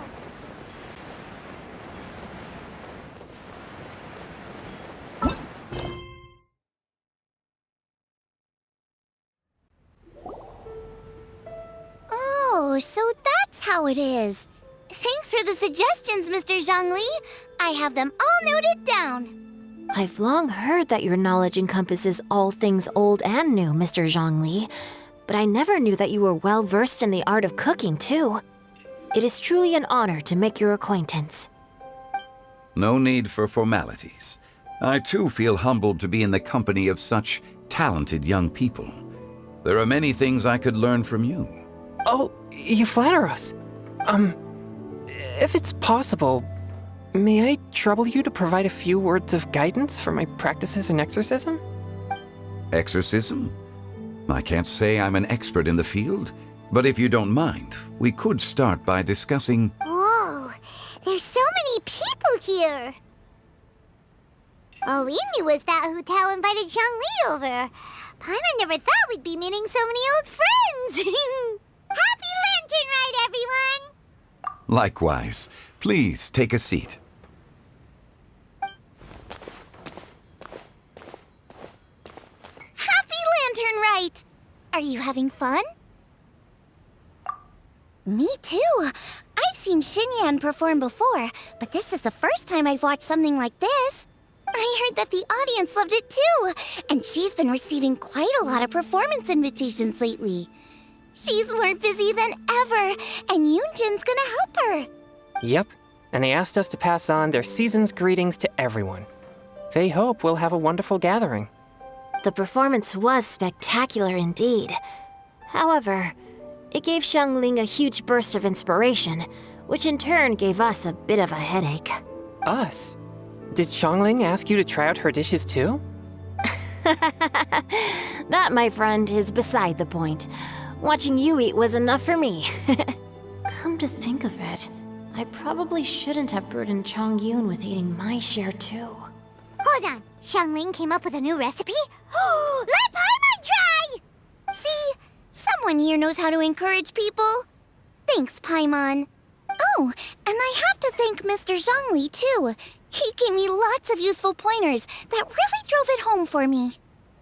Speaker 16: Oh, so that's how it is. Thanks for the suggestions, Mr. Zhongli. I have them all noted down.
Speaker 8: I've long heard that your knowledge encompasses all things old and new, Mr. Zhongli, but I never knew that you were well versed in the art of cooking, too. It is truly an honor to make your acquaintance.
Speaker 2: No need for formalities. I too feel humbled to be in the company of such talented young people. There are many things I could learn from you.
Speaker 20: Oh, you flatter us. If it's possible, may I trouble you to provide a few words of guidance for my practices in exorcism?
Speaker 2: Exorcism? I can't say I'm an expert in the field, but if you don't mind, we could start by discussing...
Speaker 1: Whoa, there's so many people here! All we knew was that Hotel invited Zhongli over. Paimon never thought we'd be meeting so many old friends! Happy Lantern Rite, everyone!
Speaker 2: Likewise. Please take a seat.
Speaker 16: Happy Lantern Rite! Are you having fun? Me too. I've seen Xinyan perform before, but this is the first time I've watched something like this. I heard that the audience loved it too, and she's been receiving quite a lot of performance invitations lately. She's more busy than ever, and Yoonjin's gonna help her.
Speaker 20: Yep, and they asked us to pass on their season's greetings to everyone. They hope we'll have a wonderful gathering.
Speaker 8: The performance was spectacular indeed. However, it gave Xiangling a huge burst of inspiration, which in turn gave us a bit of a headache.
Speaker 20: Us? Did Xiangling ask you to try out her dishes too?
Speaker 8: That, my friend, is beside the point. Watching you eat was enough for me. Come to think of it,
Speaker 21: I probably shouldn't have burdened Chongyun with eating my share too.
Speaker 1: Hold on. Xiangling came up with a new recipe? Let Paimon try!
Speaker 16: See? Someone here knows how to encourage people. Thanks, Paimon. Oh, and I have to thank Mr. Zhongli, too. He gave me lots of useful pointers that really drove it home for me.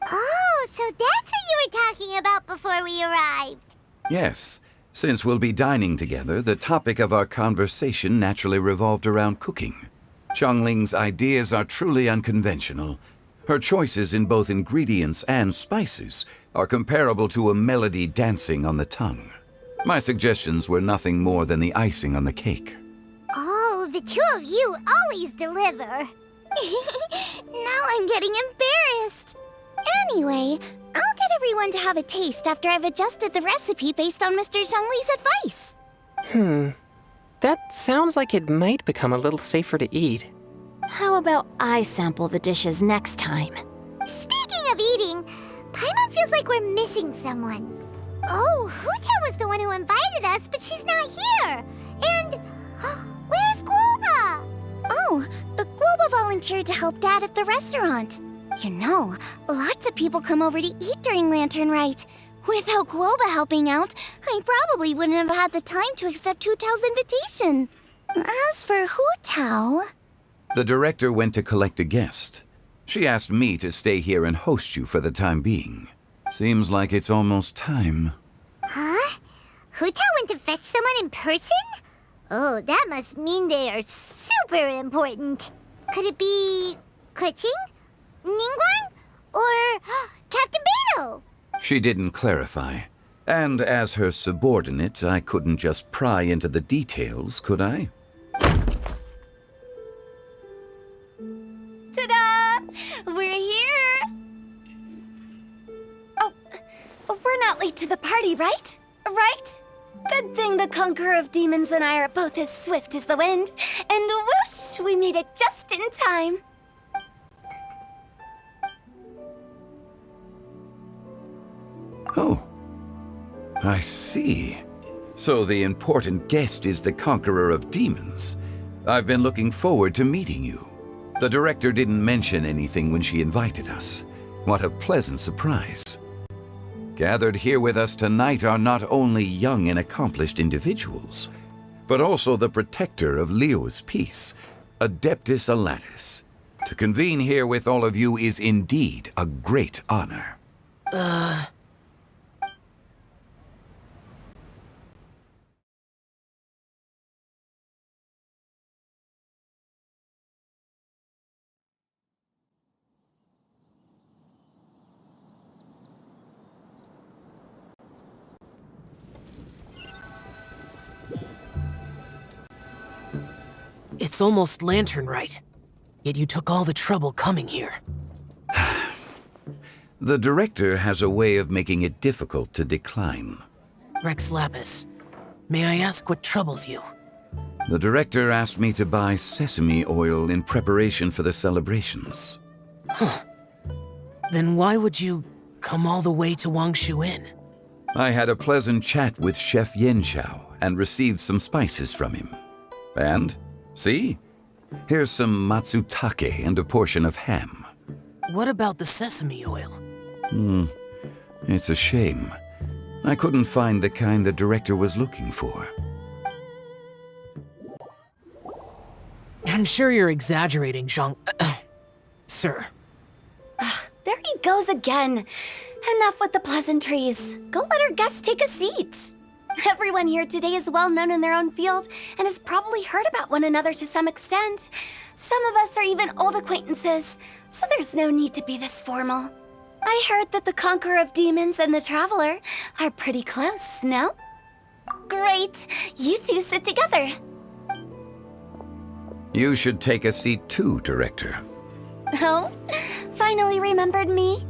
Speaker 1: Oh, so that's what you were talking about before we arrived.
Speaker 2: Yes. Since we'll be dining together, the topic of our conversation naturally revolved around cooking. Xiangling's ideas are truly unconventional. Her choices in both ingredients and spices are comparable to a melody dancing on the tongue. My suggestions were nothing more than the icing on the cake.
Speaker 1: Oh, the two of you always deliver.
Speaker 16: Now I'm getting embarrassed. Anyway, I'll get everyone to have a taste after I've adjusted the recipe based on Mr. Zhongli's advice.
Speaker 20: That sounds like it might become a little safer to eat.
Speaker 21: How about I sample the dishes next time?
Speaker 1: Speaking of eating, Paimon feels like we're missing someone. Oh, Huta was the one who invited us, but she's not here. And where's Guoba?
Speaker 16: Oh, Guoba volunteered to help Dad at the restaurant. You know, lots of people come over to eat during Lantern Rite. Without Guoba helping out, I probably wouldn't have had the time to accept Hu Tao's invitation. As for Hu Tao...
Speaker 2: The director went to collect a guest. She asked me to stay here and host you for the time being. Seems like it's almost time.
Speaker 1: Huh? Hu Tao went to fetch someone in person? Oh, that must mean they are super important. Could it be... Kuching? Ningguang? Or Captain Beto?
Speaker 2: She didn't clarify. And as her subordinate, I couldn't just pry into the details, could I?
Speaker 16: Ta-da! We're here! Oh, we're not late to the party, right? Right? Good thing the Conqueror of Demons and I are both as swift as the wind. And whoosh, we made it just in time.
Speaker 2: Oh, I see. So the important guest is the Conqueror of Demons. I've been looking forward to meeting you. The director didn't mention anything when she invited us. What a pleasant surprise. Gathered here with us tonight are not only young and accomplished individuals, but also the protector of Leo's peace, Adeptus Alatus. To convene here with all of you is indeed a great honor.
Speaker 22: It's almost Lantern Rite, yet you took all the trouble coming here.
Speaker 2: The director has a way of making it difficult to decline.
Speaker 22: Rex Lapis, may I ask what troubles you?
Speaker 2: The director asked me to buy sesame oil in preparation for the celebrations.
Speaker 22: Huh. Then why would you come all the way to Wangshu Inn?
Speaker 2: I had a pleasant chat with Chef Yanchao and received some spices from him. And, see? Here's some matsutake and a portion of ham.
Speaker 22: What about the sesame oil?
Speaker 2: It's a shame. I couldn't find the kind the director was looking for.
Speaker 22: I'm sure you're exaggerating, Sir.
Speaker 16: There he goes again. Enough with the pleasantries. Go let our guests take a seat. Everyone here today is well known in their own field and has probably heard about one another to some extent. Some of us are even old acquaintances, so there's no need to be this formal. I heard that the Conqueror of Demons and the Traveler are pretty close, no? Great! You two sit together.
Speaker 2: You should take a seat too, Director.
Speaker 16: Oh? Finally remembered me?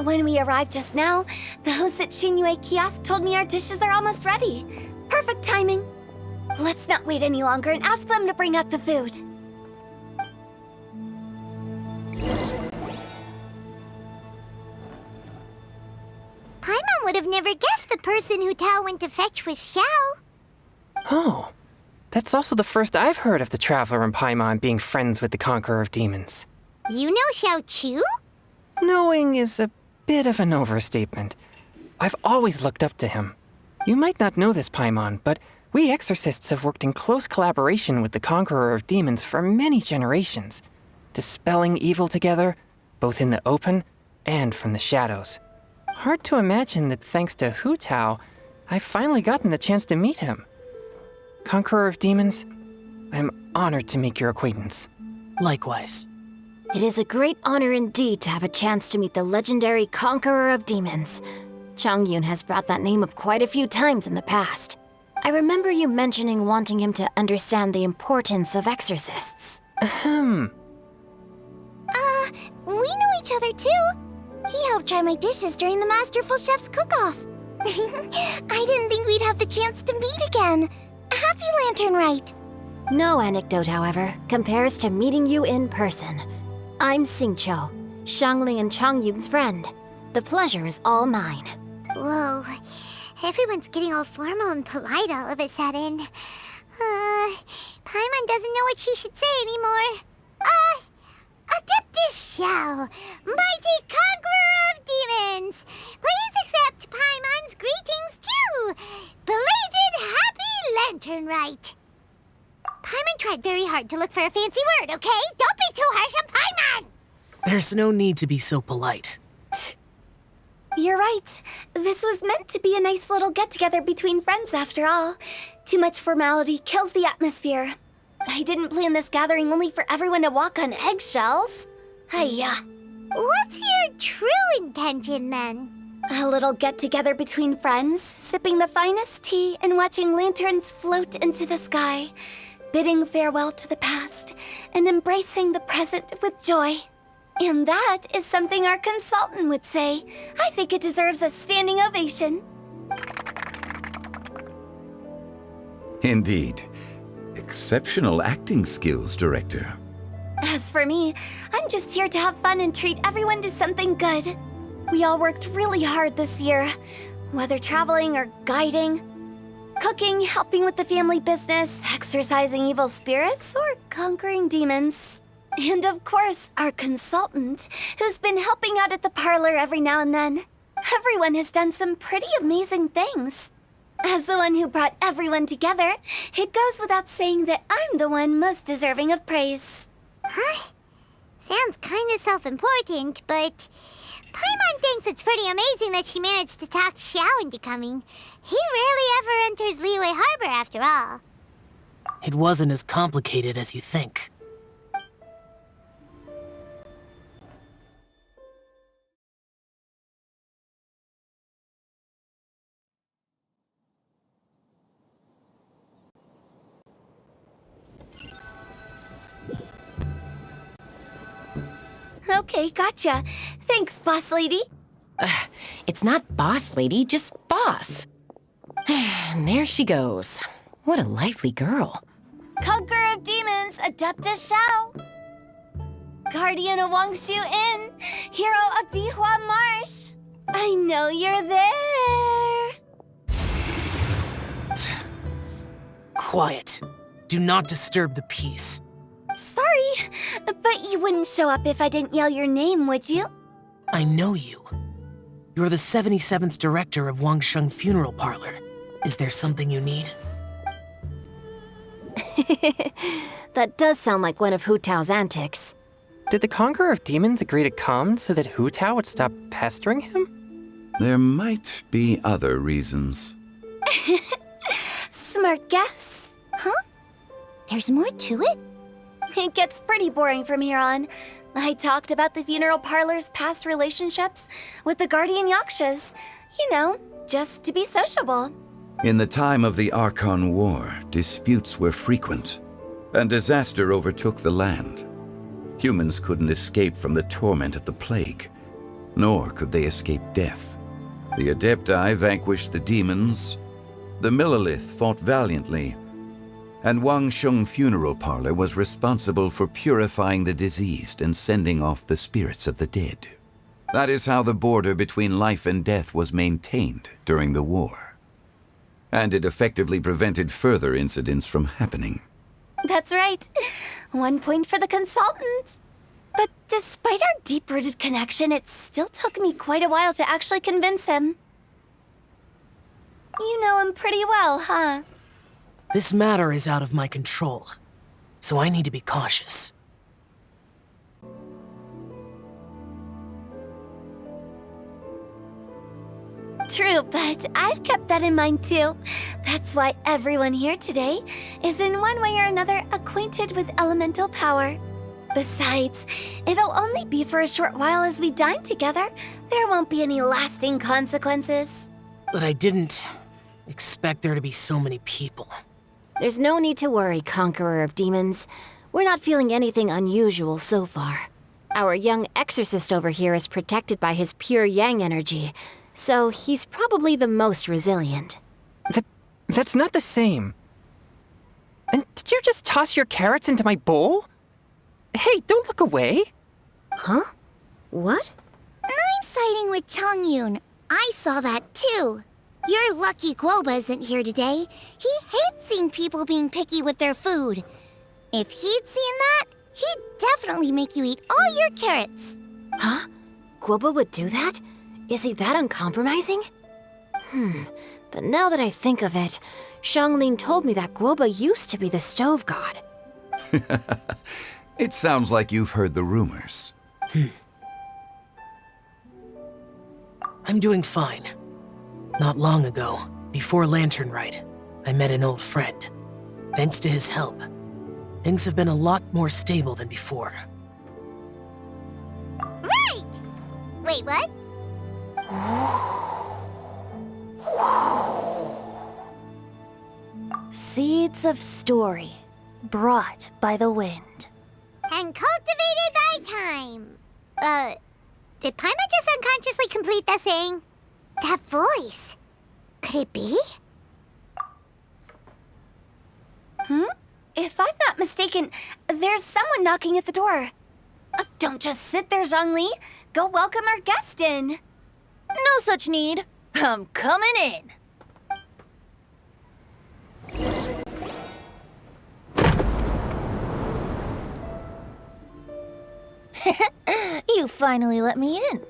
Speaker 16: When we arrived just now, the host at Xinyue Kiosk told me our dishes are almost ready. Perfect timing. Let's not wait any longer and ask them to bring out the food.
Speaker 1: Paimon would have never guessed the person who Tao went to fetch was Xiao.
Speaker 22: Oh,
Speaker 20: That's also the first I've heard of the Traveler and Paimon being friends with the Conqueror of Demons.
Speaker 1: You know Xiao Chu?
Speaker 20: Knowing is a bit of an overstatement. I've always looked up to him. You might not know this, Paimon, but we exorcists have worked in close collaboration with the Conqueror of Demons for many generations, dispelling evil together, both in the open and from the shadows. Hard to imagine that thanks to Hu Tao, I've finally gotten the chance to meet him. Conqueror of Demons, I'm honored to make your acquaintance.
Speaker 22: Likewise.
Speaker 21: It is a great honor indeed to have a chance to meet the legendary Conqueror of Demons. Changyun has brought that name up quite a few times in the past. I remember you mentioning wanting him to understand the importance of exorcists.
Speaker 1: We know each other too. He helped try my dishes during the Masterful Chef's cook-off. I didn't think we'd have the chance to meet again. Happy Lantern Rite.
Speaker 21: No anecdote, however, compares to meeting you in person. I'm Xingqiu, Shangling and Changyun's friend. The pleasure is all mine.
Speaker 1: Whoa, everyone's getting all formal and polite all of a sudden. Paimon doesn't know what she should say anymore. Adeptus Xiao, mighty conqueror of demons, please accept Paimon's greetings too. Belated Happy Lantern Rite. Paimon tried very hard to look for a fancy word, okay? Don't be too harsh on Paimon!
Speaker 22: There's no need to be so polite.
Speaker 16: You're right. This was meant to be a nice little get-together between friends after all. Too much formality kills the atmosphere. I didn't plan this gathering only for everyone to walk on eggshells. Hiya.
Speaker 1: What's your true intention then?
Speaker 16: A little get-together between friends, sipping the finest tea and watching lanterns float into the sky, bidding farewell to the past and embracing the present with joy. And that is something our consultant would say. I think it deserves a standing ovation.
Speaker 2: Indeed. Exceptional acting skills, Director.
Speaker 16: As for me, I'm just here to have fun and treat everyone to something good. We all worked really hard this year, whether traveling or guiding, cooking, helping with the family business, exorcising evil spirits, or conquering demons. And of course, our consultant, who's been helping out at the parlor every now and then. Everyone has done some pretty amazing things. As the one who brought everyone together, it goes without saying that I'm the one most deserving of praise.
Speaker 1: Huh? Sounds kinda self-important, but Paimon thinks it's pretty amazing that she managed to talk Xiao into coming. He rarely ever enters Liyue Harbor after all.
Speaker 22: It wasn't as complicated as you think.
Speaker 16: Okay, gotcha. Thanks, boss lady.
Speaker 7: It's not boss lady, just boss. And there she goes. What a lively girl.
Speaker 16: Conqueror of Demons, Adeptus Xiao. Guardian of Wangshu Inn, hero of Dihua Marsh. I know you're there.
Speaker 22: Quiet. Do not disturb the peace.
Speaker 16: Sorry, but you wouldn't show up if I didn't yell your name, would you?
Speaker 22: I know you. You're the 77th director of Wangsheng Funeral Parlor. Is there something you need?
Speaker 21: That does sound like one of Hu Tao's antics.
Speaker 20: Did the Conqueror of Demons agree to come so that Hu Tao would stop pestering him?
Speaker 2: There might be other reasons.
Speaker 16: Smart guess.
Speaker 1: Huh? There's more to it?
Speaker 16: It gets pretty boring from here on. I talked about the funeral parlor's past relationships with the guardian yakshas. You know, just to be sociable.
Speaker 2: In the time of the Archon War, disputes were frequent, and disaster overtook the land. Humans couldn't escape from the torment of the plague, nor could they escape death. The Adepti vanquished the demons, the Millelith fought valiantly, and Wangsheng Funeral Parlor was responsible for purifying the diseased and sending off the spirits of the dead. That is how the border between life and death was maintained during the war. and it effectively prevented further incidents from happening.
Speaker 16: That's right. 1 point for the consultant. But despite our deep-rooted connection, it still took me quite a while to actually convince him. You know him pretty well, huh?
Speaker 22: This matter is out of my control, so I need to be cautious.
Speaker 16: True, but I've kept that in mind too. That's why everyone here today is in one way or another acquainted with elemental power. Besides, it'll only be for a short while as we dine together. There won't be any lasting consequences.
Speaker 22: But I didn't expect there to be so many people.
Speaker 21: There's no need to worry, Conqueror of Demons. We're not feeling anything unusual so far. Our young exorcist over here is protected by his pure yang energy, so he's probably the most resilient.
Speaker 20: That's not the same. And did you just toss your carrots into my bowl? Hey, don't look away.
Speaker 21: Huh? What?
Speaker 1: I'm siding with Chongyun. I saw that too. You're lucky Guoba isn't here today. He hates seeing people being picky with their food. If he'd seen that, he'd definitely make you eat all your carrots.
Speaker 21: Huh? Guoba would do that? Is he that uncompromising? But now that I think of it, Xianglin told me that Guoba used to be the stove god.
Speaker 2: It sounds like you've heard the rumors.
Speaker 22: I'm doing fine. Not long ago, before Lantern Rite, I met an old friend. Thanks to his help, things have been a lot more stable than before.
Speaker 1: Right! Wait, what?
Speaker 21: Seeds of story, brought by the wind.
Speaker 1: And cultivated by time. Did Paimon just unconsciously complete that thing? That voice. Could it be?
Speaker 16: If I'm not mistaken, there's someone knocking at the door. Don't just sit there, Zhongli. Go welcome our guest in.
Speaker 5: No such need. I'm coming in. You finally let me in.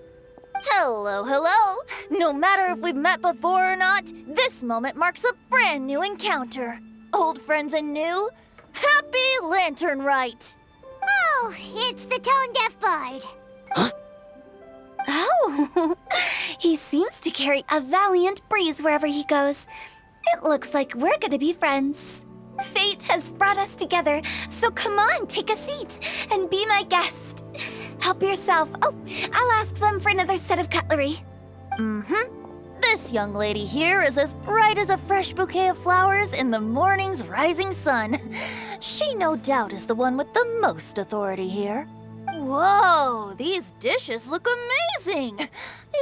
Speaker 5: Hello, hello. No matter if we've met before or not, this moment marks a brand new encounter. Old friends and new. Happy Lantern Rite.
Speaker 1: Oh, it's the tone-deaf bard.
Speaker 16: Oh, he seems to carry a valiant breeze wherever he goes. It looks like we're gonna be friends. Fate has brought us together, so come on, take a seat and be my guest. Help yourself. Oh, I'll ask them for another set of cutlery.
Speaker 5: This young lady here is as bright as a fresh bouquet of flowers in the morning's rising sun. She no doubt is the one with the most authority here. Whoa, these dishes look amazing!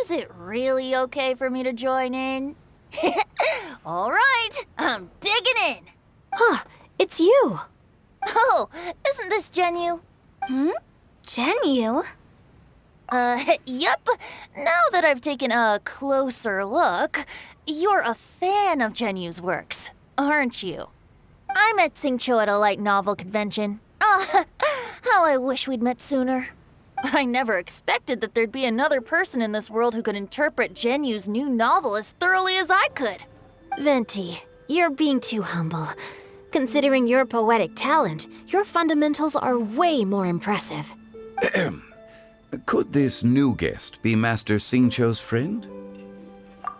Speaker 5: Is it really okay for me to join in? All right, I'm digging in.
Speaker 21: Huh, it's you.
Speaker 5: Oh, isn't this Genyu?
Speaker 16: Genyu?
Speaker 5: Yep. Now that I've taken a closer look, you're a fan of Genyu's works, aren't you? I met Xingqiu at a light novel convention. How I wish we'd met sooner. I never expected that there'd be another person in this world who could interpret Genyu's new novel as thoroughly as I could.
Speaker 21: Venti, you're being too humble. Considering your poetic talent, your fundamentals are way more impressive.
Speaker 2: Could this new guest be Master Xingqiu's friend?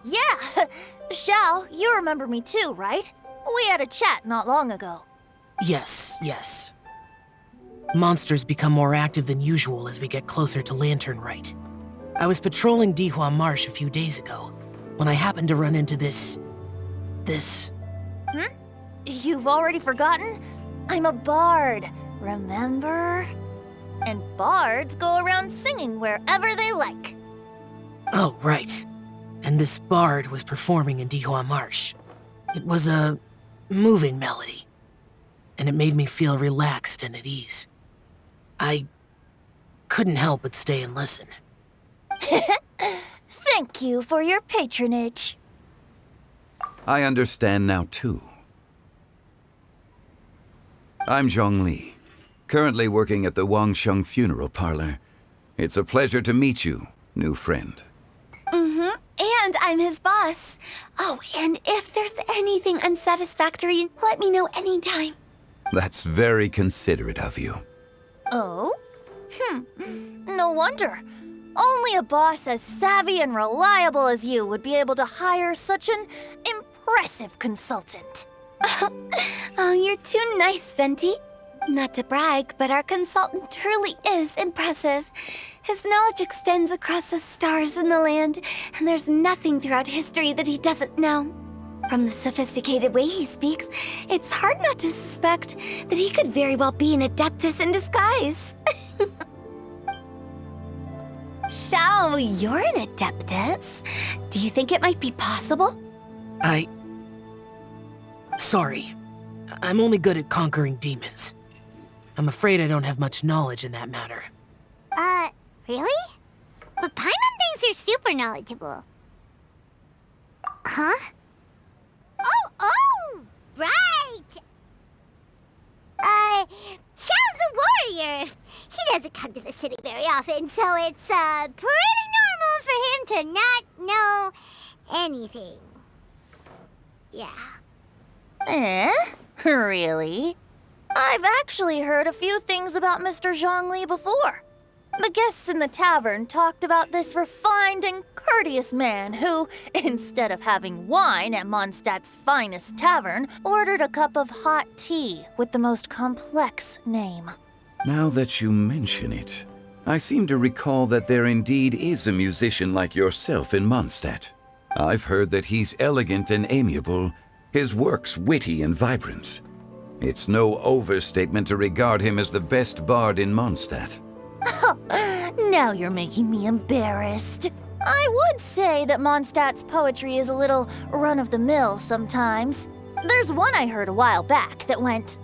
Speaker 5: Yeah! Xiao, you remember me too, right? We had a chat not long ago.
Speaker 22: Yes. Monsters become more active than usual as we get closer to Lantern Rite. I was patrolling Dihua Marsh a few days ago, when I happened to run into this...
Speaker 5: You've already forgotten? I'm a bard, remember? And bards go around singing wherever they like.
Speaker 22: Oh, right. And this bard was performing in Dihua Marsh. It was a moving melody, and it made me feel relaxed and at ease. I couldn't help but stay and listen.
Speaker 5: Thank you for your patronage.
Speaker 2: I understand now too. I'm Zhongli, currently working at the Wangsheng Funeral Parlor. It's a pleasure to meet you, new friend.
Speaker 16: Mm-hmm. And I'm his boss. Oh, and if there's anything unsatisfactory, let me know anytime.
Speaker 2: That's very considerate of you.
Speaker 5: Oh? No wonder. Only a boss as savvy and reliable as you would be able to hire such an impressive consultant.
Speaker 16: Oh, you're too nice, Venti. Not to brag, but our consultant truly is impressive. His knowledge extends across the stars and the land, and there's nothing throughout history that he doesn't know. From the sophisticated way he speaks, it's hard not to suspect that he could very well be an adeptus in disguise. Xiao, you're an adeptus. Do you think it might be possible?
Speaker 22: Sorry. I'm only good at conquering demons. I'm afraid I don't have much knowledge in that matter.
Speaker 1: Really? But Paimon thinks you're super knowledgeable. Huh? Oh, right! Xiao's a warrior. He doesn't come to the city very often, so it's, pretty normal for him to not know anything. Yeah.
Speaker 5: Really? I've actually heard a few things about Mr. Zhongli before. The guests in the tavern talked about this refined and courteous man who, instead of having wine at Mondstadt's finest tavern, ordered a cup of hot tea with the most complex name.
Speaker 2: Now that you mention it, I seem to recall that there indeed is a musician like yourself in Mondstadt. I've heard that he's elegant and amiable, his works witty and vibrant. It's no overstatement to regard him as the best bard in Mondstadt.
Speaker 5: Now you're making me embarrassed. I would say that Mondstadt's poetry is a little run-of-the-mill sometimes. There's one I heard a while back that went,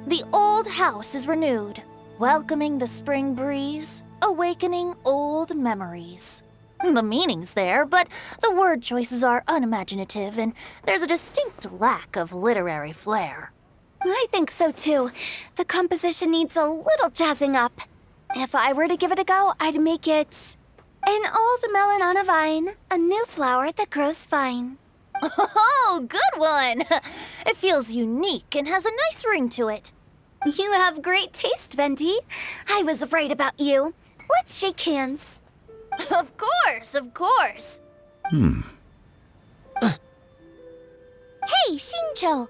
Speaker 5: "The old house is renewed, welcoming the spring breeze, awakening old memories." The meaning's there, but the word choices are unimaginative, and there's a distinct lack of literary flair.
Speaker 16: I think so too. The composition needs a little jazzing up. If I were to give it a go, I'd make it an old melon on a vine, a new flower that grows fine.
Speaker 5: Oh, good one! It feels unique and has a nice ring to it.
Speaker 16: You have great taste, Venti. I was right about you. Let's shake hands.
Speaker 5: Of course.
Speaker 1: Hey, Shincho!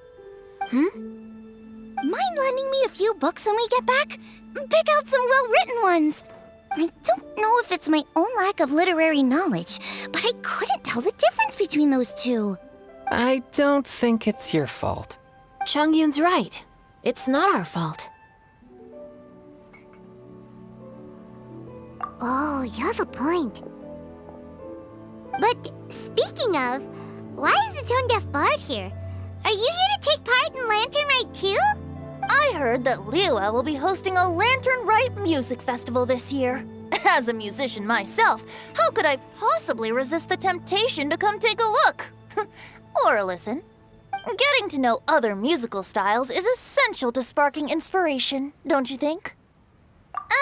Speaker 1: Mind lending me a few books when we get back? Pick out some well-written ones. I don't know if it's my own lack of literary knowledge, but I couldn't tell the difference between those two.
Speaker 20: I don't think it's your fault.
Speaker 21: Chongyun's right. It's not our fault.
Speaker 1: Oh, you have a point. But speaking of, why is the tone-deaf bard here? Are you here to take part in Lantern Rite too?
Speaker 5: I heard that Liua will be hosting a Lantern Rite music festival this year. As a musician myself, how could I possibly resist the temptation to come take a look? Or listen. Getting to know other musical styles is essential to sparking inspiration, don't you think?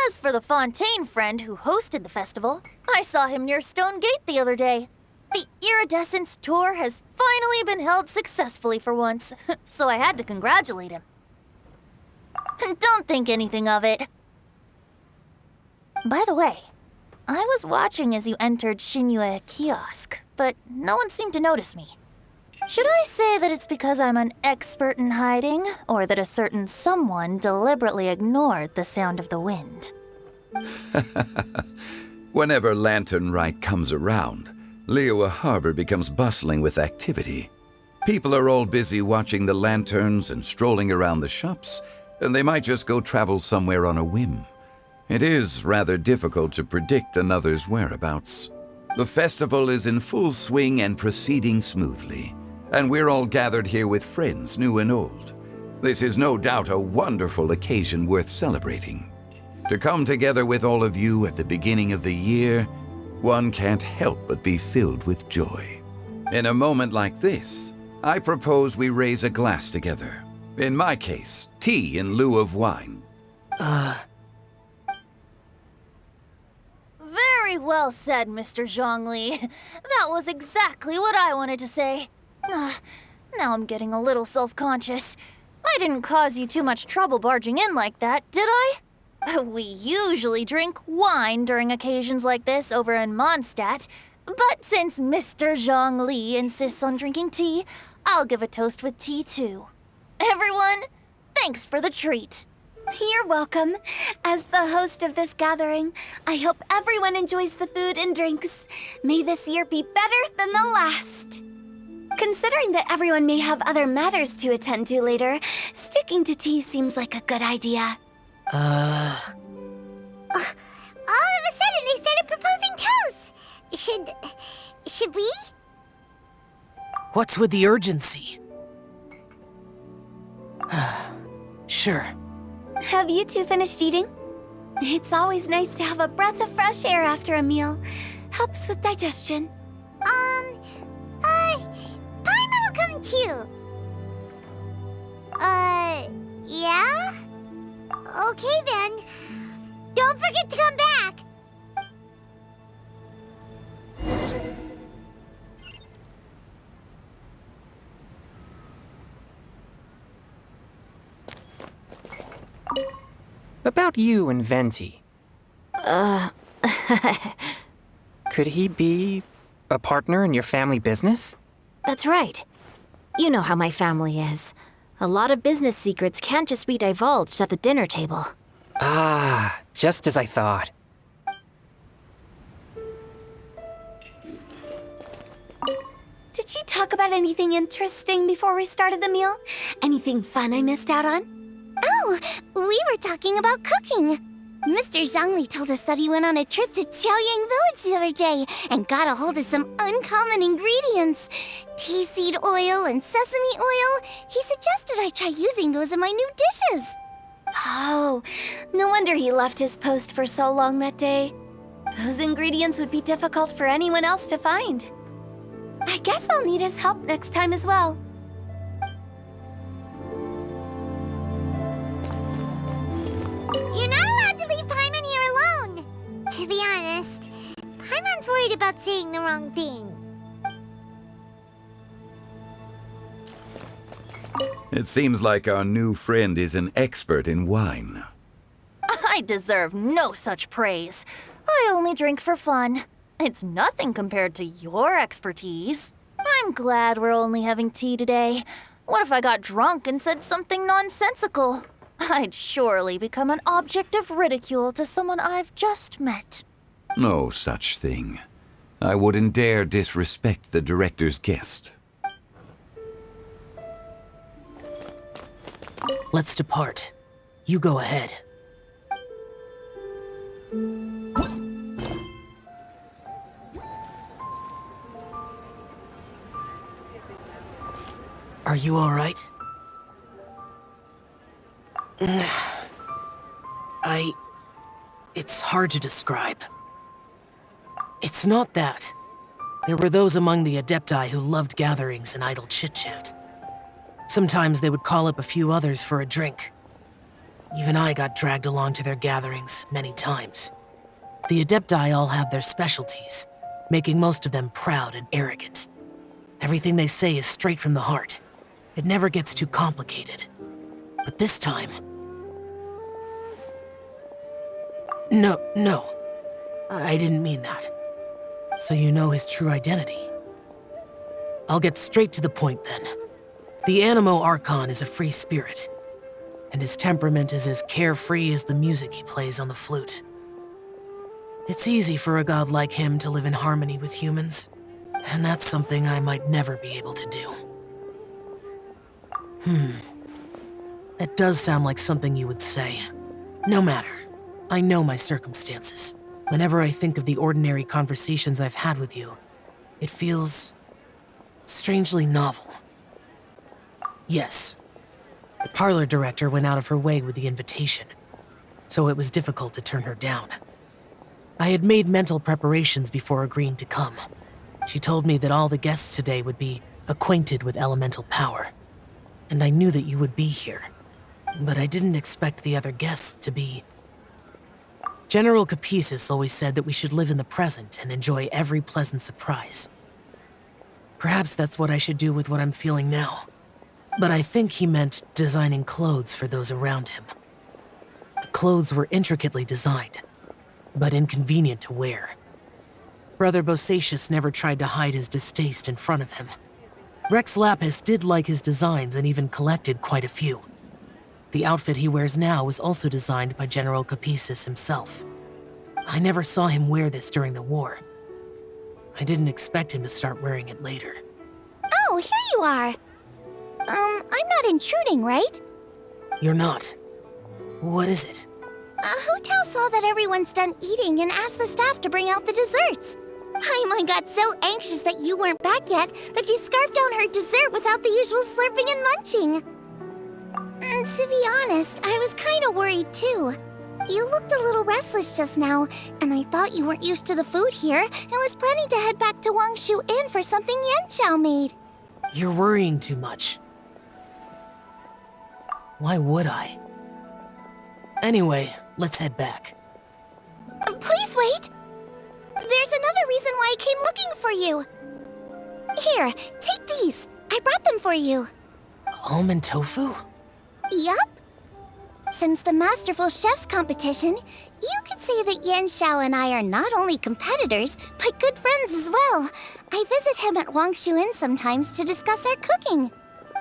Speaker 5: As for the Fontaine friend who hosted the festival, I saw him near Stone Gate the other day. The Iridescence tour has finally been held successfully for once, so I had to congratulate him. Don't think anything of it. By the way, I was watching as you entered Shinyue Kiosk, but no one seemed to notice me. Should I say that it's because I'm an expert in hiding, or that a certain someone deliberately ignored the sound of the wind?
Speaker 2: Whenever Lantern Rite comes around, Liua Harbor becomes bustling with activity. People are all busy watching the lanterns and strolling around the shops, and they might just go travel somewhere on a whim. It is rather difficult to predict another's whereabouts. The festival is in full swing and proceeding smoothly, and we're all gathered here with friends, new and old. This is no doubt a wonderful occasion worth celebrating. To come together with all of you at the beginning of the year, one can't help but be filled with joy. In a moment like this, I propose we raise a glass together. In my case, tea in lieu of wine.
Speaker 5: Very well said, Mr. Zhongli. That was exactly what I wanted to say. Now I'm getting a little self-conscious. I didn't cause you too much trouble barging in like that, did I? We usually drink wine during occasions like this over in Mondstadt, but since Mr. Zhongli insists on drinking tea, I'll give a toast with tea too. Everyone, thanks for the treat.
Speaker 16: You're welcome. As the host of this gathering, I hope everyone enjoys the food and drinks. May this year be better than the last. Considering that everyone may have other matters to attend to later, sticking to tea seems like a good idea.
Speaker 1: All of a sudden, they started proposing toasts. Should we?
Speaker 22: What's with the urgency? Sure.
Speaker 16: Have you two finished eating? It's always nice to have a breath of fresh air after a meal. Helps with digestion.
Speaker 1: Paimon will come too. Yeah? Okay then. Don't forget to come back.
Speaker 20: About you and Venti. Could he be a partner in your family business?
Speaker 21: That's right. You know how my family is. A lot of business secrets can't just be divulged at the dinner table.
Speaker 20: Ah, just as I thought.
Speaker 16: Did you talk about anything interesting before we started the meal? Anything fun I missed out on?
Speaker 1: Oh, we were talking about cooking. Mr. Zhongli told us that he went on a trip to Qiaoyang Village the other day and got a hold of some uncommon ingredients. Tea seed oil and sesame oil. He suggested I try using those in my new dishes.
Speaker 16: Oh, no wonder he left his post for so long that day. Those ingredients would be difficult for anyone else to find. I guess I'll need his help next time as well.
Speaker 1: You're not allowed to leave Paimon here alone. To be honest, Paimon's worried about saying the wrong thing.
Speaker 2: It seems like our new friend is an expert in wine.
Speaker 5: I deserve no such praise. I only drink for fun. It's nothing compared to your expertise. I'm glad we're only having tea today. What if I got drunk and said something nonsensical? I'd surely become an object of ridicule to someone I've just met.
Speaker 2: No such thing. I wouldn't dare disrespect the director's guest.
Speaker 22: Let's depart. You go ahead. Are you all right? It's hard to describe. It's not that. There were those among the Adepti who loved gatherings and idle chit-chat. Sometimes they would call up a few others for a drink. Even I got dragged along to their gatherings many times. The Adepti all have their specialties, making most of them proud and arrogant. Everything they say is straight from the heart. It never gets too complicated. But this time... No. I didn't mean that. So you know his true identity. I'll get straight to the point then. The Animo Archon is a free spirit, and his temperament is as carefree as the music he plays on the flute. It's easy for a god like him to live in harmony with humans, and that's something I might never be able to do. That does sound like something you would say. No matter. I know my circumstances. Whenever I think of the ordinary conversations I've had with you, it feels strangely novel. Yes, the parlor director went out of her way with the invitation, so it was difficult to turn her down. I had made mental preparations before agreeing to come. She told me that all the guests today would be acquainted with elemental power. And I knew that you would be here. But I didn't expect the other guests to be... General Capisis always said that we should live in the present and enjoy every pleasant surprise. Perhaps that's what I should do with what I'm feeling now. But I think he meant designing clothes for those around him. The clothes were intricately designed, but inconvenient to wear. Brother Bosacius never tried to hide his distaste in front of him. Rex Lapis did like his designs and even collected quite a few. The outfit he wears now was also designed by General Capisis himself. I never saw him wear this during the war. I didn't expect him to start wearing it later.
Speaker 1: Oh, here you are. I'm not intruding, right?
Speaker 22: You're not. What is it?
Speaker 1: Hu Tao saw that everyone's done eating and asked the staff to bring out the desserts. Paimon got so anxious that you weren't back yet that she scarfed down her dessert without the usual slurping and munching. And to be honest, I was kind of worried too. You looked a little restless just now, and I thought you weren't used to the food here and was planning to head back to Wangshu Inn for something Yanxiao made.
Speaker 22: You're worrying too much. Why would I? Anyway, let's head back.
Speaker 1: Please wait! There's another reason why I came looking for you. Here, take these. I brought them for you.
Speaker 22: Almond tofu?
Speaker 1: Yup. Since the Masterful Chef's competition, you could say that Yanxiao and I are not only competitors, but good friends as well. I visit him at Wangshu Inn sometimes to discuss our cooking.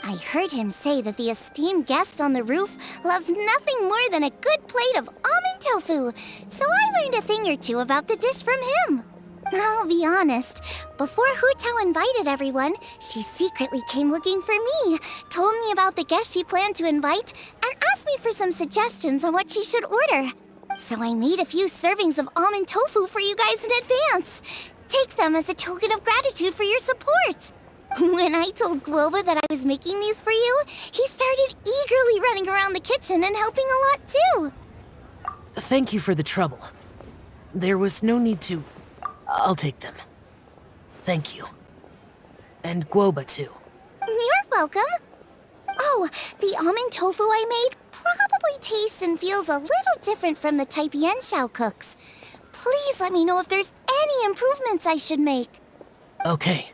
Speaker 1: I heard him say that the esteemed guest on the roof loves nothing more than a good plate of almond tofu, so I learned a thing or two about the dish from him. I'll be honest, before Hu Tao invited everyone, she secretly came looking for me, told me about the guests she planned to invite, and asked me for some suggestions on what she should order. So I made a few servings of almond tofu for you guys in advance. Take them as a token of gratitude for your support. When I told Guoba that I was making these for you, he started eagerly running around the kitchen and helping a lot too.
Speaker 22: Thank you for the trouble. There was no need to... I'll take them. Thank you. And Guoba too.
Speaker 1: You're welcome. Oh, the almond tofu I made probably tastes and feels a little different from the type Yanxiao cooks. Please let me know if there's any improvements I should make.
Speaker 22: Okay.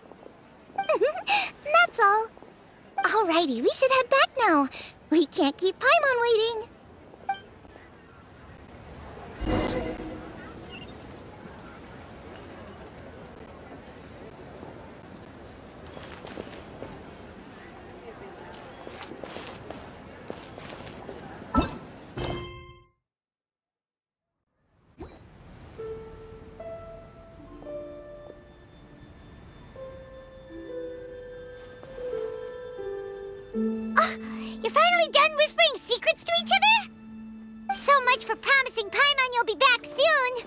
Speaker 1: That's all. Alrighty, we should head back now. We can't keep Paimon waiting. You're finally done whispering secrets to each other? So much for promising Paimon you'll be back soon.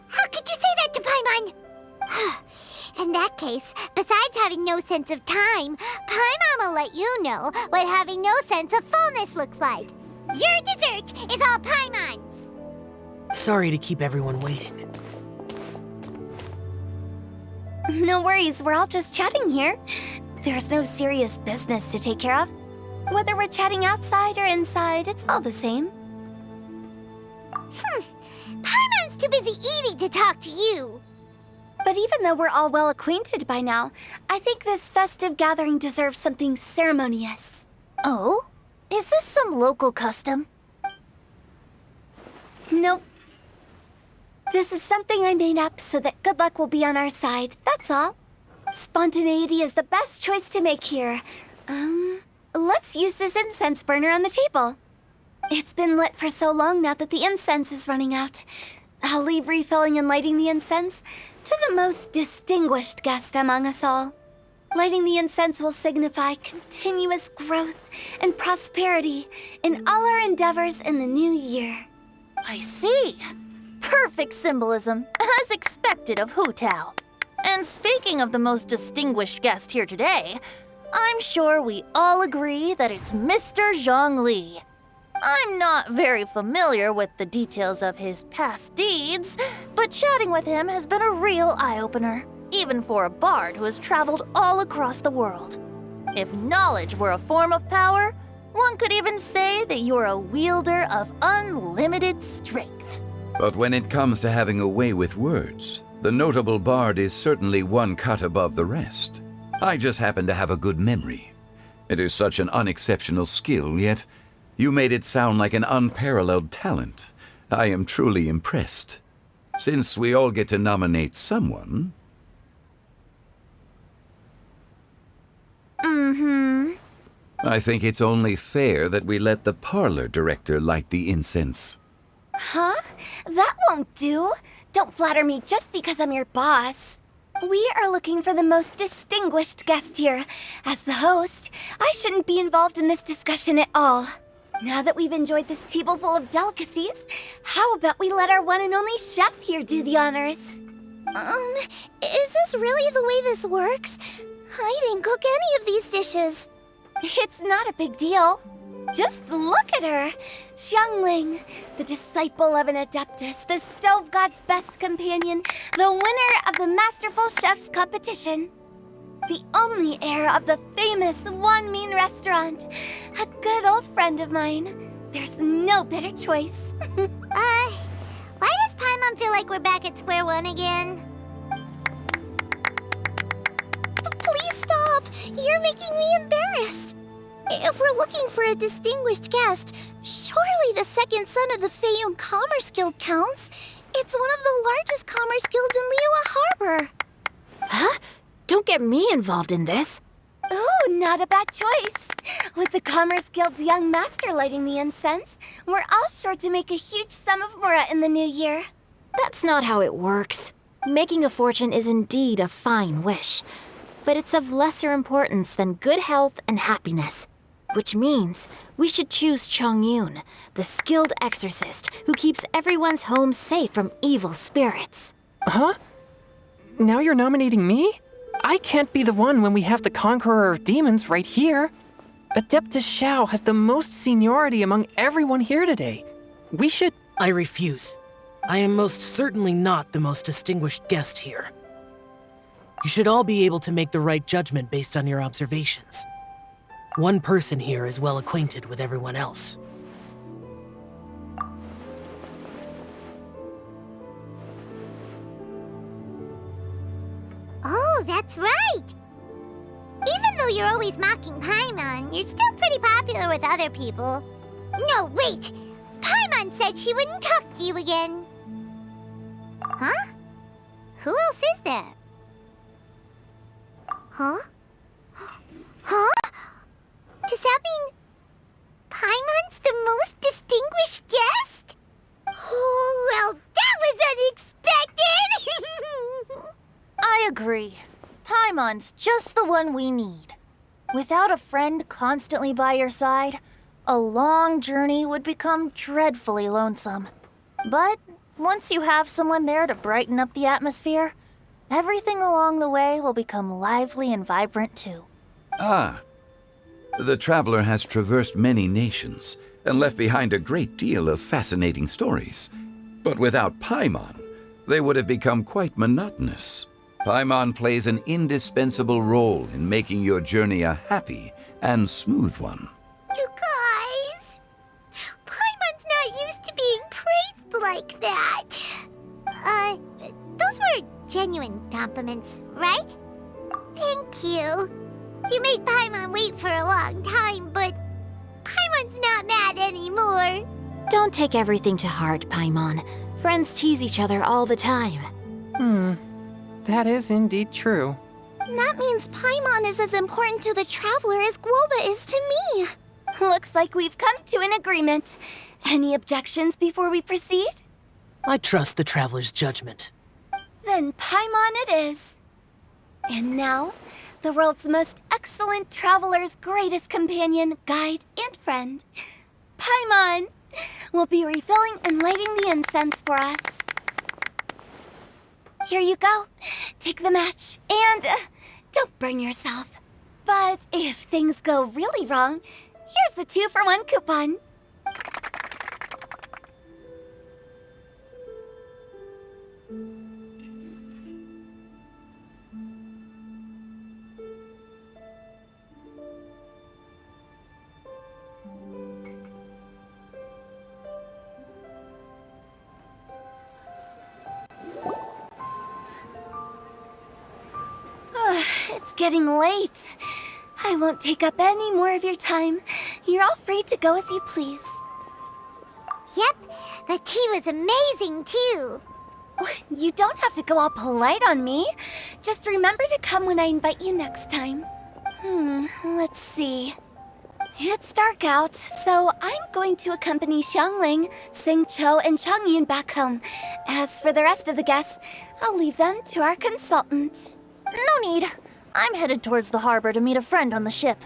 Speaker 1: How could you say that to Paimon? In that case, besides having no sense of time, Paimon will let you know what having no sense of fullness looks like. Your dessert is all Paimon's.
Speaker 22: Sorry to keep everyone waiting.
Speaker 16: No worries, we're all just chatting here. There's no serious business to take care of. Whether we're chatting outside or inside, it's all the same.
Speaker 1: Paimon's too busy eating to talk to you.
Speaker 16: But even though we're all well acquainted by now, I think this festive gathering deserves something ceremonious.
Speaker 1: Oh? Is this some local custom?
Speaker 16: Nope. This is something I made up so that good luck will be on our side, that's all. Spontaneity is the best choice to make here. Let's use this incense burner on the table. It's been lit for so long now that the incense is running out. I'll leave refilling and lighting the incense to the most distinguished guest among us all. Lighting the incense will signify continuous growth and prosperity in all our endeavors in the new year.
Speaker 4: I see. Perfect symbolism, as expected of Hu Tao. And speaking of the most distinguished guest here today, I'm sure we all agree that it's Mr. Zhongli. I'm not very familiar with the details of his past deeds, but chatting with him has been a real eye-opener, even for a bard who has traveled all across the world. If knowledge were a form of power, one could even say that you're a wielder of unlimited strength.
Speaker 2: But when it comes to having a way with words, the notable bard is certainly one cut above the rest. I just happen to have a good memory. It is such an unexceptional skill, yet you made it sound like an unparalleled talent. I am truly impressed. Since we all get to nominate someone... I think it's only fair that we let the parlor director light the incense.
Speaker 16: Huh? That won't do. Don't flatter me just because I'm your boss. We are looking for the most distinguished guest here. As the host, I shouldn't be involved in this discussion at all. Now that we've enjoyed this table full of delicacies, how about we let our one and only chef here do the honors?
Speaker 1: Is this really the way this works? I didn't cook any of these dishes.
Speaker 16: It's not a big deal. Just look at her. Xiangling, the disciple of an adeptus, the stove god's best companion, the winner of the Masterful Chef's competition. The only heir of the famous One Mean restaurant. A good old friend of mine. There's no better choice.
Speaker 1: Why does Paimon feel like we're back at square one again? Please stop! You're making me embarrassed. If we're looking for a distinguished guest, surely the second son of the Feyun Commerce Guild counts. It's one of the largest commerce guilds in Liyue Harbor.
Speaker 21: Huh? Don't get me involved in this.
Speaker 16: Ooh, not a bad choice. With the Commerce Guild's young master lighting the incense, we're all sure to make a huge sum of mura in the new year.
Speaker 21: That's not how it works. Making a fortune is indeed a fine wish, but it's of lesser importance than good health and happiness. Which means we should choose Chongyun, the skilled exorcist who keeps everyone's home safe from evil spirits.
Speaker 20: Huh? Now you're nominating me? I can't be the one when we have the Conqueror of Demons right here. Adeptus Xiao has the most seniority among everyone here today. We should...
Speaker 22: I refuse. I am most certainly not the most distinguished guest here. You should all be able to make the right judgment based on your observations. One person here is well acquainted with everyone else.
Speaker 1: Oh, that's right! Even though you're always mocking Paimon, you're still pretty popular with other people. No, wait! Paimon said she wouldn't talk to you again. Huh? Who else is there? Huh? Huh? Does that mean Paimon's the most distinguished guest? Oh, well, that was unexpected!
Speaker 4: I agree. Paimon's just the one we need. Without a friend constantly by your side, a long journey would become dreadfully lonesome. But once you have someone there to brighten up the atmosphere, everything along the way will become lively and vibrant too.
Speaker 2: Ah. The traveler has traversed many nations and left behind a great deal of fascinating stories. But without Paimon, they would have become quite monotonous. Paimon plays an indispensable role in making your journey a happy and smooth one.
Speaker 1: You guys, Paimon's not used to being praised like that. Those were genuine compliments, right? Thank you. You made Paimon wait for a long time, but Paimon's not mad anymore.
Speaker 21: Don't take everything to heart, Paimon. Friends tease each other all the time.
Speaker 20: That is indeed true.
Speaker 1: That means Paimon is as important to the traveler as Guoba is to me.
Speaker 16: Looks like we've come to an agreement. Any objections before we proceed?
Speaker 22: I trust the traveler's judgment.
Speaker 16: Then Paimon it is. And now, the world's most excellent traveler's greatest companion, guide, and friend, Paimon, will be refilling and lighting the incense for us. Here you go. Take the match, and don't burn yourself. But if things go really wrong, here's the 2-for-1 coupon. It's getting late. I won't take up any more of your time. You're all free to go as you please.
Speaker 1: Yep, the tea was amazing too.
Speaker 16: You don't have to go all polite on me. Just remember to come when I invite you next time. Let's see. It's dark out, so I'm going to accompany Xiangling, Xingqiu, and Changyun back home. As for the rest of the guests, I'll leave them to our consultant.
Speaker 4: No need. I'm headed towards the harbor to meet a friend on the ship.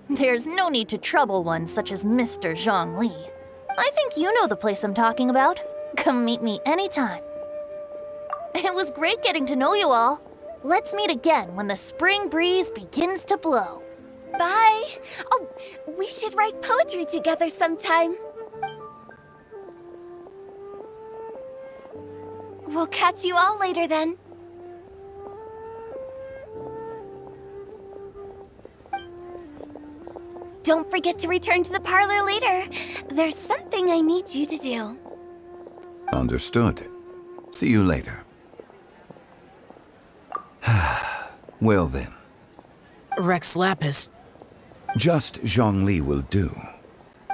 Speaker 4: There's no need to trouble one such as Mr. Zhongli. I think you know the place I'm talking about. Come meet me anytime. It was great getting to know you all. Let's meet again when the spring breeze begins to blow.
Speaker 16: Bye. Oh, we should write poetry together sometime. We'll catch you all later then. Don't forget to return to the parlor later. There's something I need you to do.
Speaker 2: Understood. See you later. Well then.
Speaker 22: Rex Lapis.
Speaker 2: Just Zhongli will do.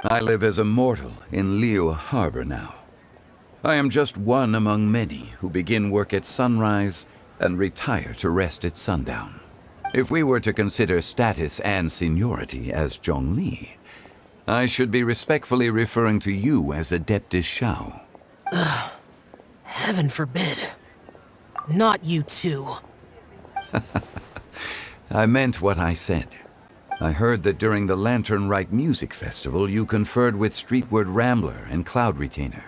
Speaker 2: I live as a mortal in Liu Harbor now. I am just one among many who begin work at sunrise and retire to rest at sundown. If we were to consider status and seniority as Zhongli, I should be respectfully referring to you as Adeptus Shao.
Speaker 22: Ugh. Heaven forbid. Not you too.
Speaker 2: I meant what I said. I heard that during the Lantern Rite Music Festival you conferred with Streetward Rambler and Cloud Retainer.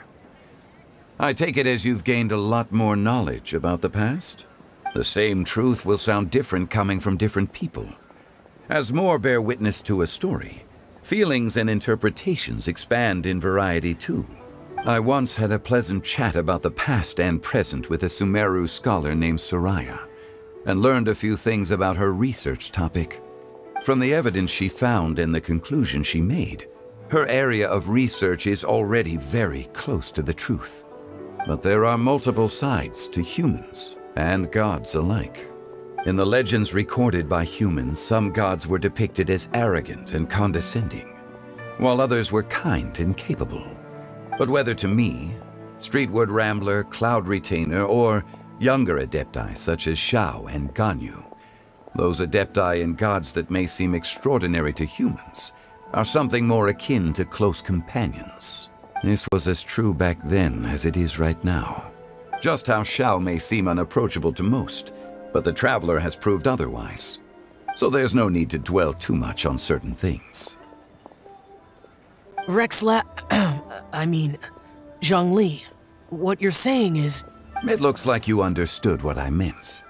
Speaker 2: I take it as you've gained a lot more knowledge about the past? The same truth will sound different coming from different people. As more bear witness to a story, feelings and interpretations expand in variety too. I once had a pleasant chat about the past and present with a Sumeru scholar named Soraya, and learned a few things about her research topic. From the evidence she found and the conclusion she made, her area of research is already very close to the truth. But there are multiple sides to humans and gods alike. In the legends recorded by humans, some gods were depicted as arrogant and condescending, while others were kind and capable. But whether to me, Streetward Rambler, Cloud Retainer, or younger adepti such as Shao and Ganyu, those adepti and gods that may seem extraordinary to humans are something more akin to close companions. This was as true back then as it is right now. Just how Shao may seem unapproachable to most, but the Traveler has proved otherwise. So there's no need to dwell too much on certain things.
Speaker 22: Zhongli, what you're saying is...
Speaker 2: It looks like you understood what I meant.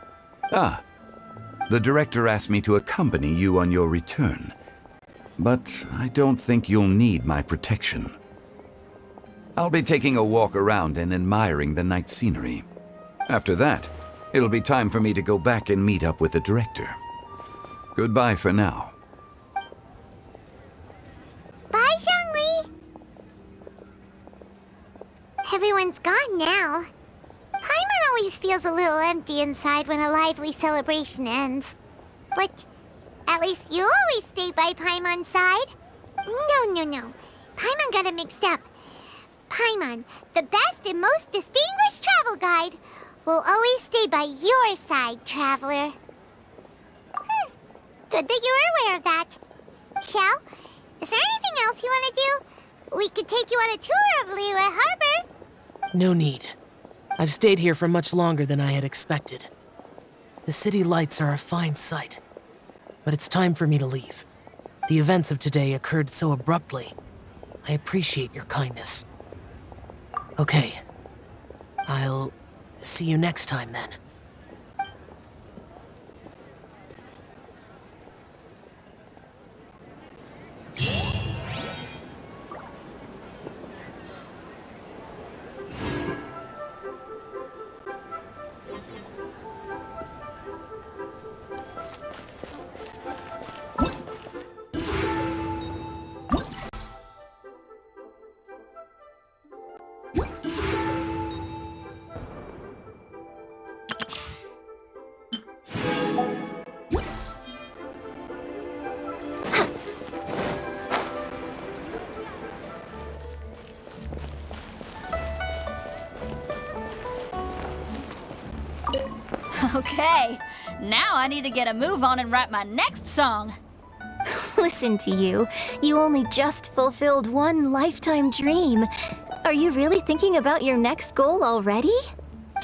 Speaker 2: The director asked me to accompany you on your return, but I don't think you'll need my protection. I'll be taking a walk around and admiring the night scenery. After that, it'll be time for me to go back and meet up with the director. Goodbye for now.
Speaker 1: Bye, Zhongli! Everyone's gone now. Paimon always feels a little empty inside when a lively celebration ends. But at least you always stay by Paimon's side. No. Paimon got it mixed up. Paimon, the best and most distinguished travel guide, will always stay by your side, Traveler. Good that you were aware of that. Shell, is there anything else you want to do? We could take you on a tour of Liyue Harbor.
Speaker 22: No need. I've stayed here for much longer than I had expected. The city lights are a fine sight, but it's time for me to leave. The events of today occurred so abruptly. I appreciate your kindness. Okay. I'll see you next time then.
Speaker 5: Okay, now I need to get a move on and write my next song.
Speaker 4: Listen to you. You only just fulfilled one lifetime dream. Are you really thinking about your next goal already?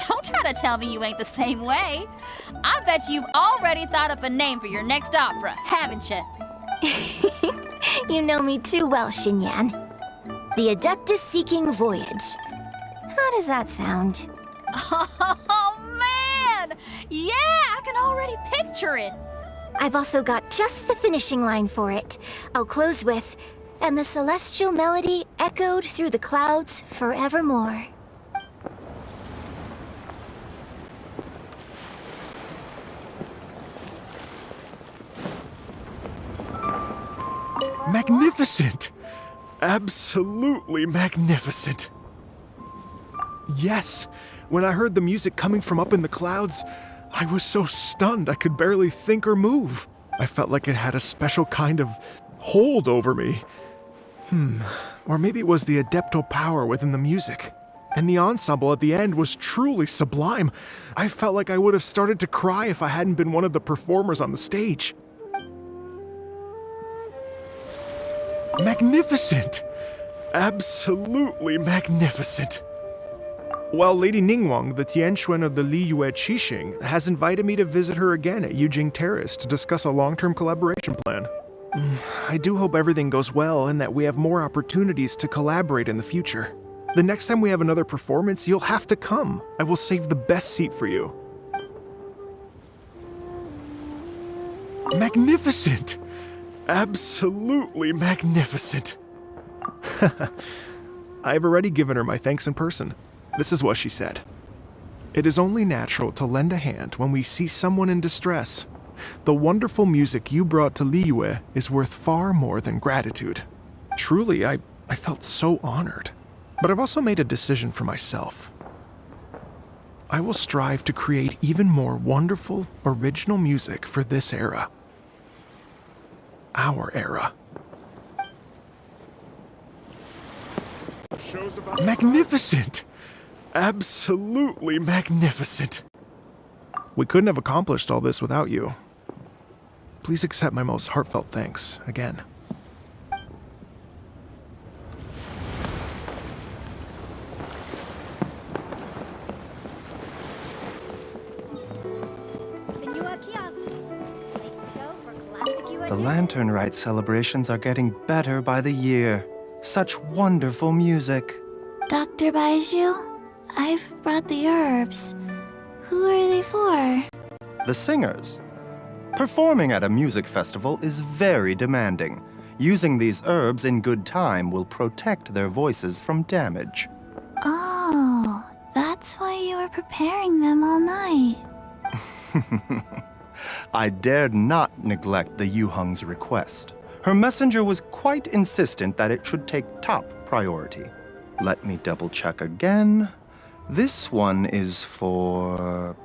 Speaker 5: Don't try to tell me you ain't the same way. I bet you've already thought up a name for your next opera, haven't you?
Speaker 4: You know me too well, Xinyan. The Adeptus Seeking Voyage. How does that sound?
Speaker 5: Oh, man! Yeah, I can already picture it.
Speaker 4: I've also got just the finishing line for it. I'll close with, "And the celestial melody echoed through the clouds forevermore."
Speaker 3: Magnificent! Absolutely magnificent. Yes, when I heard the music coming from up in the clouds, I was so stunned I could barely think or move. I felt like it had a special kind of hold over me. Or maybe it was the adeptal power within the music. And the ensemble at the end was truly sublime. I felt like I would have started to cry if I hadn't been one of the performers on the stage. Magnificent! Absolutely magnificent. Well, Lady Ningguang, the Tianquan of the Liyue Qixing, has invited me to visit her again at Yujing Terrace to discuss a long-term collaboration plan. I do hope everything goes well and that we have more opportunities to collaborate in the future. The next time we have another performance, you'll have to come. I will save the best seat for you. Magnificent! Absolutely magnificent. I've already given her my thanks in person. This is what she said. "It is only natural to lend a hand when we see someone in distress. The wonderful music you brought to Liyue is worth far more than gratitude." Truly, I felt so honored. But I've also made a decision for myself. I will strive to create even more wonderful, original music for this era. Our era. Magnificent! Absolutely magnificent. We couldn't have accomplished all this without you. Please accept my most heartfelt thanks again.
Speaker 9: The Lantern Rite celebrations are getting better by the year. Such wonderful music.
Speaker 1: Dr. Baiju, I've brought the herbs. Who are they for?
Speaker 9: The singers. Performing at a music festival is very demanding. Using these herbs in good time will protect their voices from damage.
Speaker 1: Oh, that's why you were preparing them all night.
Speaker 9: I dared not neglect the Yuheng's request. Her messenger was quite insistent that it should take top priority. Let me double check again. This one is for...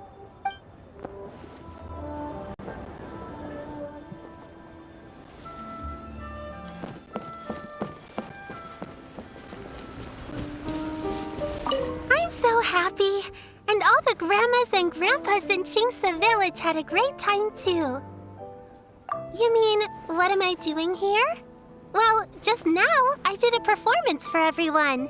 Speaker 1: I'm so happy. And all the grandmas and grandpas in Qingce village had a great time too. You mean, what am I doing here? Well, just now, I did a performance for everyone.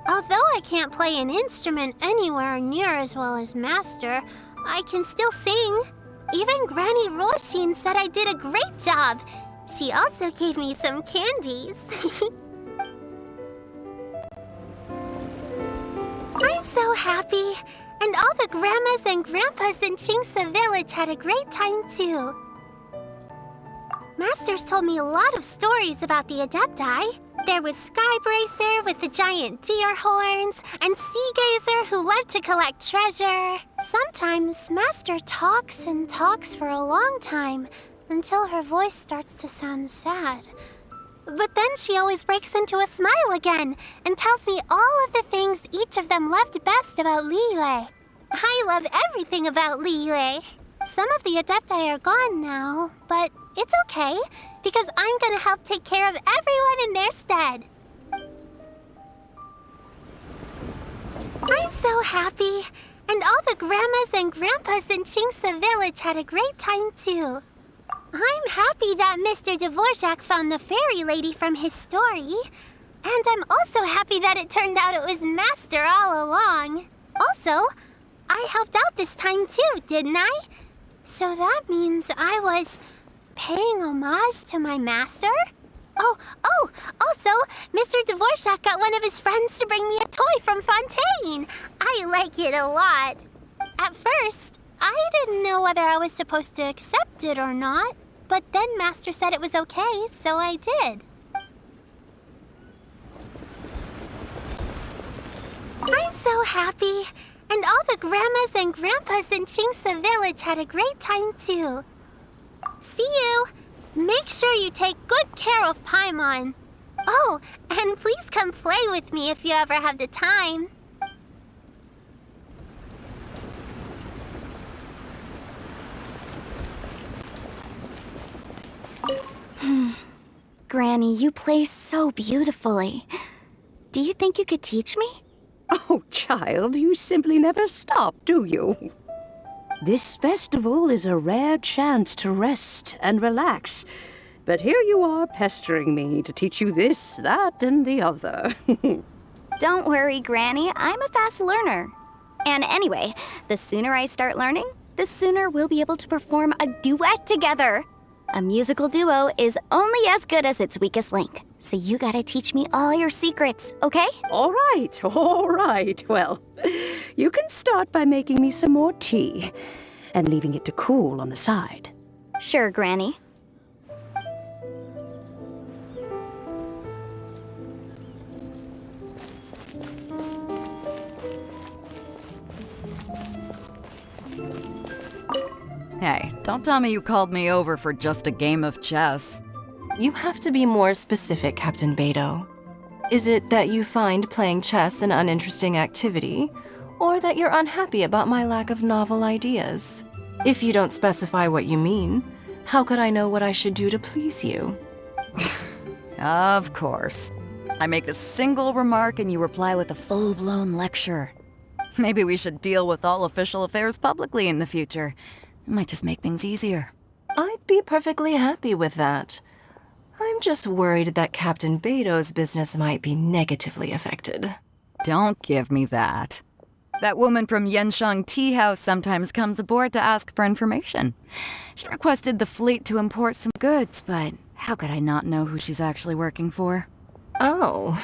Speaker 1: Although I can't play an instrument anywhere near as well as Master, I can still sing. Even Granny Roshin said I did a great job. She also gave me some candies. I'm so happy. And all the grandmas and grandpas in Qingce village had a great time too. Master's told me a lot of stories about the Adepti. There was Skybracer with the giant deer horns, and Sea Gazer who loved to collect treasure. Sometimes Master talks and talks for a long time, until her voice starts to sound sad. But then she always breaks into a smile again, and tells me all of the things each of them loved best about Liyue. I love everything about Liyue. Some of the Adepti are gone now, but it's okay, because I'm gonna help take care of everyone in their stead. I'm so happy. And all the grandmas and grandpas in Chingsha village had a great time too. I'm happy that Mr. Dvorak found the fairy lady from his story. And I'm also happy that it turned out it was Master all along. Also, I helped out this time too, didn't I? So that means I was paying homage to my master? Also, Mr. Dvorak got one of his friends to bring me a toy from Fontaine. I like it a lot. At first, I didn't know whether I was supposed to accept it or not, but then Master said it was okay, so I did. I'm so happy, and all the grandmas and grandpas in Chingsha village had a great time too. See you! Make sure you take good care of Paimon. Oh, and please come play with me if you ever have the time.
Speaker 16: Granny, you play so beautifully. Do you think you could teach me?
Speaker 6: Oh, child, you simply never stop, do you? This festival is a rare chance to rest and relax. But here you are pestering me to teach you this, that, and the other.
Speaker 16: Don't worry, Granny. I'm a fast learner. And anyway, the sooner I start learning, the sooner we'll be able to perform a duet together. A musical duo is only as good as its weakest link. So you gotta teach me all your secrets, okay?
Speaker 6: All right. Well, you can start by making me some more tea and leaving it to cool on the side.
Speaker 16: Sure, Granny.
Speaker 11: Hey, don't tell me you called me over for just a game of chess.
Speaker 12: You have to be more specific, Captain Beto. Is it that you find playing chess an uninteresting activity, or that you're unhappy about my lack of novel ideas? If you don't specify what you mean, how could I know what I should do to please you?
Speaker 11: Of course. I make a single remark and you reply with a full-blown lecture. Maybe we should deal with all official affairs publicly in the future. It might just make things easier.
Speaker 12: I'd be perfectly happy with that. I'm just worried that Captain Beto's business might be negatively affected.
Speaker 11: Don't give me that. That woman from Yenshang Tea House sometimes comes aboard to ask for information. She requested the fleet to import some goods, but how could I not know who she's actually working for?
Speaker 12: Oh,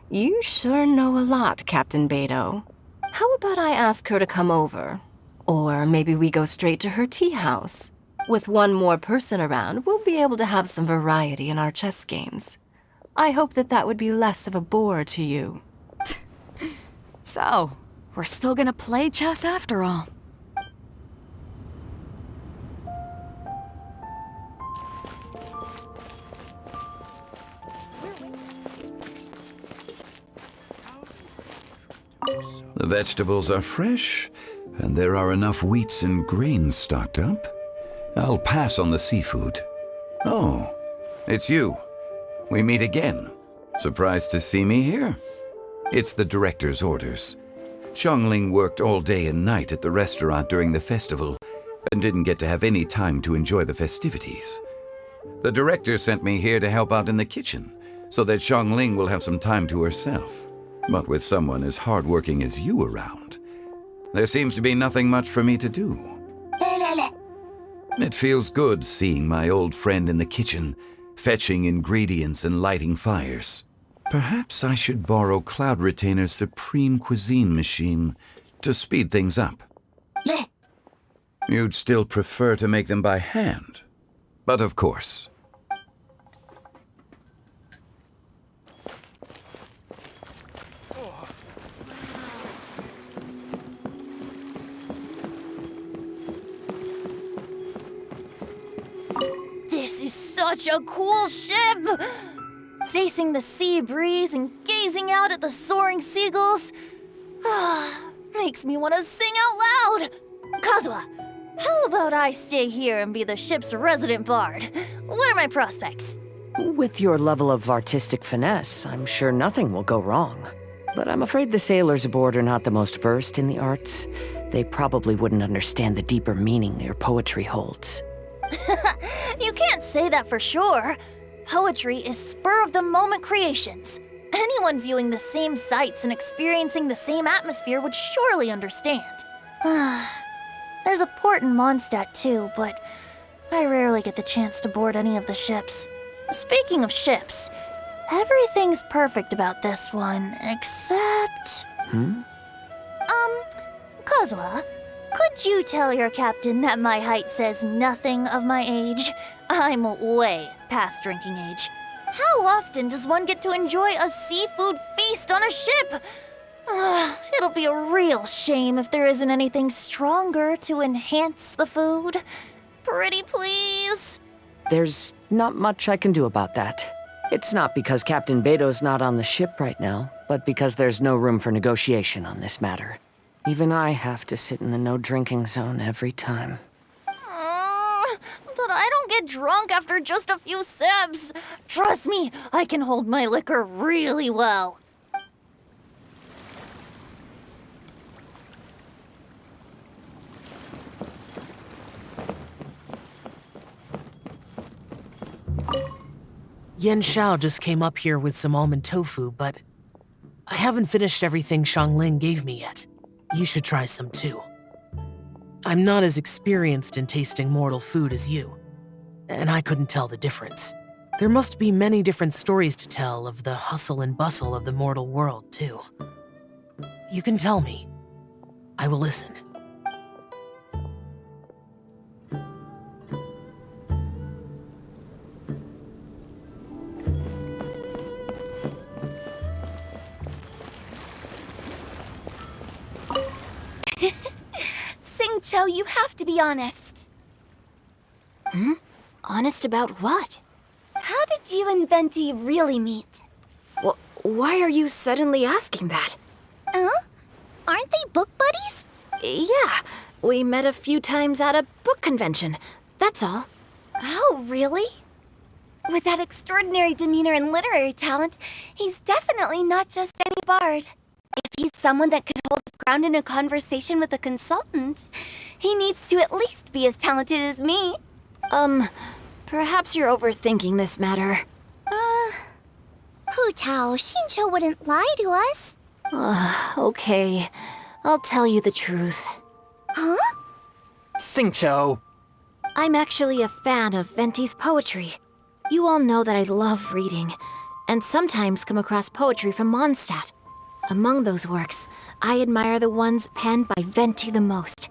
Speaker 12: you sure know a lot, Captain Beto. How about I ask her to come over? Or maybe we go straight to her tea house. With one more person around, we'll be able to have some variety in our chess games. I hope that would be less of a bore to you.
Speaker 11: So, we're still gonna play chess after all.
Speaker 2: The vegetables are fresh, and there are enough wheats and grains stocked up. I'll pass on the seafood. Oh, it's you. We meet again. Surprised to see me here? It's the director's orders. Xiangling worked all day and night at the restaurant during the festival and didn't get to have any time to enjoy the festivities. The director sent me here to help out in the kitchen so that Xiangling will have some time to herself. But with someone as hardworking as you around, there seems to be nothing much for me to do. It feels good seeing my old friend in the kitchen, fetching ingredients and lighting fires. Perhaps I should borrow Cloud Retainer's Supreme Cuisine machine to speed things up. You'd still prefer to make them by hand, but of course.
Speaker 4: This is such a cool ship! Facing the sea breeze and gazing out at the soaring seagulls. Makes me want to sing out loud! Kazuha, how about I stay here and be the ship's resident bard? What are my prospects?
Speaker 15: With your level of artistic finesse, I'm sure nothing will go wrong.
Speaker 10: But I'm afraid the sailors aboard are not the most versed in the arts. They probably wouldn't understand the deeper meaning your poetry holds.
Speaker 4: You can't say that for sure. Poetry is spur-of-the-moment creations. Anyone viewing the same sights and experiencing the same atmosphere would surely understand. There's a port in Mondstadt too, but I rarely get the chance to board any of the ships. Speaking of ships, everything's perfect about this one, except... Kozua, could you tell your captain that my height says nothing of my age? I'm way past drinking age. How often does one get to enjoy a seafood feast on a ship? It'll be a real shame if there isn't anything stronger to enhance the food. Pretty please?
Speaker 10: There's not much I can do about that. It's not because Captain Beto's not on the ship right now, but because there's no room for negotiation on this matter. Even I have to sit in the no-drinking zone every time.
Speaker 4: But I don't get drunk after just a few sips. Trust me, I can hold my liquor really well.
Speaker 22: Yen Xiao just came up here with some almond tofu, but I haven't finished everything Xiangling gave me yet. You should try some too. I'm not as experienced in tasting mortal food as you, and I couldn't tell the difference. There must be many different stories to tell of the hustle and bustle of the mortal world, too. You can tell me. I will listen.
Speaker 16: Xingqiu, you have to be honest.
Speaker 21: Honest about what?
Speaker 16: How did you and Venti really meet?
Speaker 21: Why are you suddenly asking that?
Speaker 16: Aren't they book buddies?
Speaker 21: Yeah, we met a few times at a book convention. That's all.
Speaker 16: Oh, really? With that extraordinary demeanor and literary talent, he's definitely not just any bard. If he's someone that could hold his ground in a conversation with a consultant, he needs to at least be as talented as me.
Speaker 21: Perhaps you're overthinking this matter.
Speaker 16: Hu Tao, Xingqiu wouldn't lie to us.
Speaker 21: Okay. I'll tell you the truth.
Speaker 16: Huh?
Speaker 20: Xingqiu!
Speaker 21: I'm actually a fan of Venti's poetry. You all know that I love reading, and sometimes come across poetry from Mondstadt. Among those works, I admire the ones penned by Venti the most.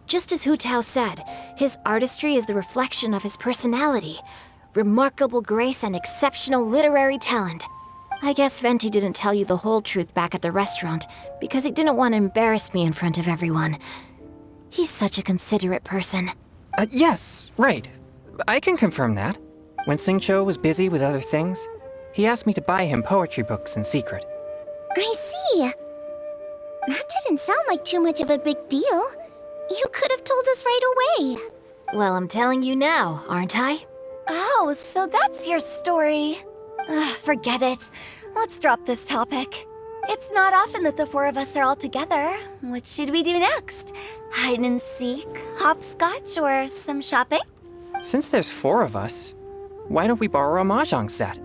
Speaker 21: Just as Hu Tao said, his artistry is the reflection of his personality, remarkable grace and exceptional literary talent. I guess Venti didn't tell you the whole truth back at the restaurant because he didn't want to embarrass me in front of everyone. He's such a considerate person.
Speaker 20: Yes, right. I can confirm that. When Xingqiu was busy with other things, he asked me to buy him poetry books in secret.
Speaker 16: I see. That didn't sound like too much of a big deal. You could have told us right away.
Speaker 21: Well, I'm telling you now, aren't I?
Speaker 16: Oh, so that's your story. Forget it. Let's drop this topic. It's not often that the four of us are all together. What should we do next? Hide and seek, hopscotch, or some shopping?
Speaker 20: Since there's 4 of us, why don't we borrow a mahjong set?